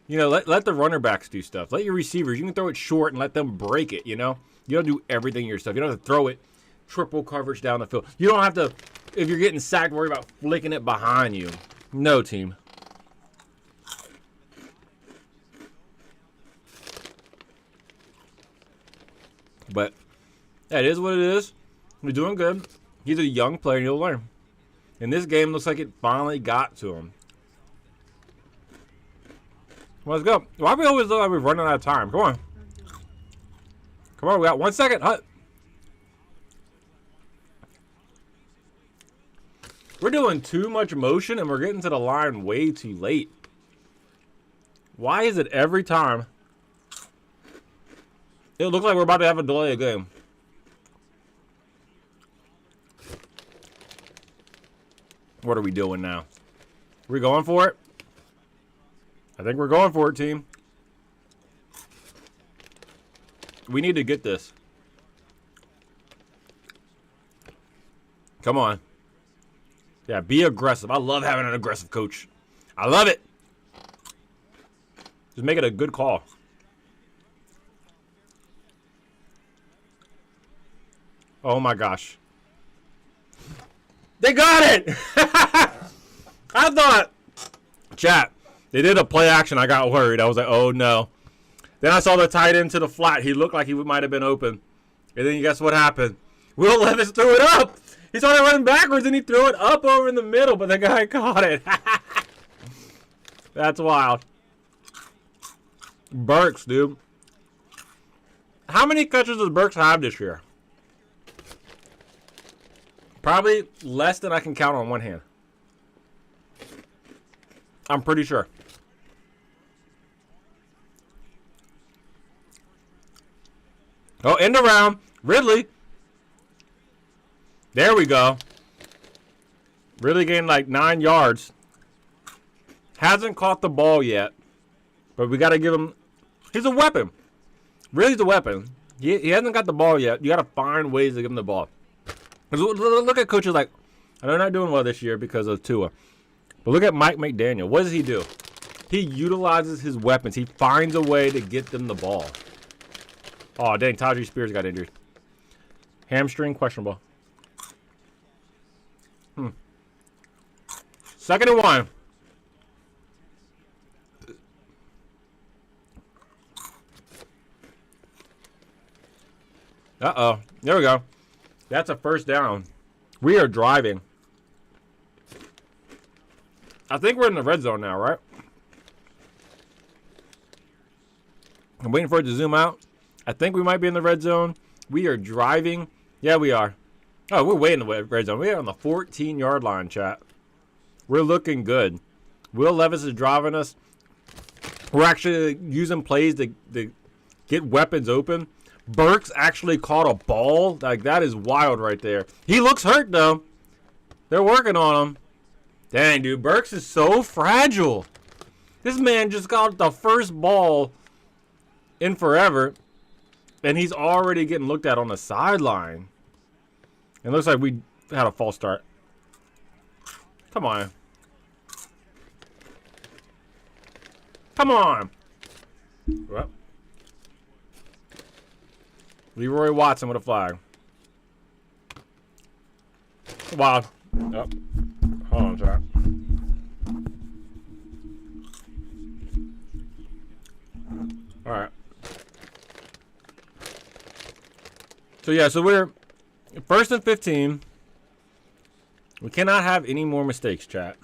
You know, let the runner backs do stuff. Let your receivers. You can throw it short and let them break it. You know, you don't do everything yourself. You don't have to throw it triple coverage down the field. You don't have to, if you're getting sacked, worry about flicking it behind you. No, team. But that is what it is. We're doing good. He's a young player, and he'll learn. And this game looks like it finally got to him. Well, let's go. Why do we always look like we're running out of time? Come on. Come on, we got 1 second. We're doing too much motion, and we're getting to the line way too late. Why is it every time it looks like we're about to have a delay of game? What are we doing now? Are we going for it? I think we're going for it, team. We need to get this. Come on. Yeah, be aggressive. I love having an aggressive coach. I love it. Just make it a good call. Oh my gosh. They got it! I thought, chat, they did a play action. I got worried. I was like, oh no. Then I saw the tight end to the flat. He looked like he might have been open. And then guess what happened? Will Levis threw it up. He started running backwards and he threw it up over in the middle, but the guy caught it. That's wild. Burks, dude. How many catches does Burks have this year? Probably less than I can count on one hand. I'm pretty sure. Oh, end around. Ridley. There we go. Ridley gained like 9 yards. Hasn't caught the ball yet. But we got to give him... He's a weapon. Ridley's a weapon. He hasn't got the ball yet. You got to find ways to give him the ball. Look at coaches like... They're not doing well this year because of Tua. But look at Mike McDaniel. What does he do? He utilizes his weapons. He finds a way to get them the ball. Oh, dang. Tajee Spears got injured. Hamstring, questionable. 2nd and 1. Uh-oh. There we go. That's a first down. We are driving. I think we're in the red zone now, right? I'm waiting for it to zoom out. I think we might be in the red zone. We are driving. Yeah, we are. Oh, we're way in the red zone. We are on the 14-yard line, chat. We're looking good. Will Levis is driving us. We're actually using plays to get weapons open. Burks actually caught a ball. Like, that is wild right there. He looks hurt, though. They're working on him. Dang, dude. Burks is so fragile. This man just got the first ball in forever, and he's already getting looked at on the sideline. It looks like we had a false start. Come on. Come on. Well. Leroy Watson with a flag. Wow. Oh. Hold on, chat. All right. So, yeah, so we're 1st and 15. We cannot have any more mistakes, chat.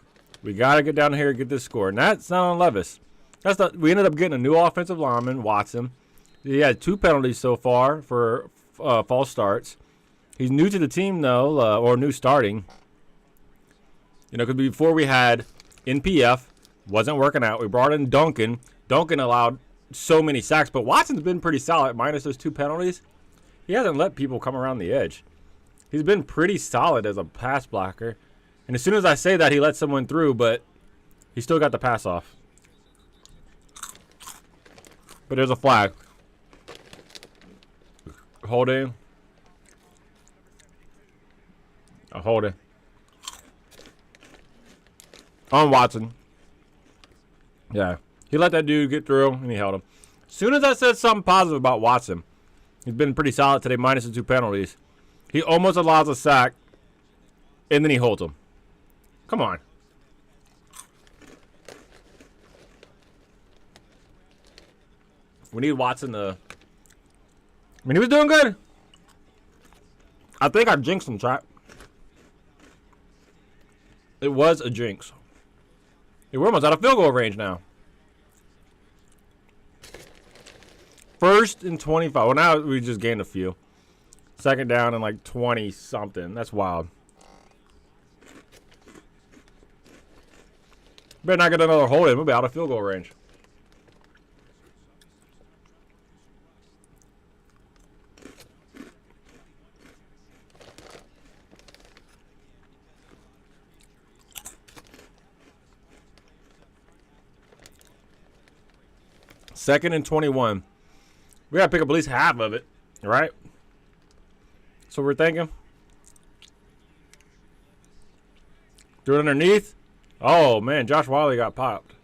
We got to get down here and get this score. And that's not on Levis. We ended up getting a new offensive lineman, Watson. He had 2 penalties so far for false starts. He's new to the team, though, or new starting. You know, because before we had NPF, wasn't working out. We brought in Duncan. Duncan allowed so many sacks, but Watson's been pretty solid, minus those 2 penalties. He hasn't let people come around the edge. He's been pretty solid as a pass blocker. And as soon as I say that, he lets someone through, but he still got the pass off. But there's a flag. Holding. I'll hold it. On Watson. Yeah. He let that dude get through, and he held him. As soon as I said something positive about Watson, he's been pretty solid today, minus the 2 penalties. He almost allows a sack, and then he holds him. Come on. We need Watson to... I mean, he was doing good. I think I jinxed him, chat. It was a jinx. Hey, we're almost out of field goal range now. 1st and 25. Well, now we just gained a few. 2nd down and like 20-something. That's wild. Better not get another hold in. We'll be out of field goal range. Second and 21. We gotta pick up at least half of it, right? So we're thinking. Do it underneath. Oh man, Josh Wiley got popped.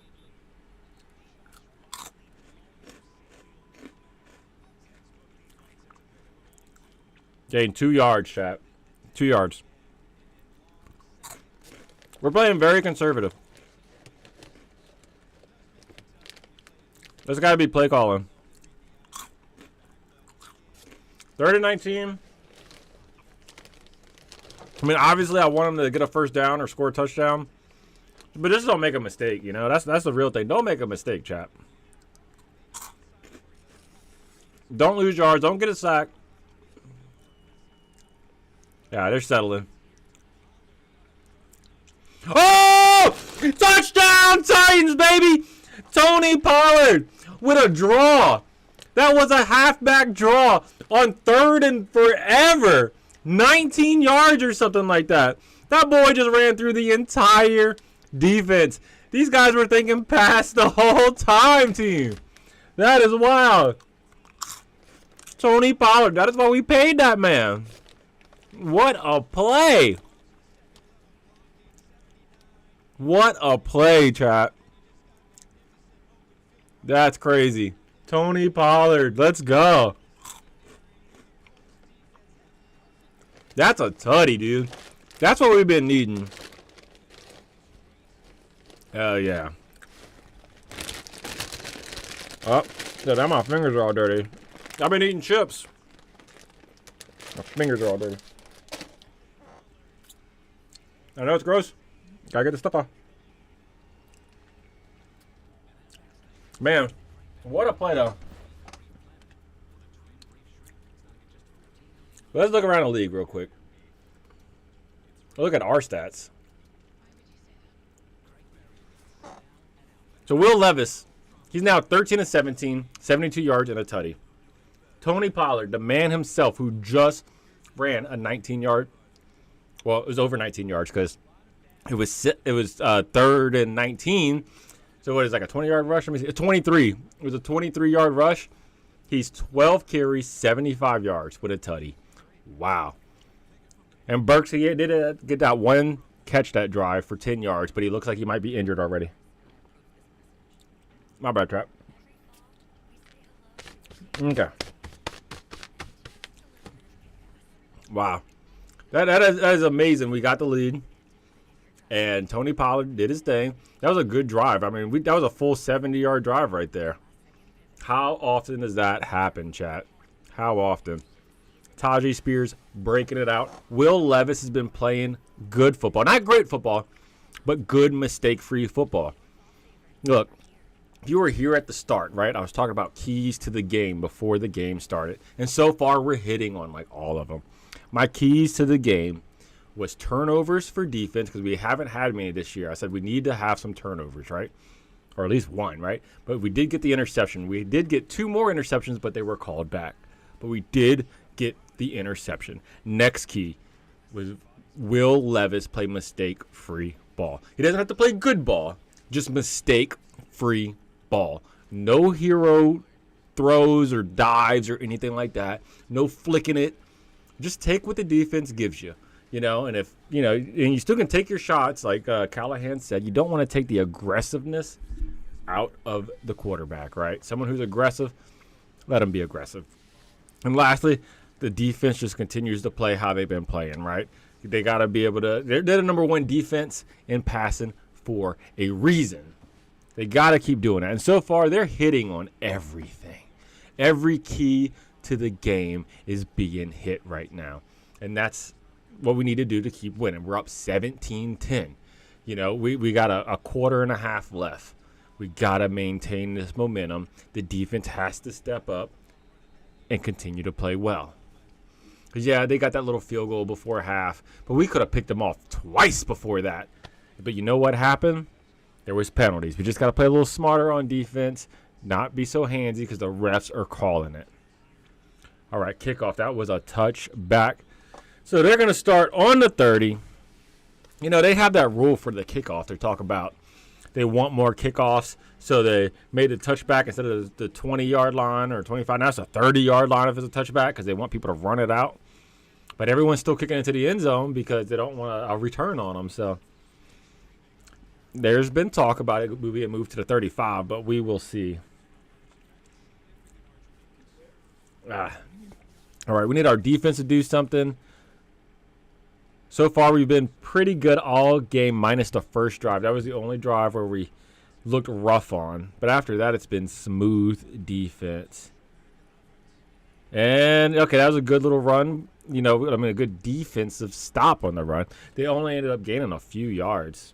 Gained 2 yards, chat. 2 yards. We're playing very conservative. There's got to be play calling. 3rd and 19. I mean, obviously, I want them to get a 1st down or score a touchdown. But just don't make a mistake, you know? That's the real thing. Don't make a mistake, chap. Don't lose yards. Don't get a sack. Yeah, they're settling. Oh! Touchdown, Titans, baby! Tony Pollard with a draw. That was a halfback draw on 3rd and forever. 19 yards or something like that. That boy just ran through the entire defense. These guys were thinking pass the whole time, team. That is wild. Tony Pollard. That is why we paid that man. What a play. What a play, chat. That's crazy. Tony Pollard. Let's go. That's a tutty, dude. That's what we've been needing. Hell yeah. Oh, yeah, now my fingers are all dirty. I've been eating chips. My fingers are all dirty. I know it's gross. Gotta get the stuff off. Man, what a play, though. Let's look around the league real quick. Look at our stats. So Will Levis, he's now 13 and 17, 72 yards and a tutty. Tony Pollard, the man himself, who just ran a 19-yard. Well, it was over 19 yards because it was 3rd and 19. So what is like a 20-yard rush? Let me see. 23. It was a 23-yard rush. He's 12 carries, 75 yards with a tutty. Wow. And Burks, he did get that one catch that drive for 10 yards, but he looks like he might be injured already. My bad, Trap. Okay. Wow. That is amazing. We got the lead. And Tony Pollard did his thing. That was a good drive. I mean, that was a full 70-yard drive right there. How often does that happen, chat? How often? Tajay Spears breaking it out. Will Levis has been playing good football. Not great football, but good mistake-free football. Look, if you were here at the start, right, I was talking about keys to the game before the game started. And so far, we're hitting on, like, all of them. My keys to the game was turnovers for defense, because we haven't had many this year. I said we need to have some turnovers, right? Or at least one, right? But we did get the interception. We did get 2 more interceptions, but they were called back. But we did get the interception. Next key was Will Levis play mistake-free ball. He doesn't have to play good ball, just mistake-free ball. No hero throws or dives or anything like that. No flicking it. Just take what the defense gives you. And if, and you still can take your shots, like Callahan said, you don't want to take the aggressiveness out of the quarterback, right? Someone who's aggressive, let them be aggressive. And lastly, the defense just continues to play how they've been playing, right? They got to be able to – they're the number one defense in passing for a reason. They got to keep doing that. And so far, they're hitting on everything. Every key to the game is being hit right now. And that's what we need to do to keep winning. We're up 17-10. We got a quarter and a half left. We got to maintain this momentum. The defense has to step up and continue to play well. Because, yeah, they got that little field goal before half, but we could have picked them off twice before that. But you know what happened? There was penalties. We just got to play a little smarter on defense, not be so handsy because the refs are calling it. All right, kickoff. That was a touchback. So they're going to start on the 30. They have that rule for the kickoff they talk about. They want more kickoffs, so they made a touchback instead of the 20-yard line or 25. Now it's a 30-yard line if it's a touchback because they want people to run it out. But everyone's still kicking into the end zone because they don't want a return on them. So there's been talk about it being moved to the 35, but we will see. All right, we need our defense to do something. So far, we've been pretty good all game minus the first drive. That was the only drive where we looked rough on. But after that, it's been smooth defense. And, okay, that was a good little run. A good defensive stop on the run. They only ended up gaining a few yards.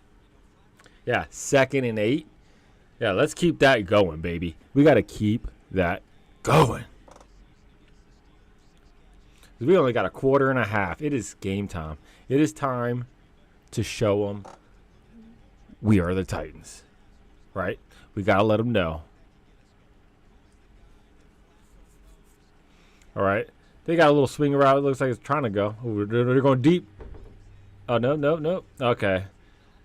Yeah, 2nd and 8. Yeah, let's keep that going, baby. We got to keep that going. We only got a quarter and a half. It is game time. It is time to show them we are the Titans, right? We got to let them know. All right. They got a little swing around. It looks like it's trying to go. Oh, they're going deep. Oh, no. Okay.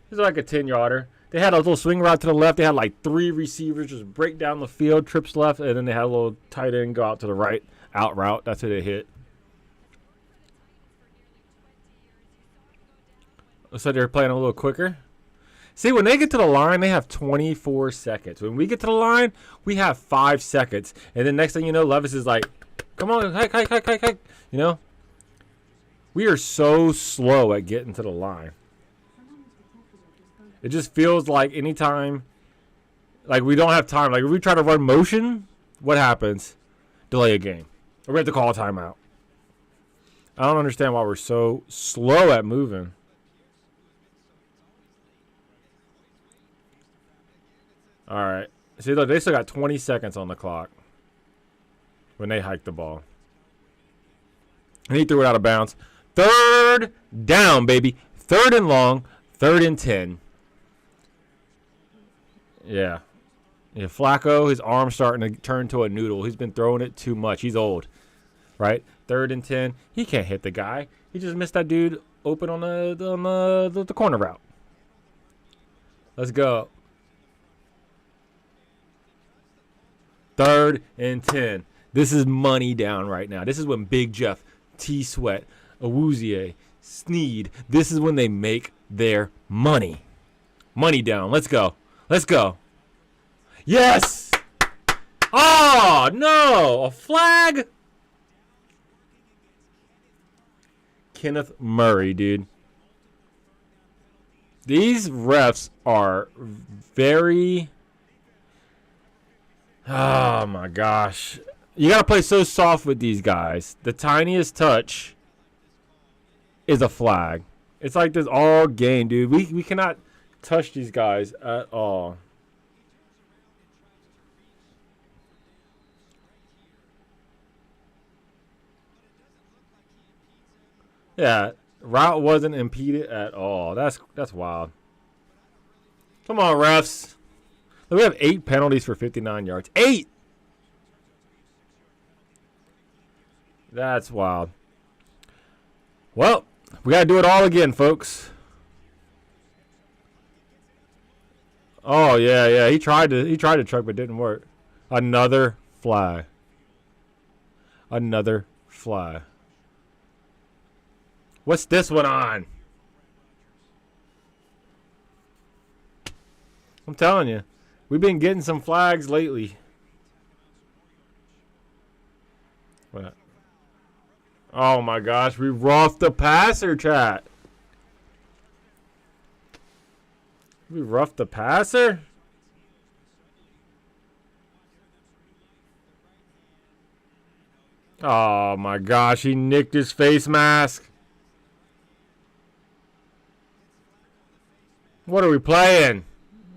This is like a 10-yarder. They had a little swing route to the left. They had like 3 receivers just break down the field, trips left, and then they had a little tight end go out to the right, out route. That's who they hit. So they're playing a little quicker. See, when they get to the line, they have 24 seconds. When we get to the line, we have 5 seconds. And then next thing you know, Levis is like, come on, hike. We are so slow at getting to the line. It just feels like anytime, like we don't have time. Like if we try to run motion, what happens? Delay a game. Or we have to call a timeout. I don't understand why we're so slow at moving. All right. See, look, they still got 20 seconds on the clock when they hiked the ball. And he threw it out of bounds. 3rd down, baby. 3rd and long. 3rd and 10. Yeah. Flacco, his arm's starting to turn to a noodle. He's been throwing it too much. He's old, right? 3rd and 10. He can't hit the guy. He just missed that dude open on the corner route. Let's go. 3rd and 10. This is money down right now. This is when Big Jeff, T-Sweat, Awuzie, Sneed, this is when they make their money. Money down. Let's go. Yes! Oh, no! A flag? Kenneth Murray, dude. These refs are very... Oh, my gosh. You got to play so soft with these guys. The tiniest touch is a flag. It's like this all game, dude. We cannot touch these guys at all. Yeah, route wasn't impeded at all. That's wild. Come on, refs. We have 8 penalties for 59 yards. 8! That's wild. Well, we got to do it all again, folks. Oh, yeah. He tried to truck, but it didn't work. Another flag. What's this one on? I'm telling you, we've been getting some flags lately. What? Oh my gosh, we roughed the passer, chat. We roughed the passer? Oh my gosh, he nicked his face mask. What are we playing?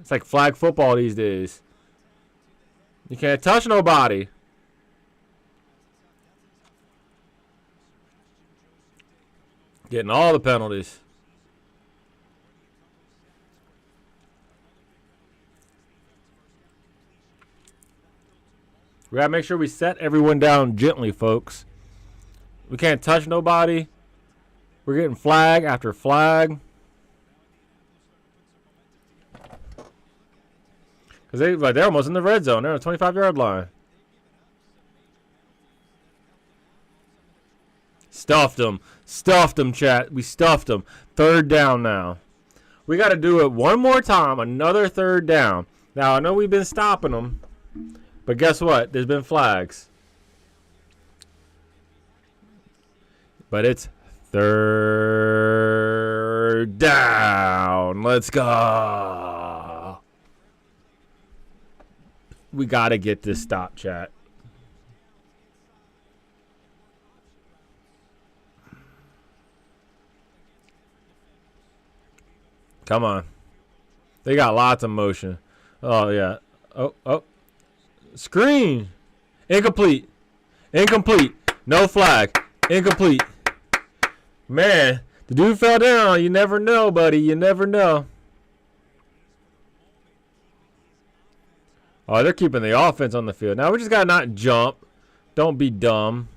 It's like flag football these days. You can't touch nobody. Getting all the penalties. We gotta make sure we set everyone down gently, folks. We can't touch nobody. We're getting flag after flag. Because they're almost in the red zone. They're on the 25-yard line. Stuffed them. Stuffed them, chat. We stuffed them. Third down now. We got to do it one more time. Another third down. Now, I know we've been stopping them. But guess what? There's been flags. But it's third down. Let's go. We got to get this stop, chat. Come on. They got lots of motion. Oh, yeah. Oh. Screen. Incomplete. Incomplete. No flag. Incomplete. Man, the dude fell down. You never know, buddy. You never know. Oh, they're keeping the offense on the field. Now, we just got to not jump. Don't be dumb.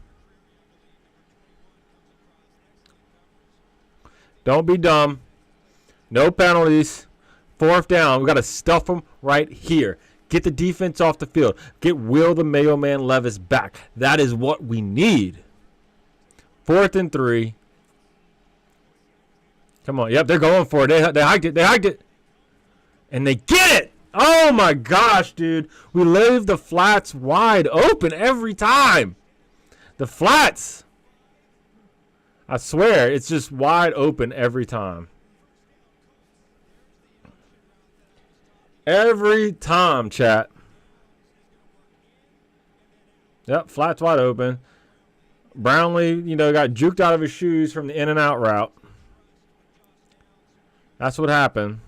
Don't be dumb. No penalties. Fourth down. We got to stuff them right here. Get the defense off the field. Get Will the Mailman Levis back. That is what we need. 4th and 3. Come on. Yep, they're going for it. They hiked it. They hiked it. And they get it. Oh, my gosh, dude. We leave the flats wide open every time. The flats. I swear, it's just wide open every time. Every time, chat. Yep, flats wide open. Brownlee, got juked out of his shoes from the in and out route. That's what happened.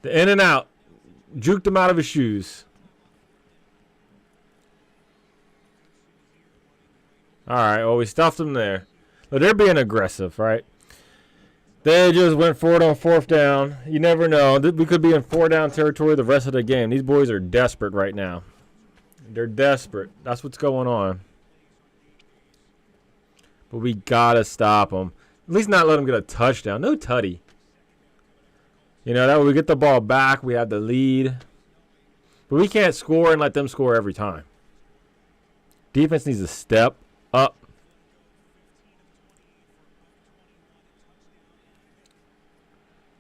The in and out juked him out of his shoes. All right, well, we stuffed him there. But they're being aggressive, right? They just went forward on 4th down. You never know. We could be in 4-down territory the rest of the game. These boys are desperate right now. They're desperate. That's what's going on. But we got to stop them. At least not let them get a touchdown. No tutty. That way we get the ball back. We have the lead. But we can't score and let them score every time. Defense needs to step up.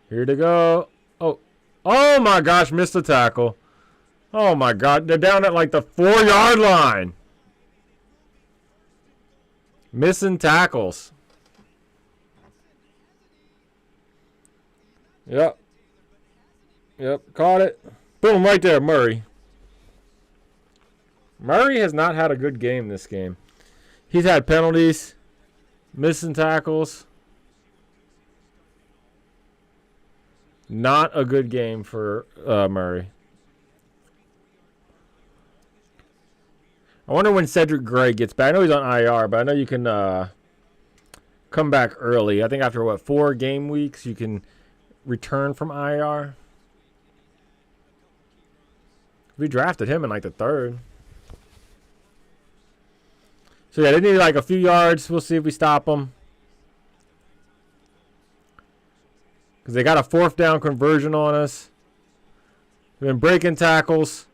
Here to go. Oh my gosh, missed the tackle. Oh my God, they're down at like the 4-yard line. Missing tackles. Yep, caught it. Boom, right there, Murray. Murray has not had a good game this game. He's had penalties, missing tackles. Not a good game for Murray. I wonder when Cedric Gray gets back. I know he's on IR, but I know you can come back early. I think after, 4 game weeks, you can return from IR. We drafted him in like the 3rd. So, yeah, they need like a few yards. We'll see if we stop them. Because they got a 4th down conversion on us. We've been breaking tackles.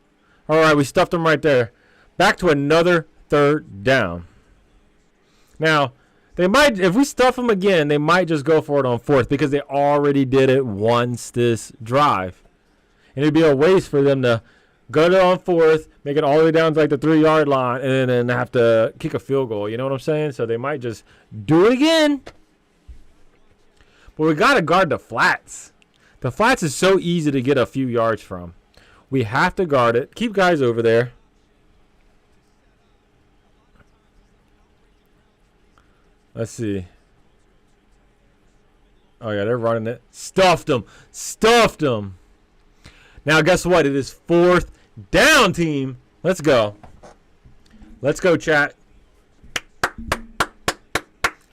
All right, we stuffed them right there. Back to another 3rd down. Now, They might, if we stuff them again, they might just go for it on fourth because they already did it once this drive. And it'd be a waste for them to go to on fourth, make it all the way down to like the 3-yard line, and then have to kick a field goal. You know what I'm saying? So they might just do it again. But we got to guard the flats. The flats is so easy to get a few yards from. We have to guard it. Keep guys over there. Let's see. Oh, yeah, they're running it. Stuffed them. Stuffed them. Now, guess what? It is 4th down, team. Let's go. Let's go, chat.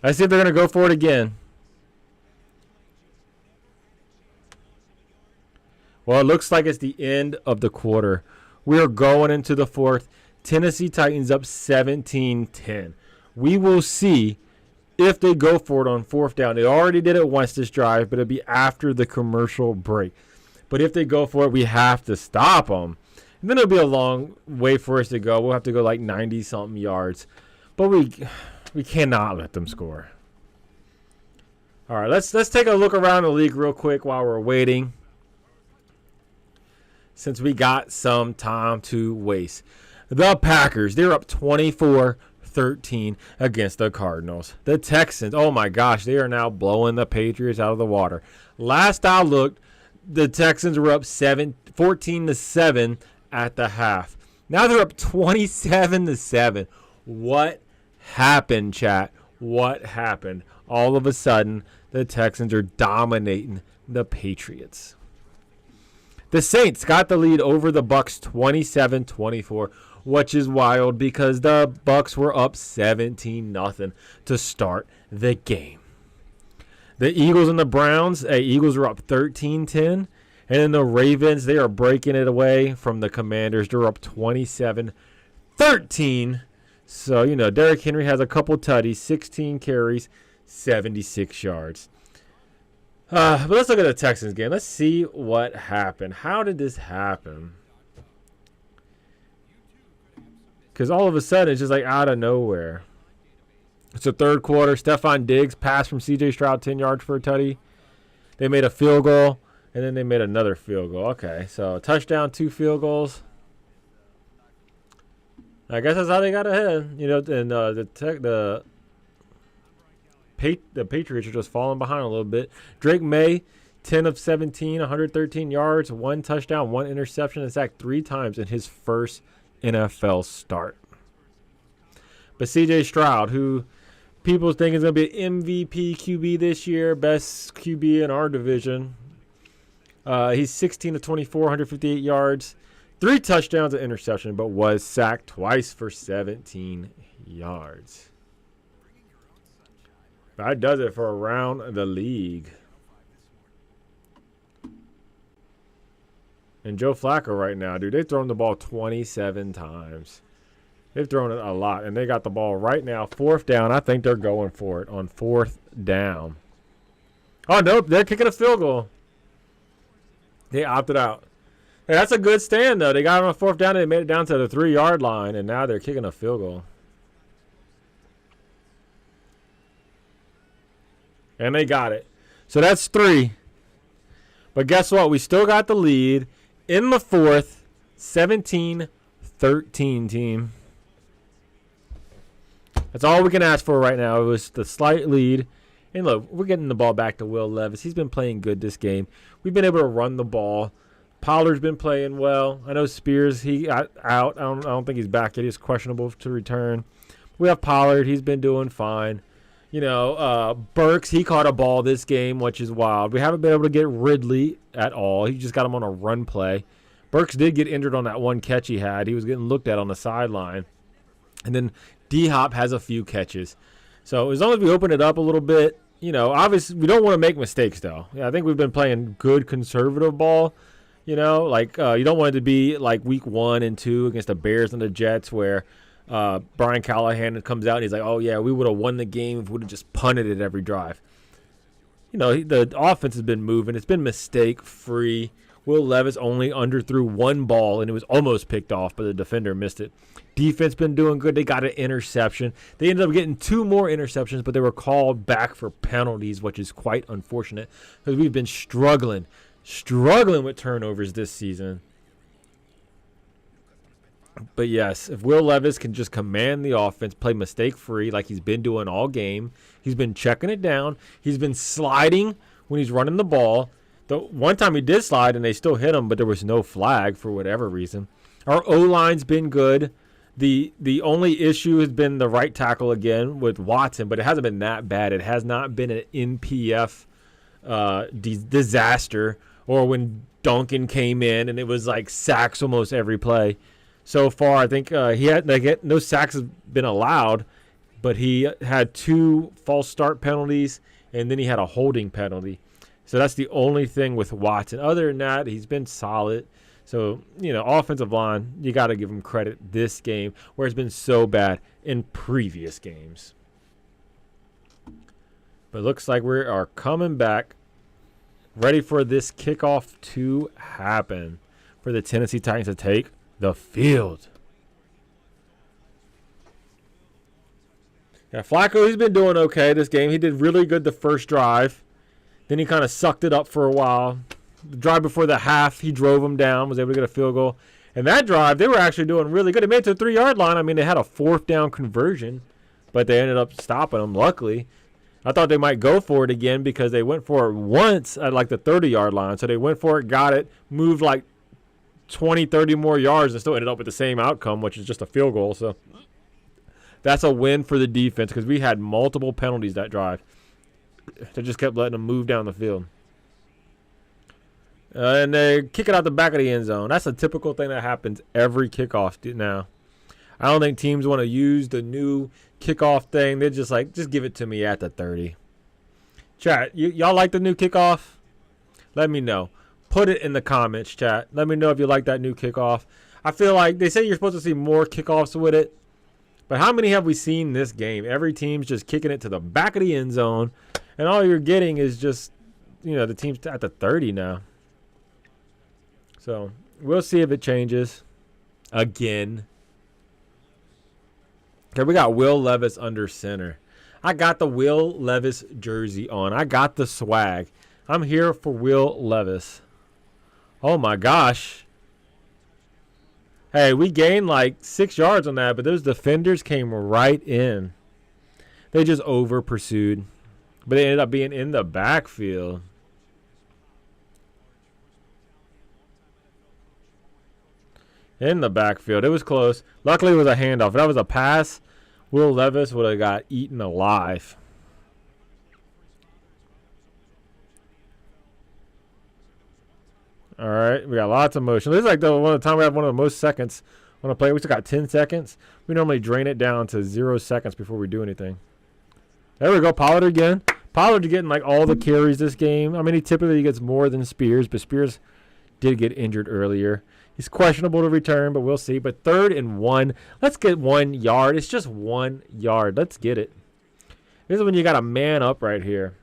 Let's see if they're going to go for it again. Well, it looks like it's the end of the quarter. We are going into the 4th. Tennessee Titans up 17-10. We will see if they go for it on 4th down. They already did it once this drive, but it'll be after the commercial break. But if they go for it, we have to stop them. And then it'll be a long way for us to go. We'll have to go like 90-something yards. But we cannot let them score. All right, let's take a look around the league real quick while we're waiting, since we got some time to waste. The Packers, they're up 24-13 against the Cardinals. The Texans, oh my gosh, they are now blowing the Patriots out of the water. Last I looked, the Texans were up 14-7 at the half. Now they're up 27-7. What happened, chat? What happened? All of a sudden, the Texans are dominating the Patriots. The Saints got the lead over the Bucs 27-24, which is wild because the Bucs were up 17-0 to start the game. The Eagles and the Browns, Eagles were up 13-10. And then the Ravens, they are breaking it away from the Commanders. They're up 27-13. So, you know, Derrick Henry has a couple tutties, 16 carries, 76 yards. But let's look at the Texans game. Let's see what happened. How did this happen? Because all of a sudden, it's just like out of nowhere. It's the third quarter. Stephon Diggs passed from C.J. Stroud 10 yards for a tutty. They made a field goal, and then they made another field goal. Okay, so touchdown, 2 field goals. I guess that's how they got ahead. You know, and the Patriots are just falling behind a little bit. Drake May, 10 of 17, 113 yards, 1 touchdown, 1 interception, and sacked 3 times in his first NFL start. But C.J. Stroud, who people think is going to be an MVP QB this year, best QB in our division. He's 16 of 24, 158 yards, 3 touchdowns and interception, but was sacked twice for 17 yards. That does it for around the league. And Joe Flacco right now, dude, they've thrown the ball 27 times. They've thrown it a lot, and they got the ball right now. 4th down. I think they're going for it on 4th down. Oh, nope, they're kicking a field goal. They opted out. Hey, that's a good stand, though. They got it on 4th down, and they made it down to the 3-yard line, and now they're kicking a field goal. And they got it. So that's 3. But guess what? We still got the lead in the 4th, 17-13 team. That's all we can ask for right now. It was the slight lead. And look, we're getting the ball back to Will Levis. He's been playing good this game. We've been able to run the ball. Pollard's been playing well. I know Spears, he got out. I don't think he's back yet. He's questionable to return. We have Pollard. He's been doing fine. You know, Burks, he caught a ball this game, which is wild. We haven't been able to get Ridley at all. He just got him on a run play. Burks did get injured on that one catch he had. He was getting looked at on the sideline. And then D-Hop has a few catches. So as long as we open it up a little bit, you know, obviously we don't want to make mistakes, though. Yeah, I think we've been playing good conservative ball. You know, like you don't want it to be like week 1 and 2 against the Bears and the Jets where Brian Callahan comes out and he's like, oh, yeah, we would have won the game if we would have just punted it every drive. You know, the offense has been moving. It's been mistake-free. Will Levis only underthrew one ball, and it was almost picked off, but the defender missed it. Defense been doing good. They got an interception. They ended up getting 2 more interceptions, but they were called back for penalties, which is quite unfortunate because we've been struggling with turnovers this season. But yes, if Will Levis can just command the offense, play mistake-free like he's been doing all game, he's been checking it down, he's been sliding when he's running the ball. The one time he did slide and they still hit him, but there was no flag for whatever reason. Our O-line's been good. The only issue has been the right tackle again with Watson, but it hasn't been that bad. It has not been an NPF disaster, or when Duncan came in and it was like sacks almost every play. So far, I think he had no sacks have been allowed, but he had 2 false start penalties, and then he had a holding penalty. So that's the only thing with Watson. Other than that, he's been solid. So, offensive line, you got to give him credit this game, where it's been so bad in previous games. But it looks like we are coming back, ready for this kickoff to happen, for the Tennessee Titans to take the field. Yeah, Flacco, he's been doing okay this game. He did really good the first drive. Then he kind of sucked it up for a while. The drive before the half, he drove them down, was able to get a field goal. And that drive, they were actually doing really good. They made it to the 3-yard line. I mean, they had a 4th down conversion, but they ended up stopping them, luckily. I thought they might go for it again because they went for it once at like the 30-yard line. So they went for it, got it, moved like 20, 30 more yards, and still ended up with the same outcome, which is just a field goal. So that's a win for the defense because we had multiple penalties that drive. They just kept letting them move down the field. And they kick it out the back of the end zone. That's a typical thing that happens every kickoff now. I don't think teams want to use the new kickoff thing. They're just like, just give it to me at the 30. Chat, y'all like the new kickoff? Let me know. Put it in the comments, chat. Let me know if you like that new kickoff. I feel like they say you're supposed to see more kickoffs with it. But how many have we seen this game? Every team's just kicking it to the back of the end zone. And all you're getting is just, the team's at the 30 now. So we'll see if it changes again. Okay, we got Will Levis under center. I got the Will Levis jersey on. I got the swag. I'm here for Will Levis. Oh, my gosh. Hey, we gained like 6 yards on that, but those defenders came right in. They just over-pursued. But they ended up being in the backfield. In the backfield. It was close. Luckily, it was a handoff. If that was a pass, Will Levis would have got eaten alive. All right. We got lots of motion. This is like one of the time we have one of the most seconds on a play. We still got 10 seconds. We normally drain it down to 0 seconds before we do anything. There we go. Pollard again. Pollard getting like all the carries this game. I mean, he typically gets more than Spears, but Spears did get injured earlier. He's questionable to return, but we'll see. But 3rd and 1. Let's get 1 yard. It's just 1 yard. Let's get it. This is when you got to man up right here.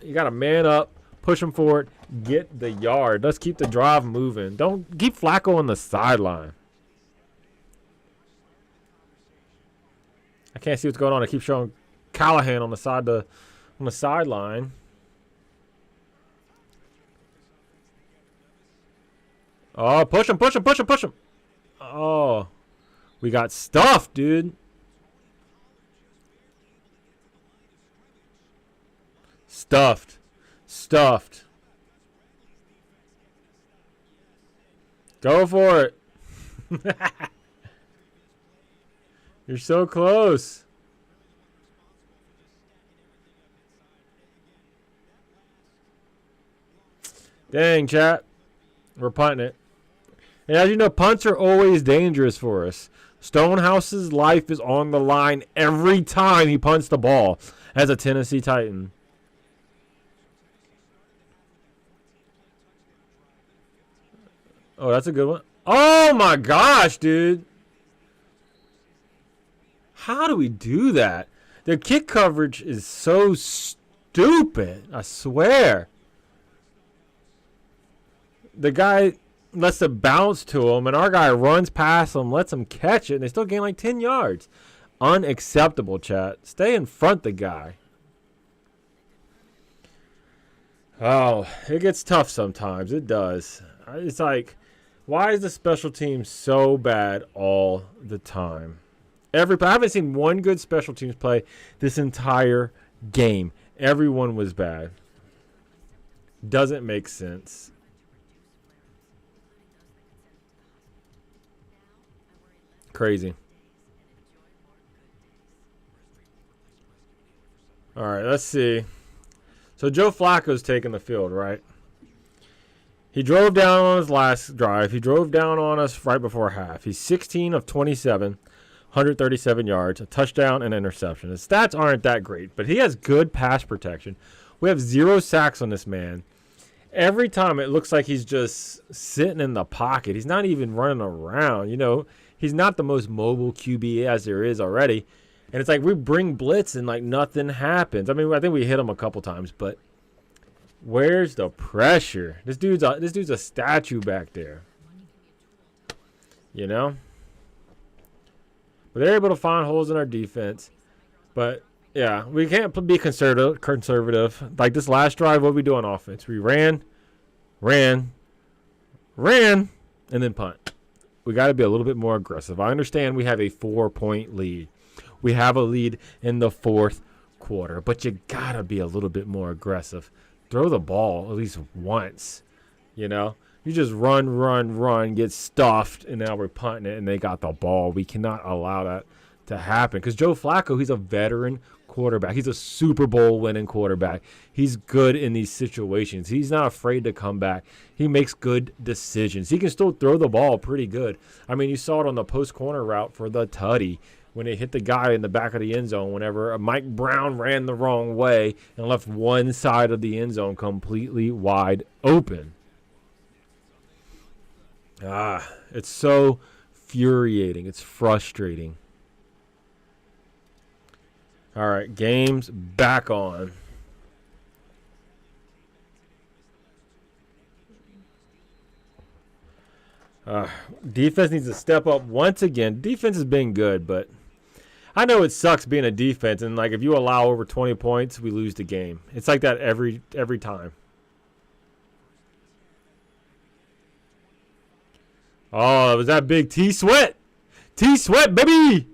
You got to man up, push him forward, get the yard. Let's keep the drive moving. Don't keep Flacco on the sideline. I can't see what's going on. I keep showing Callahan on the sideline. Oh, push him. Oh, we got stuffed, dude. Stuffed. Go for it. You're so close. Dang, chat. We're punting it. And as you know, punts are always dangerous for us. Stonehouse's life is on the line every time he punts the ball as a Tennessee Titan. Oh, that's a good one. Oh, my gosh, dude. How do we do that? Their kick coverage is so stupid. I swear. the guy lets it bounce to him, and our guy runs past him, lets him catch it, and they still gain like 10 yards. Unacceptable, chat. Stay in front of the guy. Oh, it gets tough sometimes. It does. It's like, why is the special team so bad all the time? I haven't seen one good special teams play this entire game. Everyone was bad. Doesn't make sense. Crazy. All right, let's see. So Joe Flacco's taking the field, right? He drove down on his last drive. He drove down on us right before half. He's 16 of 27, 137 yards, a touchdown, and an interception. His stats aren't that great, but he has good pass protection. We have 0 sacks on this man. Every time it looks like he's just sitting in the pocket. He's not even running around. You know, he's not the most mobile QB as there is already. And it's like we bring blitz and like nothing happens. I mean, I think we hit him a couple times, but where's the pressure? This dude's a statue back there. You know? But they're able to find holes in our defense. But yeah, we can't be conservative. Like this last drive, what we do on offense? We ran, and then punt. We got to be a little bit more aggressive. I understand we have a 4-point lead. We have a lead in the fourth quarter, but you got to be a little bit more aggressive. Throw the ball at least once, you know? You just run, get stuffed, and now we're punting it, and they got the ball. We cannot allow that to happen because Joe Flacco, he's a veteran quarterback. He's a Super Bowl winning quarterback. He's good in these situations. He's not afraid to come back. He makes good decisions. He can still throw the ball pretty good. I mean, you saw it on the post corner route for the tutty when it hit the guy in the back of the end zone whenever Mike Brown ran the wrong way and left one side of the end zone completely wide open. It's so infuriating. It's frustrating. All right, game's back on. Defense needs to step up once again. Defense has been good, but I know it sucks being a defense, and like if you allow over 20 points, we lose the game. It's like that every time. Oh, it was that big T-Sweat. T-Sweat, baby.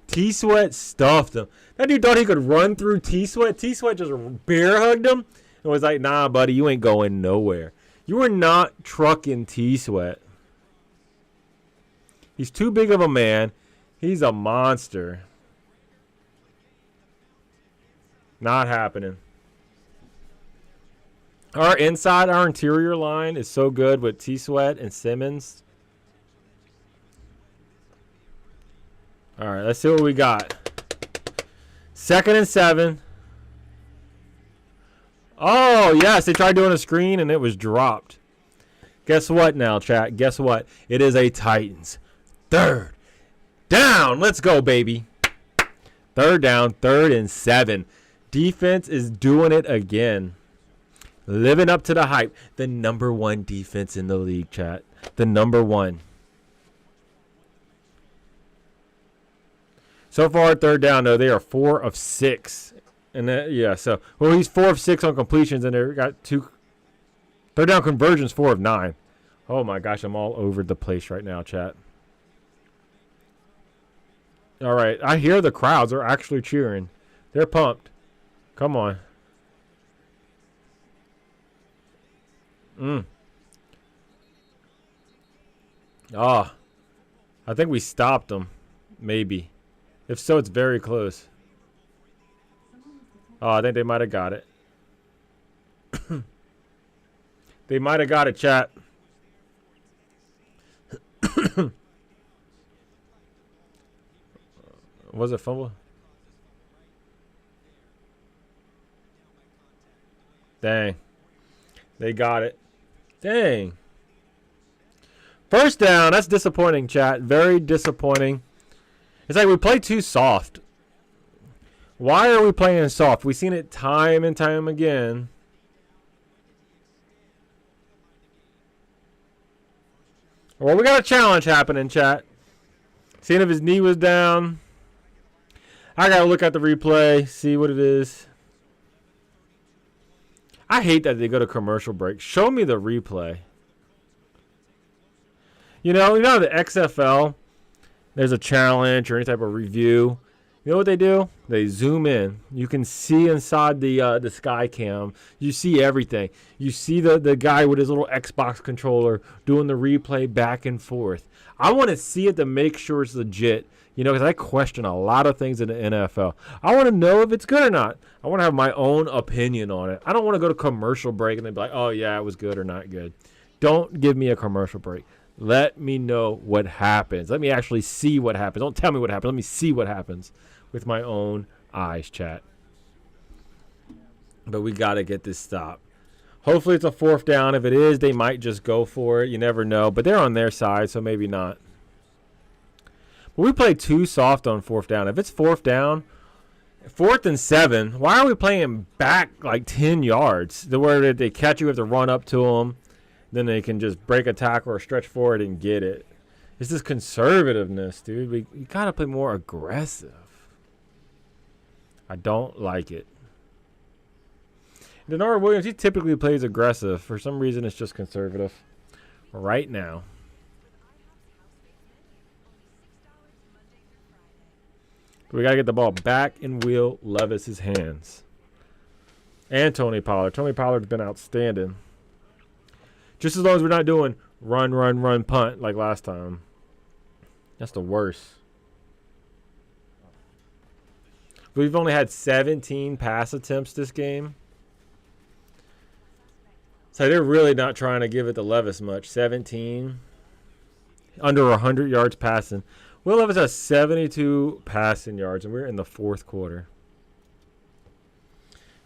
T-Sweat stuffed him. That dude thought he could run through T-Sweat. T-Sweat just bear hugged him and was like, nah, buddy, you ain't going nowhere. You are not trucking T-Sweat. He's too big of a man. He's a monster. Not happening. Our interior line is so good with T-Sweat and Simmons. All right, let's see what we got. 2nd and 7. Oh, yes, they tried doing a screen and it was dropped. Guess what now, chat? Guess what? It is a Titans 3rd down. Let's go, baby. 3rd down, 3rd and 7. Defense is doing it again. Living up to the hype. The number 1 defense in the league, chat. The number 1. So far, 3rd down, though, they are 4 of 6. And he's 4 of 6 on completions, and they got 2 3rd down conversions, 4 of 9. Oh my gosh, I'm all over the place right now, chat. All right, I hear the crowds are actually cheering. They're pumped. Come on. I think we stopped them. Maybe. If so, it's very close. Oh, I think they might have got it. They might have got it, chat. Was it fumble? Dang. They got it. Dang. 1st down. That's disappointing, chat. Very disappointing. It's like we play too soft. Why are we playing soft? We've seen it time and time again. Well, we got a challenge happening, chat. Seeing if his knee was down. I got to look at the replay, see what it is. I hate that they go to commercial break. Show me the replay. You know the XFL, there's a challenge or any type of review. You know what they do? They zoom in. You can see inside the sky cam. You see everything. You see the guy with his little Xbox controller doing the replay back and forth. I want to see it to make sure it's legit. You know, because I question a lot of things in the NFL. I want to know if it's good or not. I want to have my own opinion on it. I don't want to go to commercial break and then be like, oh, yeah, it was good or not good. Don't give me a commercial break. Let me know what happens. Let me actually see what happens. Don't tell me what happens. Let me see what happens with my own eyes, chat. But we got to get this stopped. Hopefully it's a 4th down. If it is, they might just go for it. You never know. But they're on their side, so maybe not. But we play too soft on 4th down. If it's 4th down, 4th and 7, why are we playing back like 10 yards? The where they catch you, have to run up to them. Then they can just break a tackle or stretch forward and get it. It's this conservativeness, dude. We got to play more aggressive. I don't like it. Denard Williams, he typically plays aggressive. For some reason, it's just conservative right now. We got to get the ball back in Will Levis's hands. And Tony Pollard. Tony Pollard's been outstanding. Just as long as we're not doing run, punt like last time. That's the worst. We've only had 17 pass attempts this game. So they're really not trying to give it to Levis much. 17. Under 100 yards passing. Will Levis has 72 passing yards, and we're in the 4th quarter.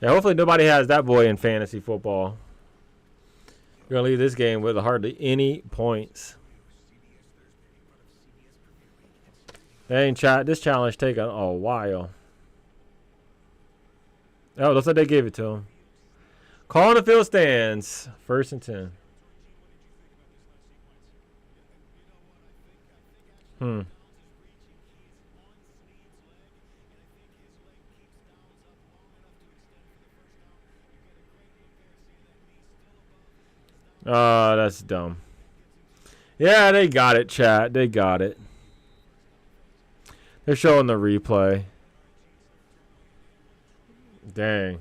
Yeah, hopefully nobody has that boy in fantasy football. We're going to leave this game with hardly any points. Dang, chat, this challenge taking a while. Oh, looks like they gave it to him. Call on the field stands. 1st and 10. Oh, that's dumb. Yeah, they got it, chat. They got it. They're showing the replay. Dang.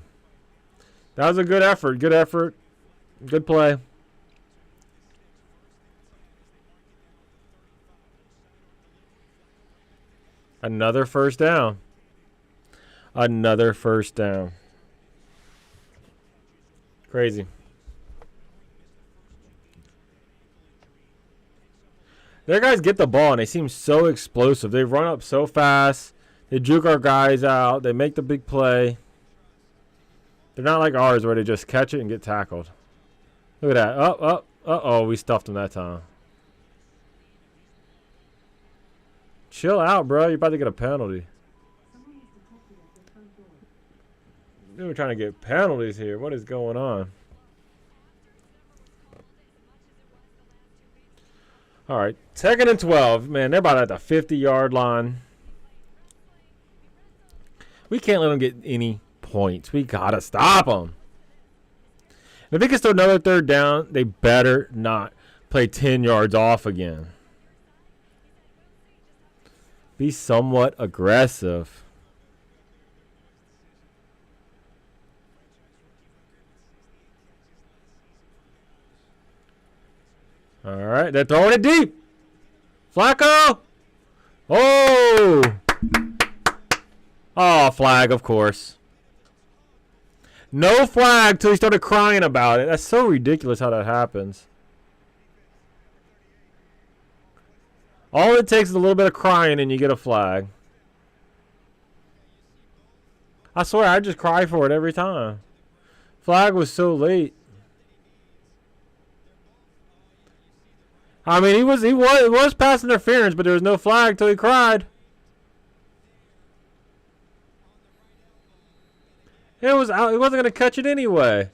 That was a good effort. Good effort. Good play. Another 1st down. Another 1st down. Crazy. Their guys get the ball, and they seem so explosive. They run up so fast. They juke our guys out. They make the big play. They're not like ours where they just catch it and get tackled. Look at that. Uh-oh, we stuffed them that time. Chill out, bro. You're about to get a penalty. We're trying to get penalties here. What is going on? All right, 2nd and 12. Man, they're about at the 50-yard line. We can't let them get any points. We got to stop them. If they can still another 3rd down, they better not play 10 yards off again. Be somewhat aggressive. All right, they're throwing it deep. Flacco. Oh. Oh, flag, of course. No flag till he started crying about it. That's so ridiculous how that happens. All it takes is a little bit of crying and you get a flag. I swear, I just cry for it every time. Flag was so late. I mean, it was pass interference, but there was no flag till he cried. It was out. He wasn't going to catch it anyway.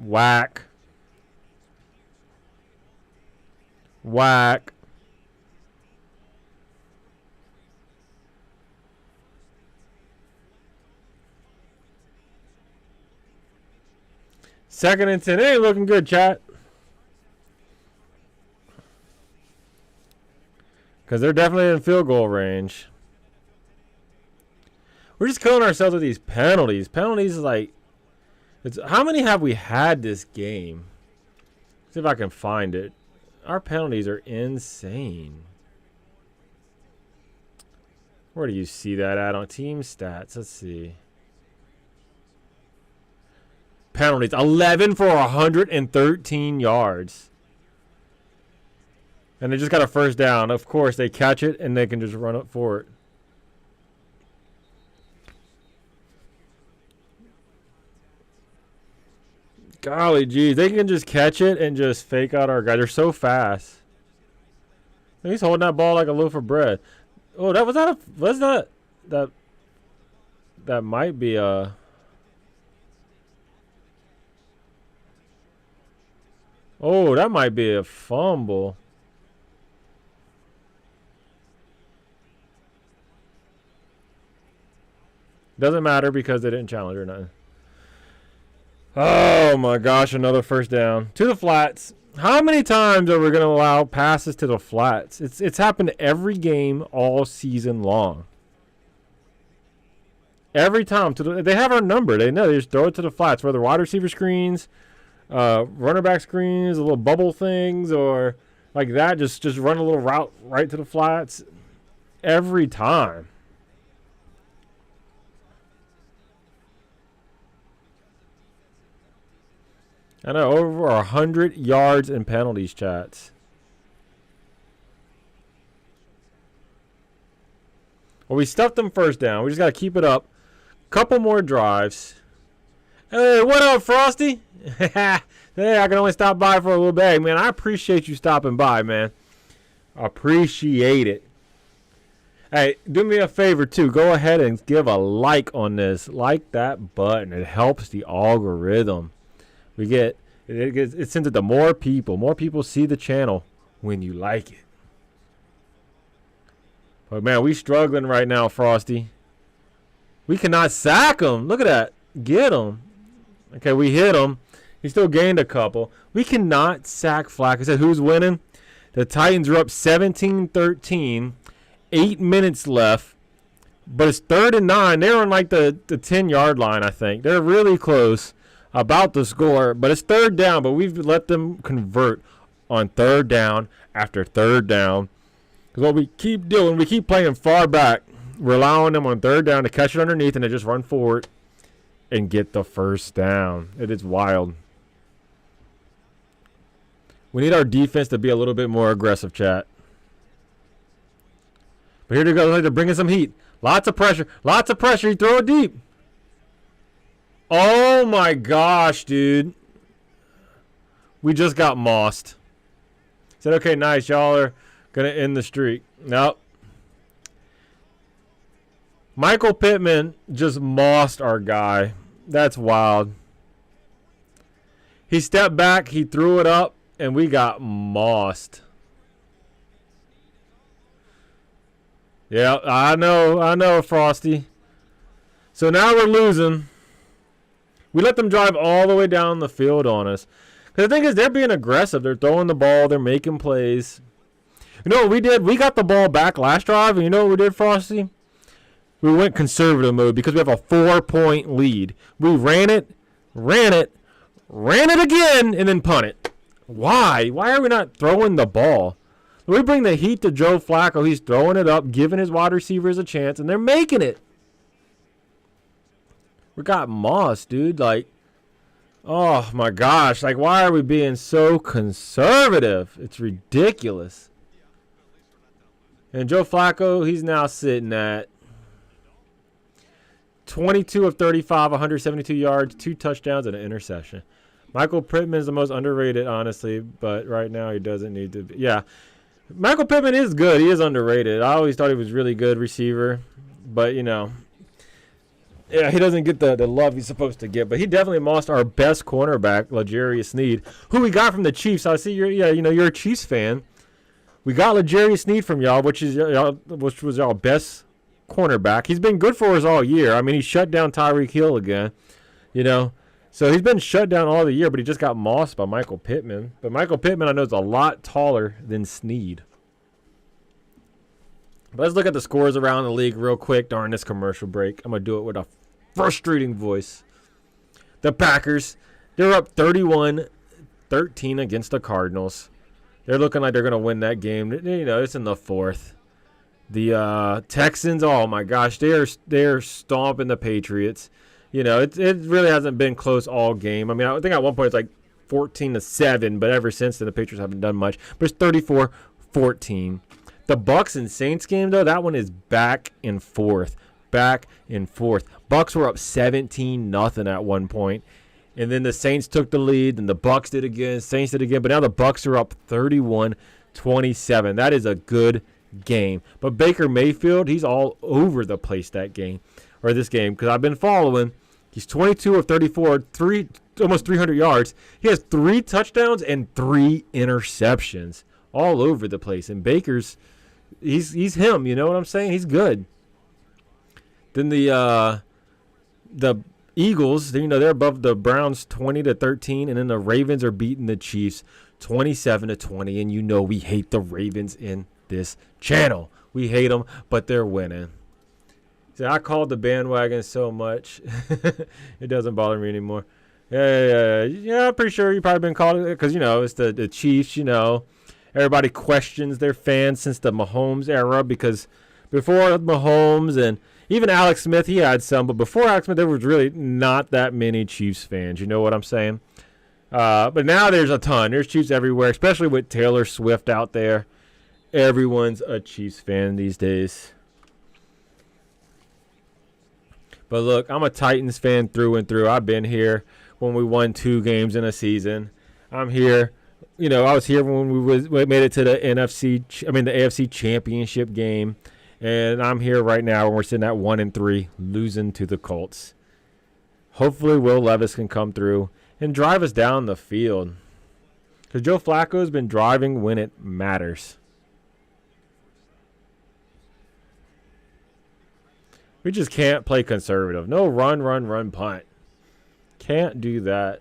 Whack. Whack. Second and 10. It ain't looking good, chat. Because they're definitely in field goal range. We're just killing ourselves with these penalties. Penalties like... how many have we had this game? See if I can find it. Our penalties are insane. Where do you see that at on team stats? Let's see. Penalties. 11 for 113 yards. And they just got a first down. Of course, they catch it and they can just run up for it. Golly geez, they can just catch it and just fake out our guy. They're so fast. He's holding that ball like a loaf of bread. Oh, that might be a... Oh, that might be a fumble. Doesn't matter because they didn't challenge or nothing. Oh my gosh, another first down. To the flats. How many times are we going to allow passes to the flats? It's happened every game all season long. Every time. They have our number. They know. They just throw it to the flats. Whether wide receiver screens, runner back screens, little bubble things, or like that. Just run a little route right to the flats. Every time. I know, over 100 yards in penalties, chats. Well, we stuffed them first down. We just got to keep it up. Couple more drives. Hey, what up, Frosty? Hey, I can only stop by for a little bit. Man, I appreciate you stopping by, man. Appreciate it. Hey, do me a favor, too. Go ahead and give a like on this. Like that button. It helps the algorithm. We get it sends it to more people. More people see the channel when you like it. But man, we struggling right now, Frosty. We cannot sack him. Look at that. Get him. Okay, we hit him. He still gained a couple. We cannot sack Flack. I said, who's winning? The Titans are up 17-13. 8 minutes left. But it's 3rd and 9. They're on like the 10-yard line, I think. They're really close. About the score, but it's 3rd down, but we've let them convert on 3rd down after 3rd down. Because what we keep doing, we keep playing far back. We're allowing them on 3rd down to catch it underneath and they just run forward and get the first down. It is wild. We need our defense to be a little bit more aggressive, chat. But here they go. They're bringing some heat. Lots of pressure. Lots of pressure. You throw it deep. Oh my gosh, dude. We just got mossed. Said, okay, nice. Y'all are going to end the streak. Nope. Michael Pittman just mossed our guy. That's wild. He stepped back. He threw it up, and we got mossed. Yeah, I know, Frosty. So now we're losing. We let them drive all the way down the field on us. Because the thing is, they're being aggressive. They're throwing the ball. They're making plays. You know what we did? We got the ball back last drive, and you know what we did, Frosty? We went conservative mode because we have a 4-point lead. We ran it again, and then punt it. Why? Why are we not throwing the ball? We bring the heat to Joe Flacco. He's throwing it up, giving his wide receivers a chance, and they're making it. We got moss, dude. Like, oh my gosh. Like, why are we being so conservative? It's ridiculous. And Joe Flacco, he's now sitting at 22 of 35, 172 yards, 2 touchdowns, and an interception. Michael Pittman is the most underrated, honestly, but right now he doesn't need to be. Yeah, Michael Pittman is good. He is underrated. I always thought he was really good receiver, but, you know, Yeah, he doesn't get the love he's supposed to get, but he definitely lost our best cornerback, L'Jarius Sneed, who we got from the Chiefs. I see you're a Chiefs fan. We got L'Jarius Sneed from y'all, which was y'all best cornerback. He's been good for us all year. I mean, he shut down Tyreek Hill again, So he's been shut down all the year, but he just got mossed by Michael Pittman. But Michael Pittman, I know, is a lot taller than Sneed. But let's look at the scores around the league real quick during this commercial break. I'm going to do it with a frustrating voice. The Packers, they're up 31-13 against the Cardinals. They're looking like they're going to win that game. It's in the fourth. The Texans, oh my gosh, they're stomping the Patriots. It really hasn't been close all game. I mean, I think at one point it's like 14-7, but ever since then the Patriots haven't done much. But it's 34-14. The Bucks and Saints game, though, that one is back and forth. Back and forth. Bucks were up 17-0 at one point. And then the Saints took the lead, and the Bucks did again, Saints did again. But now the Bucks are up 31-27. That is a good game. But Baker Mayfield, he's all over the place this game, because I've been following. He's 22 of 34, almost 300 yards. He has 3 touchdowns and 3 interceptions. All over the place. And Baker's, he's him, you know what I'm saying? He's good. Then the Eagles, they're above the Browns 20-13, and then the Ravens are beating the Chiefs 27-20, and we hate the Ravens in this channel. We hate them, but they're winning. See, I called the bandwagon so much, it doesn't bother me anymore. Yeah, I'm pretty sure you've probably been calling it because, it's the Chiefs, Everybody questions their fans since the Mahomes era because before Mahomes and even Alex Smith, he had some, but before Alex Smith, there was really not that many Chiefs fans. You know what I'm saying? But now there's a ton. There's Chiefs everywhere, especially with Taylor Swift out there. Everyone's a Chiefs fan these days. But look, I'm a Titans fan through and through. I've been here when we won 2 games in a season. I'm here. I was here when we made it to the AFC Championship game, and I'm here right now when we're sitting at 1-3, losing to the Colts. Hopefully, Will Levis can come through and drive us down the field, because Joe Flacco's been driving when it matters. We just can't play conservative. No run, punt. Can't do that.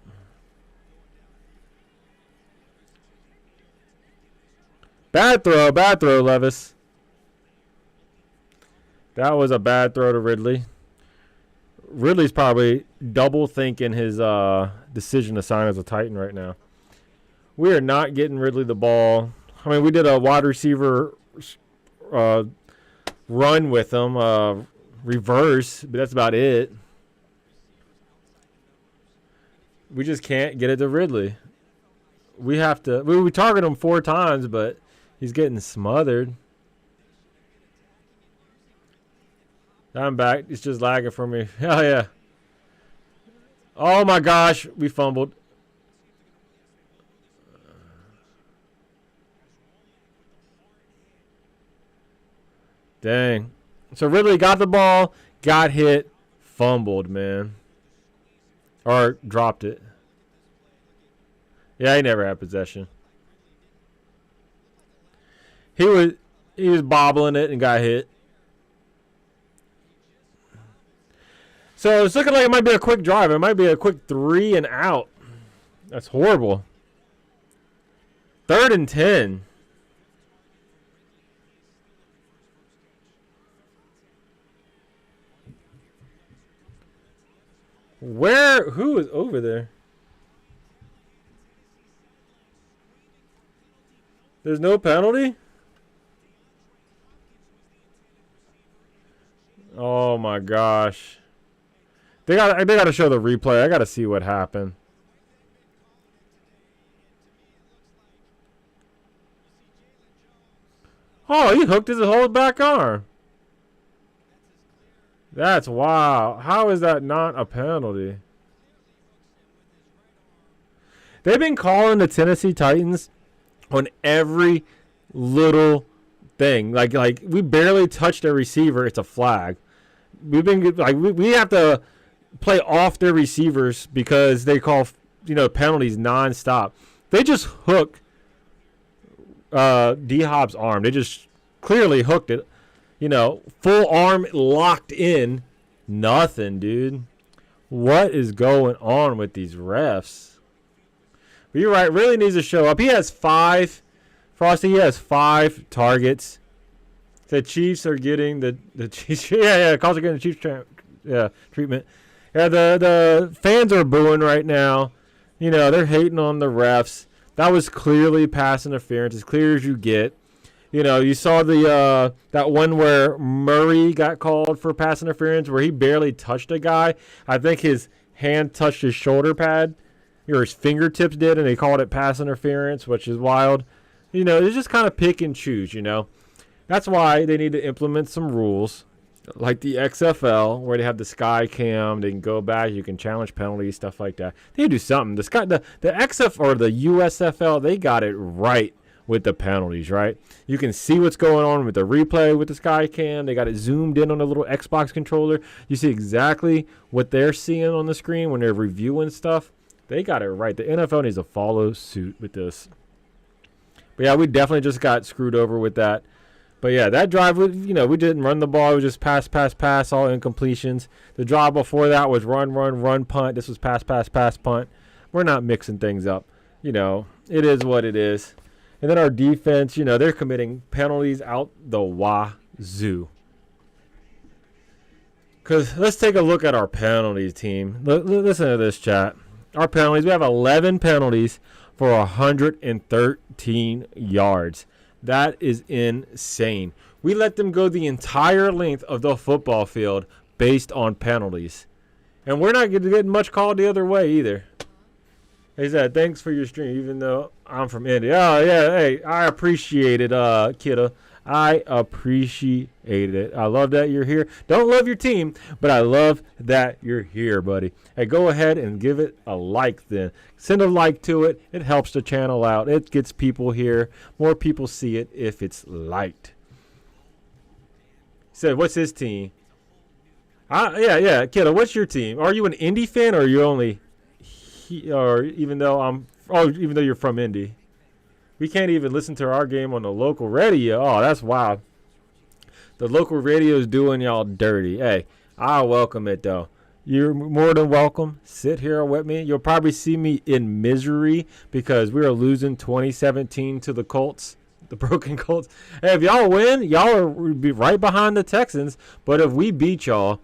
Bad throw, Levis. That was a bad throw to Ridley. Ridley's probably double thinking his decision to sign as a Titan right now. We are not getting Ridley the ball. I mean, we did a wide receiver run with him, reverse, but that's about it. We just can't get it to Ridley. We have to. We target him 4 times, but he's getting smothered. I'm back. It's just lagging for me. Oh, yeah. Oh, my gosh. We fumbled. Dang. So Ridley got the ball, got hit, fumbled, man. Or dropped it. Yeah, he never had possession. He was bobbling it and got hit. So it's looking like it might be a quick drive. It might be a quick 3 and out. That's horrible. 3rd and 10. Who is over there? There's no penalty? Oh my gosh. They got to show the replay. I got to see what happened. Oh, he hooked his whole back arm. That's wow. How is that not a penalty? They've been calling the Tennessee Titans on every little thing. Like we barely touched a receiver. It's a flag. we've been like we have to play off their receivers because they call penalties nonstop. They just hook D Hop's arm. They just clearly hooked it. Full arm locked in. Nothing, dude. What is going on with these refs? But you're right. Really needs to show up. He has 5. Frosty, he has 5 targets. The Chiefs are getting the Chiefs. Yeah. Colts are getting the Chiefs treatment. Yeah, the fans are booing right now. They're hating on the refs. That was clearly pass interference, as clear as you get. You saw the that one where Murray got called for pass interference where he barely touched a guy. I think his hand touched his shoulder pad, or his fingertips did, and they called it pass interference, which is wild. They just kind of pick and choose, That's why they need to implement some rules like the XFL where they have the sky cam. They can go back. You can challenge penalties, stuff like that. They do something. The XFL or the USFL, they got it right with the penalties, right? You can see what's going on with the replay with the sky cam. They got it zoomed in on a little Xbox controller. You see exactly what they're seeing on the screen when they're reviewing stuff. They got it right. The NFL needs to follow suit with this. But yeah, we definitely just got screwed over with that. But yeah, that drive, we didn't run the ball. It was just pass, all incompletions. The drive before that was run, punt. This was pass, punt. We're not mixing things up. It is what it is. And then our defense, they're committing penalties out the wazoo. Because let's take a look at our penalties, team. Listen to this, chat. Our penalties, we have 11 penalties for 113 yards. That is insane. We let them go the entire length of the football field based on penalties. And we're not getting much called the other way either. He said, thanks for your stream, even though I'm from India. Oh, yeah, hey, I appreciate it, kiddo. I appreciate it. I love that you're here. Don't love your team, but I love that you're here, buddy. Hey, go ahead and give it a like then. Send a like to it. It helps the channel out. It gets people here. More people see it if it's liked. He said, what's his team? Yeah, kiddo, what's your team? Are you an Indy fan or are you only... even though you're from Indy. We can't even listen to our game on the local radio. Oh, that's wild. The local radio is doing y'all dirty. Hey, I welcome it, though. You're more than welcome. Sit here with me. You'll probably see me in misery because we are losing 2017 to the Colts, the broken Colts. Hey, if y'all win, y'all are be right behind the Texans. But if we beat y'all,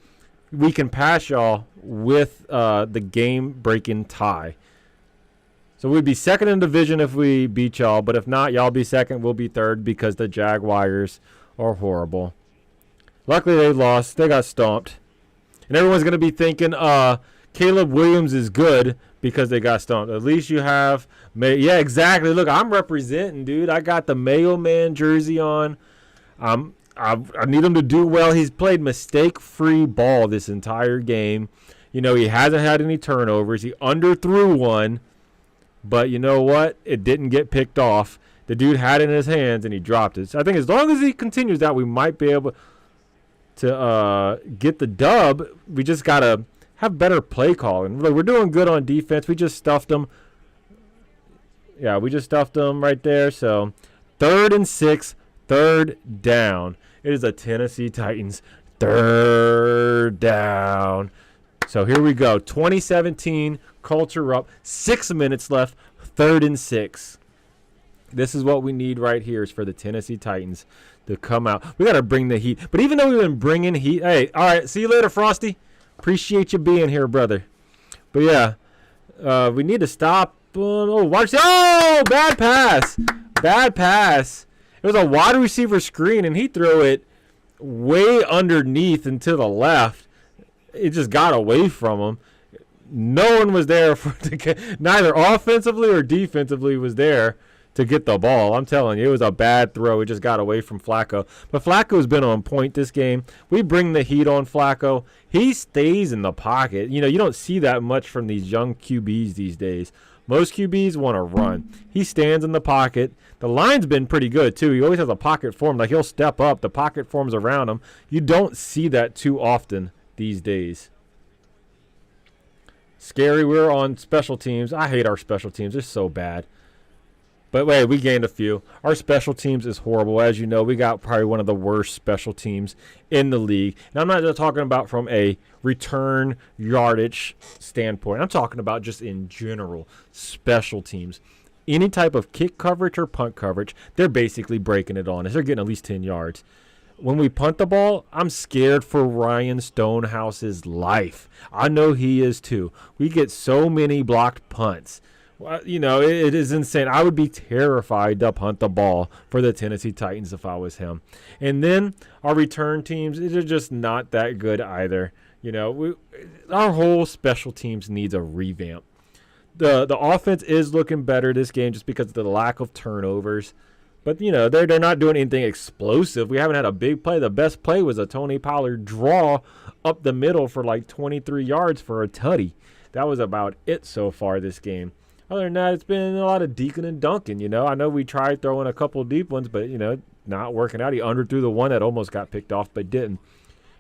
we can pass y'all with the game-breaking tie. So we'd be second in division if we beat y'all, but if not, y'all be second, we'll be third because the Jaguars are horrible. Luckily, they lost. They got stomped. And everyone's going to be thinking Caleb Williams is good because they got stomped. At least you have yeah, exactly. Look, I'm representing, dude. I got the Mayo Man jersey on. I need him to do well. He's played mistake-free ball this entire game. He hasn't had any turnovers. He underthrew one. But you know what? It didn't get picked off. The dude had it in his hands, and he dropped it. So I think as long as he continues that, we might be able to get the dub. We just got to have better play calling. We're doing good on defense. We just stuffed them. Yeah, we just stuffed them right there. So 3rd and 6, 3rd down. It is a Tennessee Titans 3rd down. So here we go. 2017, Colts are up. 6 minutes left. 3rd and 6. This is what we need right here is for the Tennessee Titans to come out. We got to bring the heat. But even though we've been bringing heat. Hey, all right. See you later, Frosty. Appreciate you being here, brother. But, yeah, we need to stop. Watch. Oh, bad pass. Bad pass. It was a wide receiver screen, and he threw it way underneath and to the left. It just got away from him. No one was there for neither offensively or defensively was there to get the ball. I'm telling you, it was a bad throw. It just got away from Flacco. But Flacco's been on point this game. We bring the heat on Flacco. He stays in the pocket. You know, you don't see that much from these young QBs these days. Most QBs want to run. He stands in the pocket. The line's been pretty good, too. He always has a pocket formed. Like, he'll step up. The pocket forms around him. You don't see that too often these days. Scary. We're on special teams. I hate our special teams. They're so bad. But wait, we gained a few. Our special teams is horrible. As you know, we got probably one of the worst special teams in the league. And I'm not just talking about from a return yardage standpoint. I'm talking about just in general special teams. Any type of kick coverage or punt coverage, they're basically breaking it on us. They're getting at least 10 yards. When we punt the ball, I'm scared for Ryan Stonehouse's life. I know he is too. We get so many blocked punts. Well, you know, it is insane. I would be terrified to punt the ball for the Tennessee Titans if I was him. And then our return teams, they're just not that good either. You know, our whole special teams needs a revamp. The offense is looking better this game just because of the lack of turnovers. But, you know, they're not doing anything explosive. We haven't had a big play. The best play was a Tony Pollard draw up the middle for like 23 yards for a tutty. That was about it so far this game. Other than that, it's been a lot of Deacon and Duncan, you know. I know we tried throwing a couple deep ones, but, you know, not working out. He underthrew the one that almost got picked off but didn't.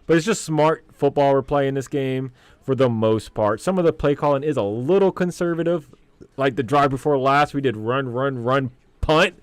But it's just smart football we're playing this game for the most part. Some of the play calling is a little conservative. Like the drive before last, we did run, punt.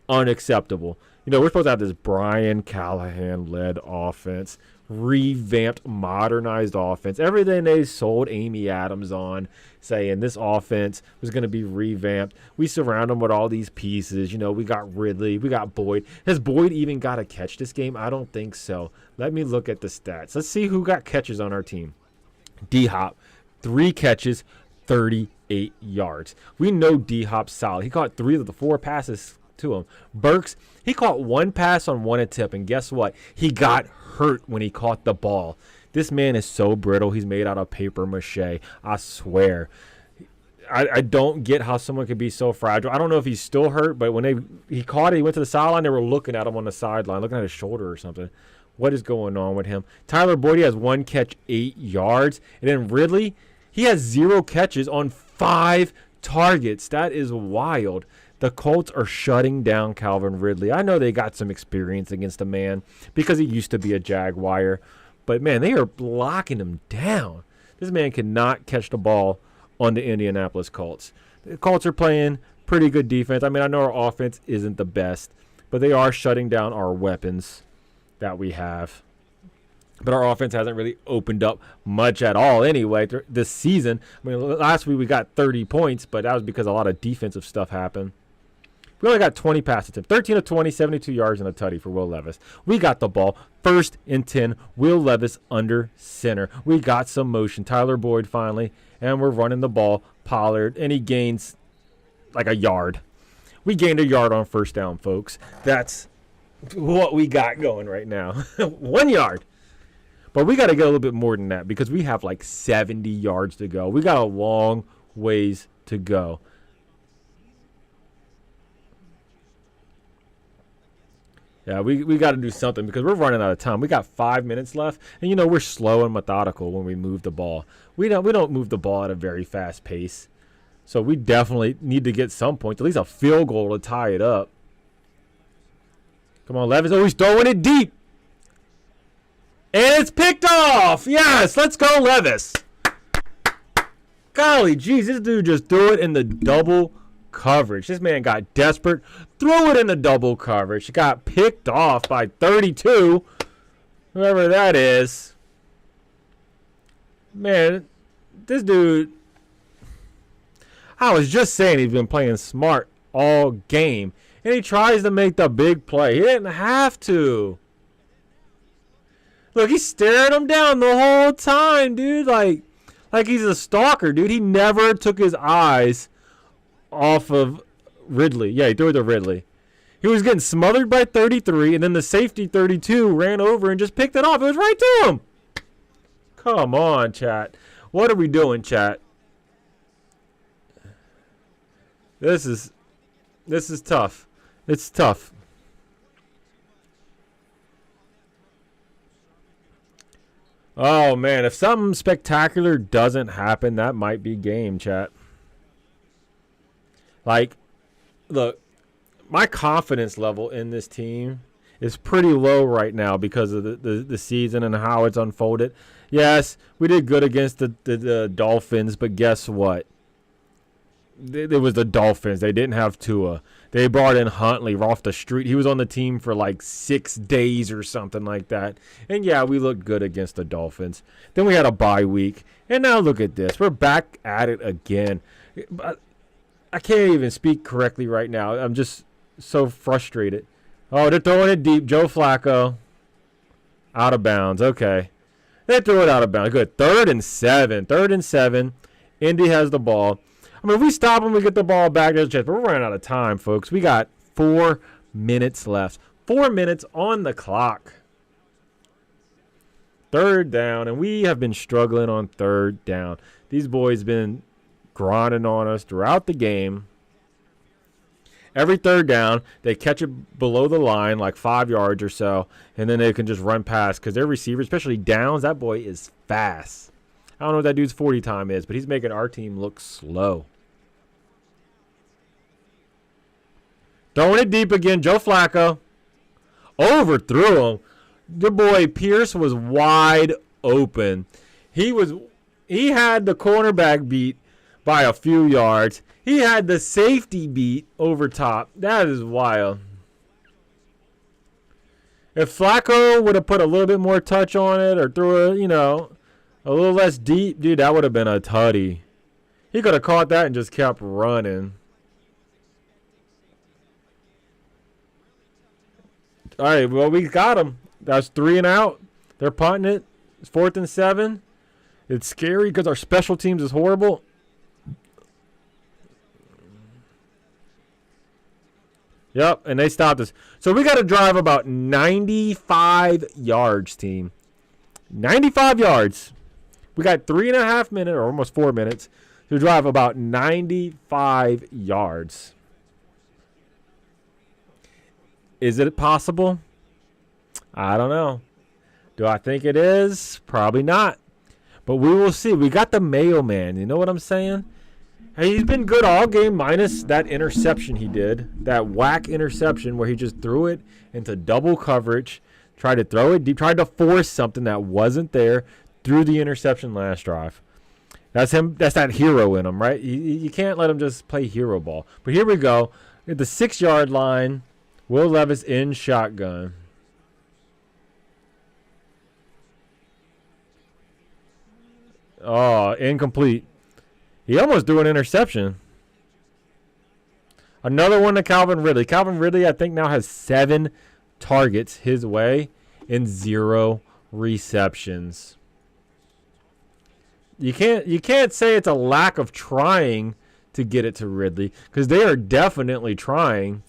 Unacceptable. You know, we're supposed to have this Brian Callahan-led offense, revamped, modernized offense. Everything they sold Amy Adams on, saying this offense was going to be revamped. We surround them with all these pieces. You know, we got Ridley. We got Boyd. Has Boyd even got a catch this game? I don't think so. Let me look at the stats. Let's see who got catches on our team. D-Hop, 3 catches, 38 yards. We know D-Hop's solid. He caught 3 of the 4 passes to him. Burks, he caught 1 pass on 1 attempt, and guess what? He got hurt when he caught the ball. This man is so brittle. He's made out of paper mache. I swear. I don't get how someone could be so fragile. I don't know if he's still hurt, but when he caught it, he went to the sideline, they were looking at him on the sideline, looking at his shoulder or something. What is going on with him? Tyler Boyd, he has 1 catch, 8 yards. And then Ridley, he has 0 catches on 5 targets. That is wild. The Colts are shutting down Calvin Ridley. I know they got some experience against a man because he used to be a Jaguar. But, man, they are blocking him down. This man cannot catch the ball on the Indianapolis Colts. The Colts are playing pretty good defense. I mean, I know our offense isn't the best, but they are shutting down our weapons that we have. But our offense hasn't really opened up much at all anyway this season. I mean, last week we got 30 points, but that was because a lot of defensive stuff happened. We only got 20 pass attempts, 13 of 20, 72 yards and a tutty for Will Levis. We got the ball, 1st and 10, Will Levis under center. We got some motion, Tyler Boyd finally, and we're running the ball, Pollard, and he gains like a yard. We gained a yard on 1st down, folks. That's what we got going right now. 1 yard. But we got to get a little bit more than that because we have like 70 yards to go. We got a long ways to go. Yeah, we got to do something because we're running out of time. We got 5 minutes left, and you know we're slow and methodical when we move the ball. We don't move the ball at a very fast pace, so we definitely need to get some points, at least a field goal to tie it up. Come on, Levis! Oh, he's throwing it deep, and it's picked off. Yes, let's go, Levis. Golly, geez, this dude just threw it in the double coverage. This man got desperate, threw it in the double coverage, got picked off by 32, whoever that is. Man, this dude, I was just saying he's been playing smart all game, and he tries to make the big play. He didn't have to. Look, he's staring him down the whole time, dude, like he's a stalker, dude. He never took his eyes off of Ridley. Yeah, he threw it to Ridley. He was getting smothered by 33, and then the safety 32 ran over and just picked it off. It was right to him. Come on, chat. What are we doing, chat? This is This is tough. It's tough. Oh, man. If something spectacular doesn't happen, that might be game, chat. Like, look, my confidence level in this team is pretty low right now because of the season and how it's unfolded. Yes, we did good against the Dolphins, but guess what? It was the Dolphins. They didn't have Tua. They brought in Huntley off the street. He was on the team for like 6 days or something like that. And yeah, we looked good against the Dolphins. Then we had a bye week. And now look at this. We're back at it again. I can't even speak correctly right now. I'm just so frustrated. Oh, they're throwing it deep. Joe Flacco. Out of bounds. Okay. They threw it out of bounds. Good. 3rd and 7. 3rd and 7. Indy has the ball. I mean, if we stop them, we get the ball back. There's a chance. But we're running out of time, folks. We got 4 minutes left. 4 minutes on the clock. 3rd down. And we have been struggling on 3rd down. These boys been grinding on us throughout the game. Every 3rd down, they catch it below the line, like 5 yards or so, and then they can just run past because their receiver, especially Downs, that boy is fast. I don't know what that dude's 40 time is, but he's making our team look slow. Throwing it deep again, Joe Flacco. Overthrew him. The boy Pierce was wide open. He had the cornerback beat by a few yards. He had the safety beat over top. That is wild. If Flacco would have put a little bit more touch on it or threw it, a little less deep, dude, that would have been a tutty. He could have caught that and just kept running. All right, well, we got him. That's 3 and out. They're punting it. It's 4th and 7. It's scary because our special teams is horrible. Yep, and they stopped us. So we got to drive about 95 yards, team. 95 yards. We got 3.5 minutes, or almost 4 minutes, to drive about 95 yards. Is it possible? I don't know. Do I think it is? Probably not. But we will see. We got the mailman. You know what I'm saying? Hey, he's been good all game minus that interception he did. That whack interception where he just threw it into double coverage. Tried to throw it deep. Tried to force something that wasn't there. Threw the interception last drive. That's him. That's that hero in him, right? You can't let him just play hero ball. But here we go. At the 6-yard line. Will Levis in shotgun. Oh, incomplete. He almost threw an interception. Another one to Calvin Ridley. Calvin Ridley, I think, now has 7 targets his way and 0 receptions. You can't say it's a lack of trying to get it to Ridley because they are definitely trying.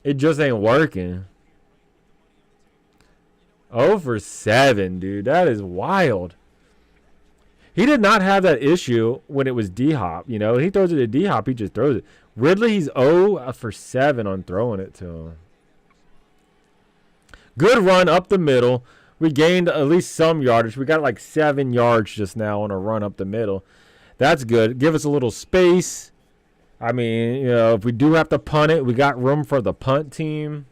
It just ain't working. 0 for 7, dude. That is wild. He did not have that issue when it was D-Hop. He throws it to D-Hop, he just throws it. Ridley, he's 0 for 7 on throwing it to him. Good run up the middle. We gained at least some yardage. We got like 7 yards just now on a run up the middle. That's good. Give us a little space. I mean, if we do have to punt it, we got room for the punt team.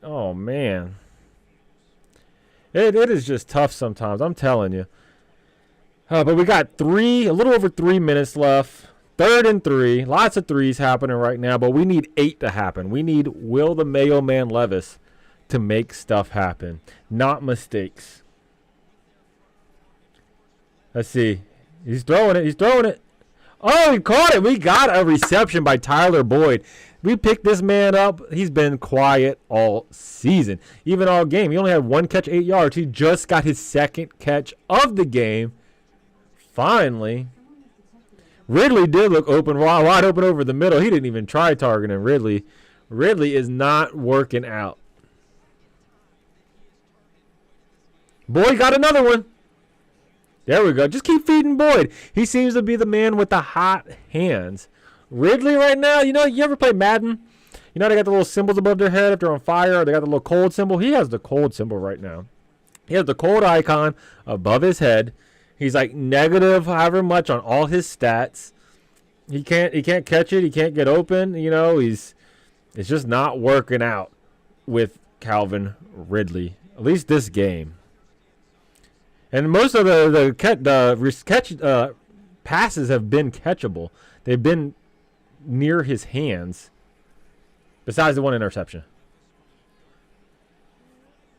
Oh, man. It is just tough sometimes, I'm telling you. But we got a little over 3 minutes left. 3rd and 3. Lots of threes happening right now, but we need 8 to happen. We need Will the Mailman Levis to make stuff happen, not mistakes. Let's see. He's throwing it. Oh, he caught it. We got a reception by Tyler Boyd. We picked this man up. He's been quiet all season, even all game. He only had 1 catch, 8 yards. He just got his 2nd catch of the game. Finally. Ridley did look open, wide open over the middle. He didn't even try targeting Ridley. Ridley is not working out. Boyd got another one. There we go. Just keep feeding Boyd. He seems to be the man with the hot hands. Ridley right now, you ever play Madden? They got the little symbols above their head if they're on fire, or they got the little cold symbol. He has the cold symbol right now. He has the cold icon above his head. He's like negative however much on all his stats. He can't catch it. He can't get open. It's just not working out with Calvin Ridley. At least this game. And most of the passes have been catchable. They've been near his hands. Besides the one interception.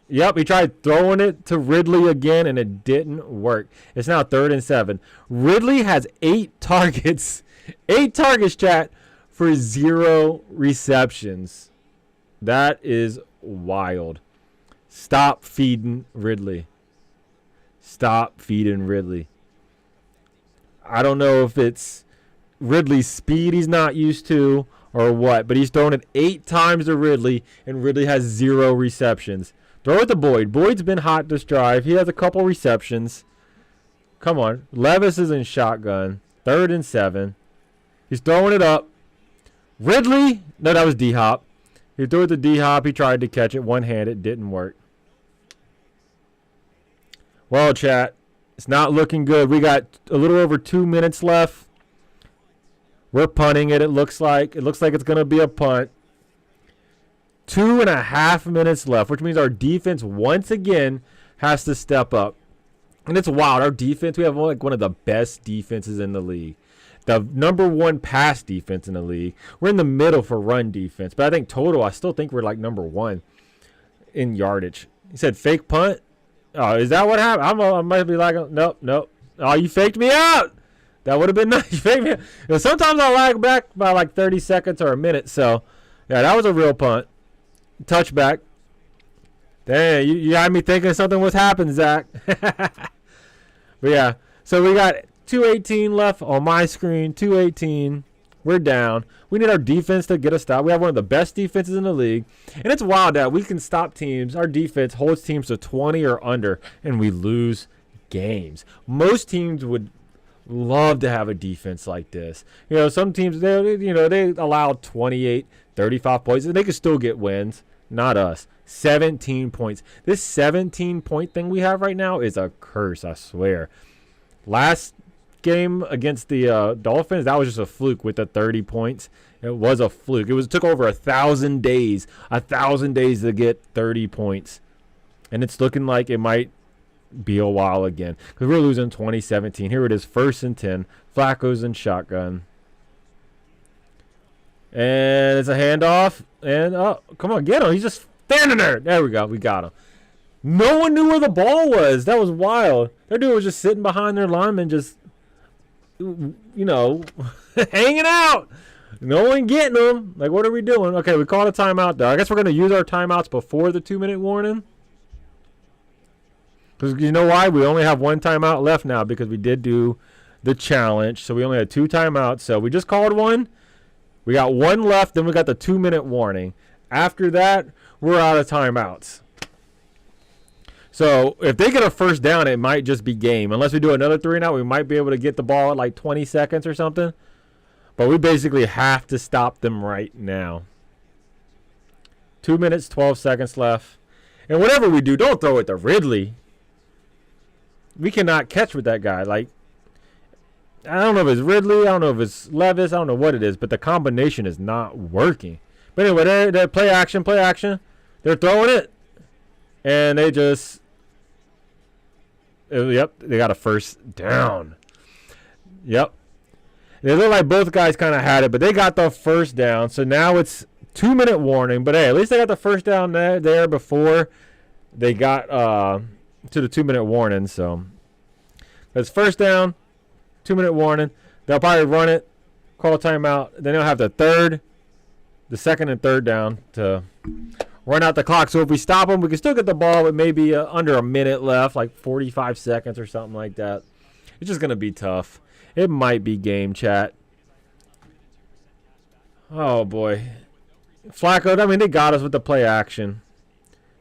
Yep, he tried throwing it to Ridley again, and it didn't work. It's now 3rd and 7. Ridley has 8 targets. 8 targets, chat, for 0 receptions. That is wild. Stop feeding Ridley. Stop feeding Ridley. I don't know if it's Ridley's speed he's not used to or what, but he's thrown it 8 times to Ridley, and Ridley has 0 receptions. Throw it to Boyd. Boyd's been hot this drive. He has a couple receptions. Come on. Levis is in shotgun. 3rd and 7. He's throwing it up. Ridley. No, that was D-Hop. He threw it to D-Hop. He tried to catch it one-handed. Didn't work. Well, chat, it's not looking good. We got a little over 2 minutes left. We're punting it, it looks like. It looks like it's going to be a punt. 2.5 minutes left, which means our defense once again has to step up. And it's wild. Our defense, we have like one of the best defenses in the league. The #1 pass defense in the league. We're in the middle for run defense. But I think total, I still think we're like #1 in yardage. He said fake punt. Oh, is that what happened? I might be like, nope. Oh, you faked me out. That would have been nice. You faked me out. Sometimes I lag back by like 30 seconds or a minute. So, yeah, that was a real punt. Touchback. Dang, you had me thinking something was happening, Zach. But yeah, so we got 2:18 left on my screen. 2:18. We're down. We need our defense to get a stop. We have one of the best defenses in the league. And it's wild that we can stop teams. Our defense holds teams to 20 or under, and we lose games. Most teams would love to have a defense like this. Some teams, they allow 28, 35 points, and they can still get wins. Not us. 17 points. This 17-point thing we have right now is a curse, I swear. Last game against the Dolphins, that was just a fluke with the 30 points. It was a fluke. It took over 1,000 days. 1,000 days to get 30 points. And it's looking like it might be a while again. Because we're losing 2017. Here it is, 1st and 10. Flacco's in shotgun. And it's a handoff. And, oh, come on, get him. He's just standing there. There we go. We got him. No one knew where the ball was. That was wild. That dude was just sitting behind their lineman, just, hanging out. No one getting them. Like, what are we doing? Okay, we called a timeout, though. I guess we're going to use our timeouts before the 2-minute warning. Because you know why? We only have 1 timeout left now because we did do the challenge. So we only had 2 timeouts. So we just called one. We got 1 left. Then we got the 2-minute warning. After that, we're out of timeouts. So if they get a first down, it might just be game. Unless we do another 3-and-out, we might be able to get the ball at like 20 seconds or something. But we basically have to stop them right now. 2 minutes, 12 seconds left. And whatever we do, don't throw it to Ridley. We cannot catch with that guy. Like, I don't know if it's Ridley. I don't know if it's Levis. I don't know what it is. But the combination is not working. But anyway, they play action. They're throwing it. And they just... Yep, they got a first down. Yep. They look like both guys kind of had it, but they got the first down. So now it's 2-minute warning. But hey, at least they got the first down there before they got to the 2-minute warning. So it's first down, 2-minute warning. They'll probably run it, call a timeout. Then they'll have the 2nd and 3rd down to run out the clock. So if we stop them, we can still get the ball with maybe under a minute left, like 45 seconds or something like that. It's just going to be tough. It might be game, chat. Oh, boy. Flacco, I mean, they got us with the play action.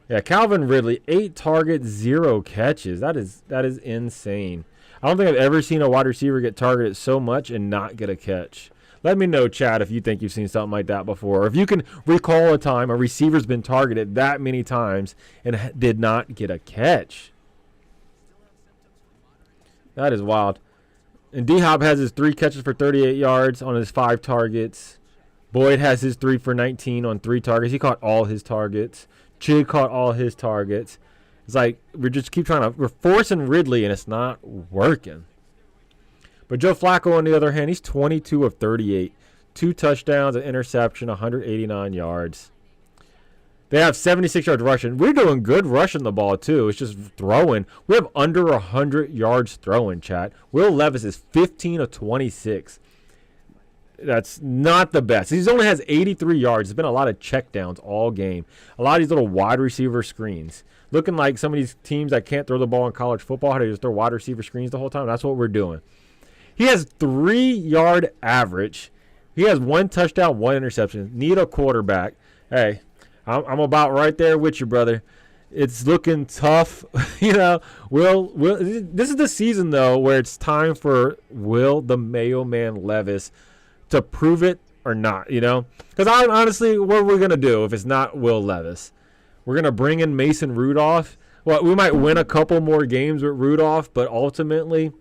Yeah, Calvin Ridley, 8 targets, 0 catches. That is insane. I don't think I've ever seen a wide receiver get targeted so much and not get a catch. Let me know, Chad, if you think you've seen something like that before. Or if you can recall a time a receiver's been targeted that many times and did not get a catch. That is wild. And D-Hop has his 3 catches for 38 yards on his 5 targets. Boyd has his 3 for 19 on 3 targets. He caught all his targets. Chig caught all his targets. It's like we're forcing Ridley and it's not working. But Joe Flacco, on the other hand, he's 22 of 38. 2 touchdowns, an interception, 189 yards. They have 76 yards rushing. We're doing good rushing the ball, too. It's just throwing. We have under 100 yards throwing, chat. Will Levis is 15 of 26. That's not the best. He only has 83 yards. There's been a lot of checkdowns all game. A lot of these little wide receiver screens. Looking like some of these teams that can't throw the ball in college football, how they just throw wide receiver screens the whole time. That's what we're doing. He has 3-yard average. He has 1 touchdown, 1 interception. Need a quarterback. Hey, I'm about right there with you, brother. It's looking tough. Will this is the season, though, where it's time for Will the Mayo Man Levis to prove it or not, Because honestly, what are we going to do if it's not Will Levis? We're going to bring in Mason Rudolph. Well, we might win a couple more games with Rudolph, but ultimately,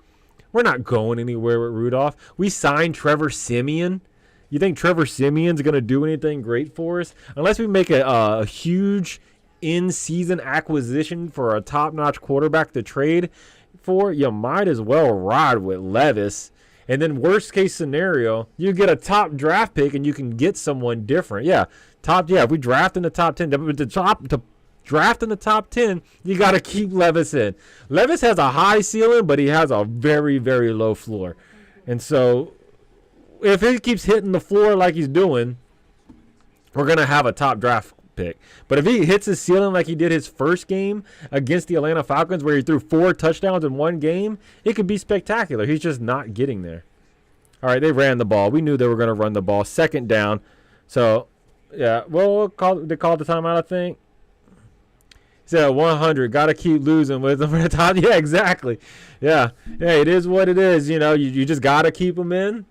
we're not going anywhere with Rudolph. We signed Trevor Siemian. You think Trevor Siemian's going to do anything great for us? Unless we make a huge in-season acquisition for a top-notch quarterback to trade for, you might as well ride with Levis. And then worst-case scenario, you get a top draft pick and you can get someone different. If we draft in the top 10, to draft in the top 10, you got to keep Levis in. Levis has a high ceiling, but he has a very, very low floor. And so if he keeps hitting the floor like he's doing, we're going to have a top draft pick. But if he hits his ceiling like he did his first game against the Atlanta Falcons, where he threw 4 touchdowns in 1 game, it could be spectacular. He's just not getting there. All right, they ran the ball. We knew they were going to run the ball. 2nd down. So, yeah, they called the timeout, I think. He said 100. Got to keep losing with them at the top. Yeah, exactly. Yeah, it is what it is. You just got to keep them in.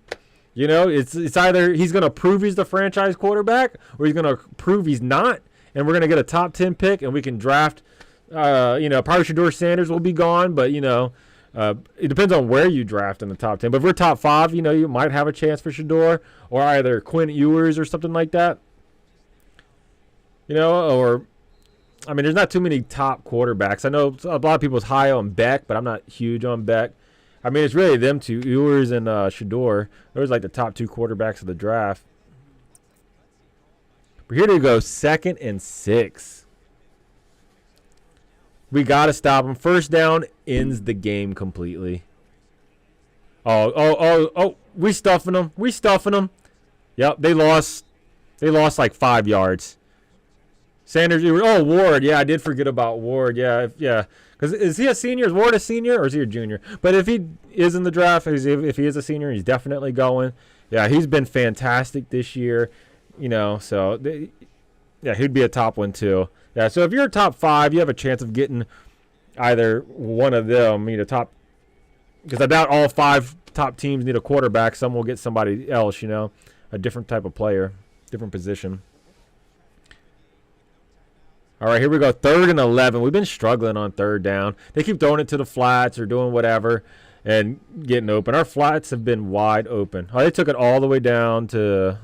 It's either he's going to prove he's the franchise quarterback or he's going to prove he's not, and we're going to get a top 10 pick and we can draft, probably Shedeur Sanders will be gone, but, it depends on where you draft in the top 10. But if we're top 5, you might have a chance for Shedeur or either Quinn Ewers or something like that. There's not too many top quarterbacks. I know a lot of people's high on Beck, but I'm not huge on Beck. It's really them two, Ewers and Shedeur. Those are like the top 2 quarterbacks of the draft. But here they go, 2nd and 6. We got to stop them. 1st down ends the game completely. Oh, we stuffing them. Yep, they lost like 5 yards. Sanders, Ward. Yeah, I did forget about Ward. Yeah. Because is he a senior? Is Ward a senior or is he a junior? But if he is in the draft, if he is a senior, he's definitely going. Yeah, he's been fantastic this year. So he'd be a top one too. Yeah, so if you're a top 5, you have a chance of getting either one of them. Top, because I doubt all 5 top teams need a quarterback. Some will get somebody else. A different type of player, different position. All right, here we go. 3rd and 11. We've been struggling on 3rd down. They keep throwing it to the flats or doing whatever and getting open. Our flats have been wide open. Oh, they took it all the way down to...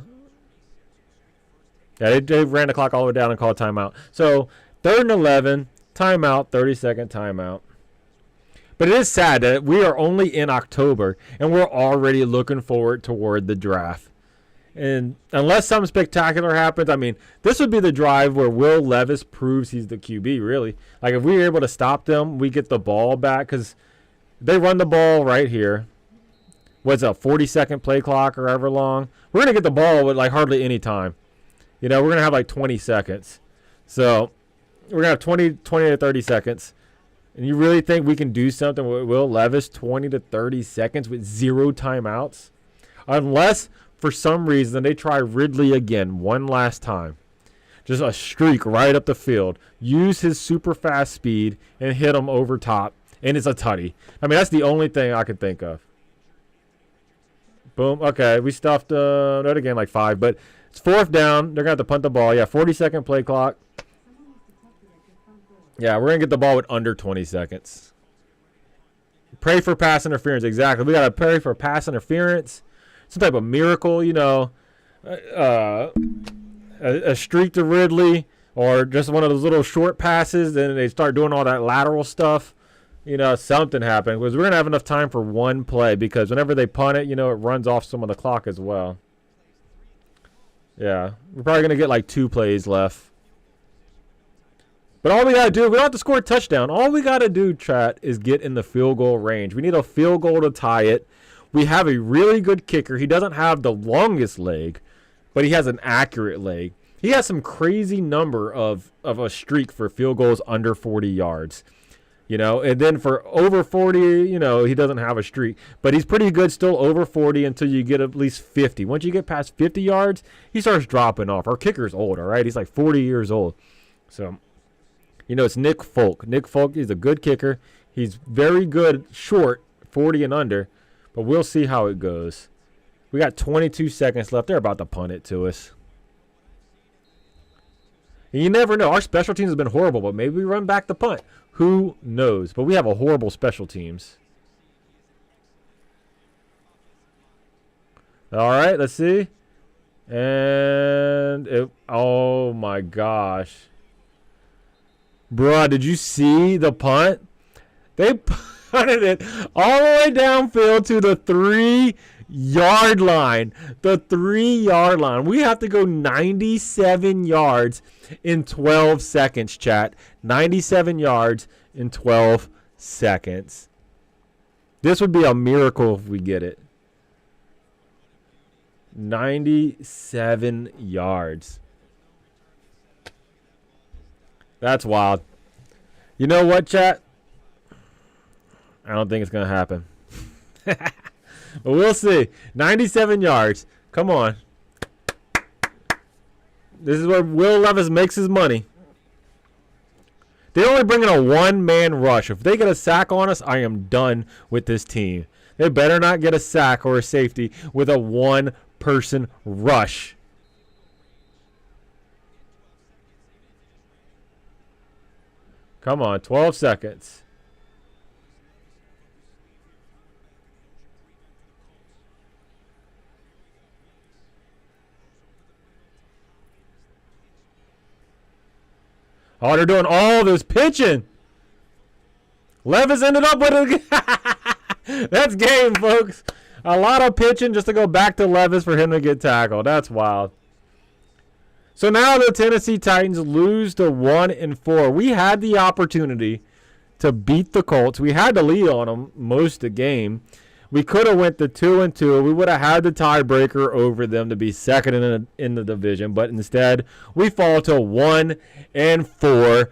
Yeah, they ran the clock all the way down and called timeout. So 3rd and 11, timeout, 30-second timeout. But it is sad that we are only in October and we're already looking forward toward the draft. And unless something spectacular happens, this would be the drive where Will Levis proves he's the QB, really. Like, if we were able to stop them, we get the ball back because they run the ball right here. What's a 40-second play clock or however long? We're going to get the ball with, hardly any time. We're going to have, 20 seconds. So, we're going to have 20 to 30 seconds. And you really think we can do something with Will Levis 20 to 30 seconds with 0 timeouts? Unless... for some reason, they try Ridley again one last time. Just a streak right up the field. Use his super fast speed and hit him over top And it's a tutty. I mean, that's the only thing I could think of. Boom. Okay, we stuffed that again like 5, but it's 4th down. They're going to have to punt the ball. Yeah, 40-second play clock. Yeah, we're going to get the ball with under 20 seconds. Pray for pass interference. Exactly. We got to pray for pass interference. Some type of miracle, you know. A streak to Ridley or just one of those little short passes. Then they start doing all that lateral stuff. You know, something happened. Because we're going to have enough time for one play. Because whenever they punt it, you know, it runs off some of the clock as well. Yeah. We're probably going to get like 2 plays left. But all we got to do, we don't have to score a touchdown. All we got to do, chat, is get in the field goal range. We need a field goal to tie it. We have a really good kicker. He doesn't have the longest leg, but he has an accurate leg. He has some crazy number of a streak for field goals under 40 yards. You know, and then for over 40, you know, he doesn't have a streak. But he's pretty good still over 40 until you get at least 50. Once you get past 50 yards, he starts dropping off. Our kicker's old, all right? He's like 40 years old. So, you know, it's Nick Folk. Nick Folk is a good kicker. He's very good short, 40 and under. But we'll see how it goes. We got 22 seconds left. They're about to punt it to us. And you never know. Our special teams has been horrible, but maybe we run back the punt. Who knows? But we have a horrible special teams. All right, let's see. And oh my gosh. Bruh, did you see the punt? They punted it all the way downfield to the 3-yard line. The 3-yard line. We have to go 97 yards in 12 seconds, chat. 97 yards in 12 seconds. This would be a miracle if we get it. 97 yards. That's wild. You know what, chat? I don't think it's going to happen. But we'll see. 97 yards. Come on. This is where Will Levis makes his money. They only bring in a one-man rush. If they get a sack on us, I am done with this team. They better not get a sack or a safety with a one-person rush. Come on, 12 seconds. Oh, they're doing all this pitching. Levis ended up with a... That's game, folks. A lot of pitching just to go back to Levis for him to get tackled. That's wild. So now the Tennessee Titans lose to 1-4. We had the opportunity to beat the Colts. We had the lead on them most of the game. We could have went to 2-2. We would have had the tiebreaker over them to be second in the division. But instead, we fall to 1-4,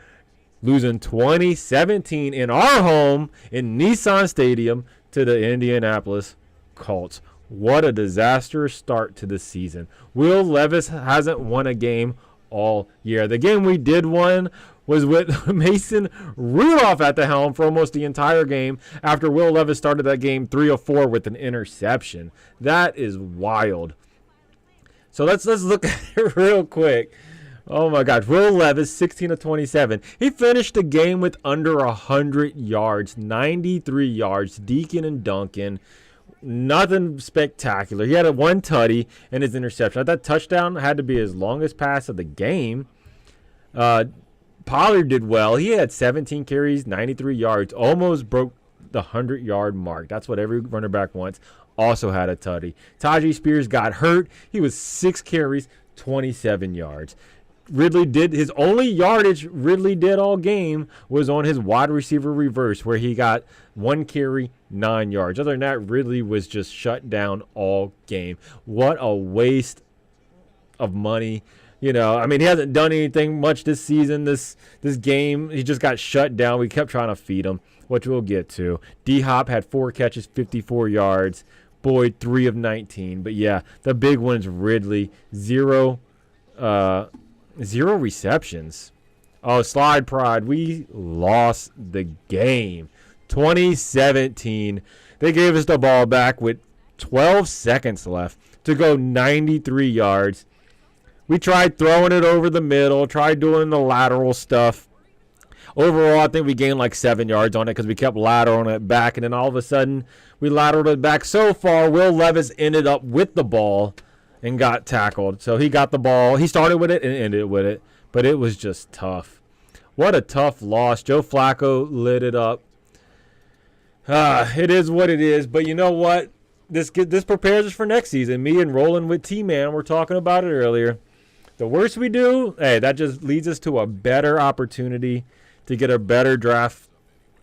losing 2017 in our home in Nissan Stadium to the Indianapolis Colts. What a disastrous start to the season. Will Levis hasn't won a game all year. The game we did win was with Mason Rudolph at the helm for almost the entire game after Will Levis started that game 3-4 with an interception. That is wild. So let's look at it real quick. Oh my gosh, Will Levis, 16-27. He finished the game with under 100 yards, 93 yards, Deacon and Duncan. Nothing spectacular. He had a one tutty and his interception. That touchdown had to be his longest pass of the game. Pollard did well. He had 17 carries, 93 yards. Almost broke the 100-yard mark. That's what every running back wants. Also had a tutty. Tajee Spears got hurt. He was 6 carries, 27 yards. Ridley did his only yardage Ridley did all game was on his wide receiver reverse where he got 1 carry, 9 yards. Other than that, Ridley was just shut down all game. What a waste of money. You know, I mean, he hasn't done anything much this season, this game. He just got shut down. We kept trying to feed him, which we'll get to. D-Hop had 4 catches, 54 yards. Boyd, 3 of 19. But, yeah, the big one's Ridley. 0 receptions. Oh, slide pride. We lost the game. 2017. They gave us the ball back with 12 seconds left to go 93 yards. We tried throwing it over the middle, tried doing the lateral stuff. Overall, I think we gained like 7 yards on it because we kept lateraling it back, and then all of a sudden we lateraled it back so far, Will Levis ended up with the ball and got tackled. So he got the ball. He started with it and ended with it, but it was just tough. What a tough loss. Joe Flacco lit it up. It is what it is, but you know what? This prepares us for next season. Me and rolling with T-Man, we're talking about it earlier. The worse we do, hey, that just leads us to a better opportunity to get a better draft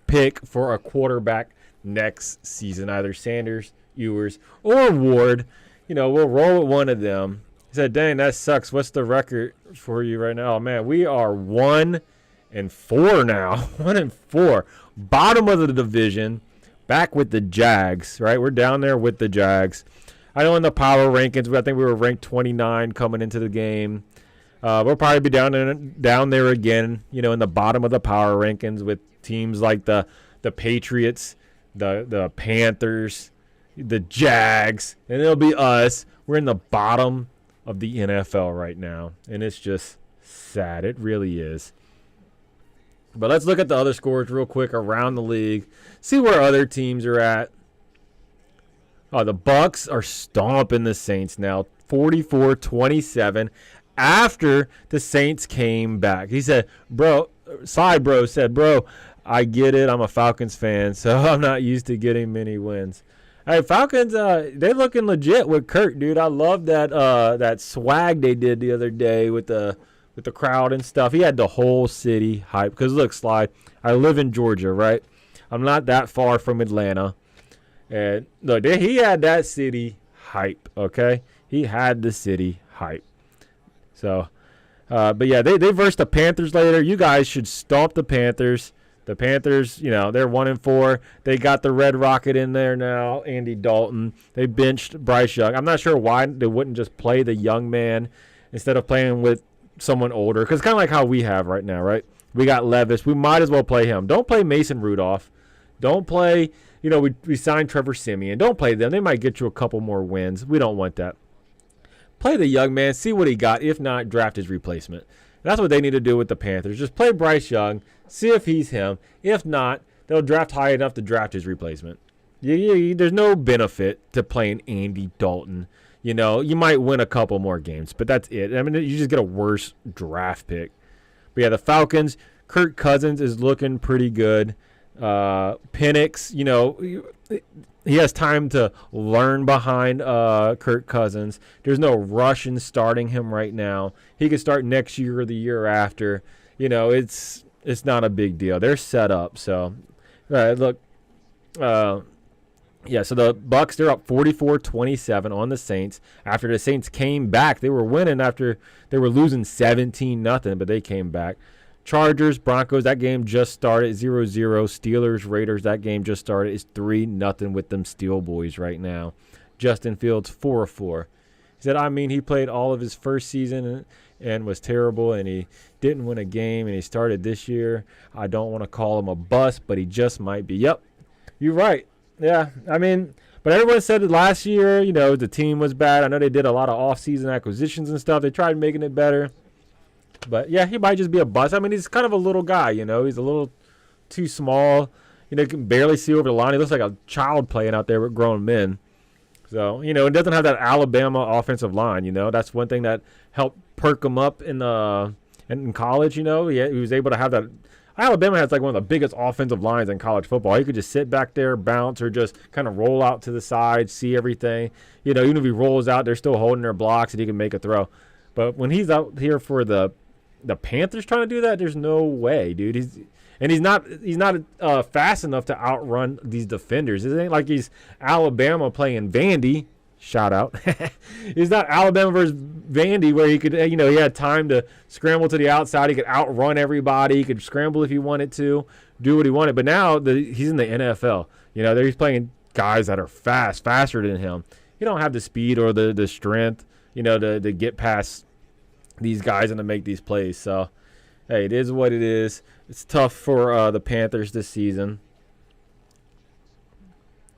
pick for a quarterback next season, either Sanders, Ewers, or Ward. We'll roll with one of them. He said, dang, that sucks. What's the record for you right now? Oh, man, we are 1-4 now. 1-4. Bottom of the division. Back with the Jags, right? We're down there with the Jags. I know in the power rankings, I think we were ranked 29 coming into the game. We'll probably be down there again, in the bottom of the power rankings with teams like the Patriots, the Panthers, the Jags, and it'll be us. We're in the bottom of the NFL right now, and it's just sad. It really is. But let's look at the other scores real quick around the league, see where other teams are at. Oh, the Bucks are stomping the Saints now, 44-27, after the Saints came back. He said, bro, I get it. I'm a Falcons fan, so I'm not used to getting many wins. Hey, Falcons, they looking legit with Kirk, dude. I love that swag they did the other day with the crowd and stuff. He had the whole city hyped. Because, look, Slide, I live in Georgia, right? I'm not that far from Atlanta. And, look, he had that city hype, okay? He had the city hype. So, but, yeah, they versed the Panthers later. You guys should stomp the Panthers. The Panthers, they're 1-4. They got the Red Rocket in there now, Andy Dalton. They benched Bryce Young. I'm not sure why they wouldn't just play the young man instead of playing with someone older, because kind of like how we have right now, right? We got Levis. We might as well play him. Don't play Mason Rudolph. Don't play, we signed Trevor Siemian. Don't play them. They might get you a couple more wins. We don't want that. Play the young man. See what he got. If not, draft his replacement. That's what they need to do with the Panthers. Just play Bryce Young. See if he's him. If not, they'll draft high enough to draft his replacement. There's no benefit to playing Andy Dalton. You might win a couple more games, but that's it. I mean, you just get a worse draft pick. But, yeah, the Falcons, Kirk Cousins is looking pretty good. Penix, he has time to learn behind Kirk Cousins. There's no rush in starting him right now. He could start next year or the year after. It's not a big deal. They're set up. So, look, yeah, so the Bucks, they're up 44-27 on the Saints. After the Saints came back, they were winning after they were losing 17-0, but they came back. Chargers, Broncos, that game just started 0-0. Steelers, Raiders, that game just started. It's 3-0 with them Steel Boys right now. Justin Fields, 4-4. He said, he played all of his first season and was terrible, and he didn't win a game, and he started this year. I don't want to call him a bust, but he just might be. Yep, you're right. Yeah, but everyone said it last year, the team was bad. I know they did a lot of off-season acquisitions and stuff. They tried making it better. But, yeah, he might just be a bust. He's kind of a little guy, He's a little too small. You can barely see over the line. He looks like a child playing out there with grown men. So, it doesn't have that Alabama offensive line, That's one thing that helped perk him up in college, He was able to have that. Alabama has like one of the biggest offensive lines in college football. He could just sit back there, bounce, or just kind of roll out to the side, see everything. Even if he rolls out, they're still holding their blocks and he can make a throw. But when he's out here for the Panthers trying to do that, there's no way, dude. He's not fast enough to outrun these defenders. It ain't like he's Alabama playing Vandy. Shout out. He's not Alabama versus Vandy where he could, he had time to scramble to the outside. He could outrun everybody. He could scramble if he wanted to, do what he wanted. But now he's in the NFL. He's playing guys that are faster than him. He don't have the speed or the strength, to get past these guys and to make these plays. So, hey, it is what it is. It's tough for the Panthers this season.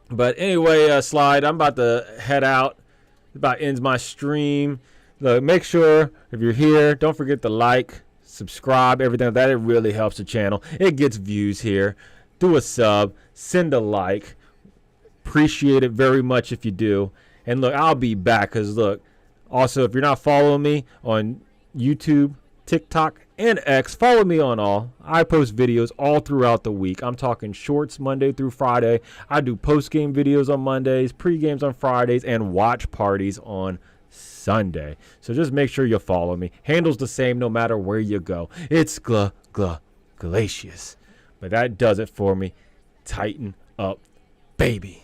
But anyway, Slide, I'm about to head out. About ends my stream. Look, make sure if you're here, don't forget to like, subscribe, everything like that. It really helps the channel. It gets views here. Do a sub, send a like. Appreciate it very much if you do. And look, I'll be back because look, also if you're not following me on YouTube, TikTok, and X, follow me on all. I post videos all throughout the week. I'm talking shorts Monday through Friday. I do post-game videos on Mondays, pre-games on Fridays, and watch parties on Sunday. So just make sure you follow me. Handle's the same no matter where you go. It's Glacius. But that does it for me. Tighten up, baby.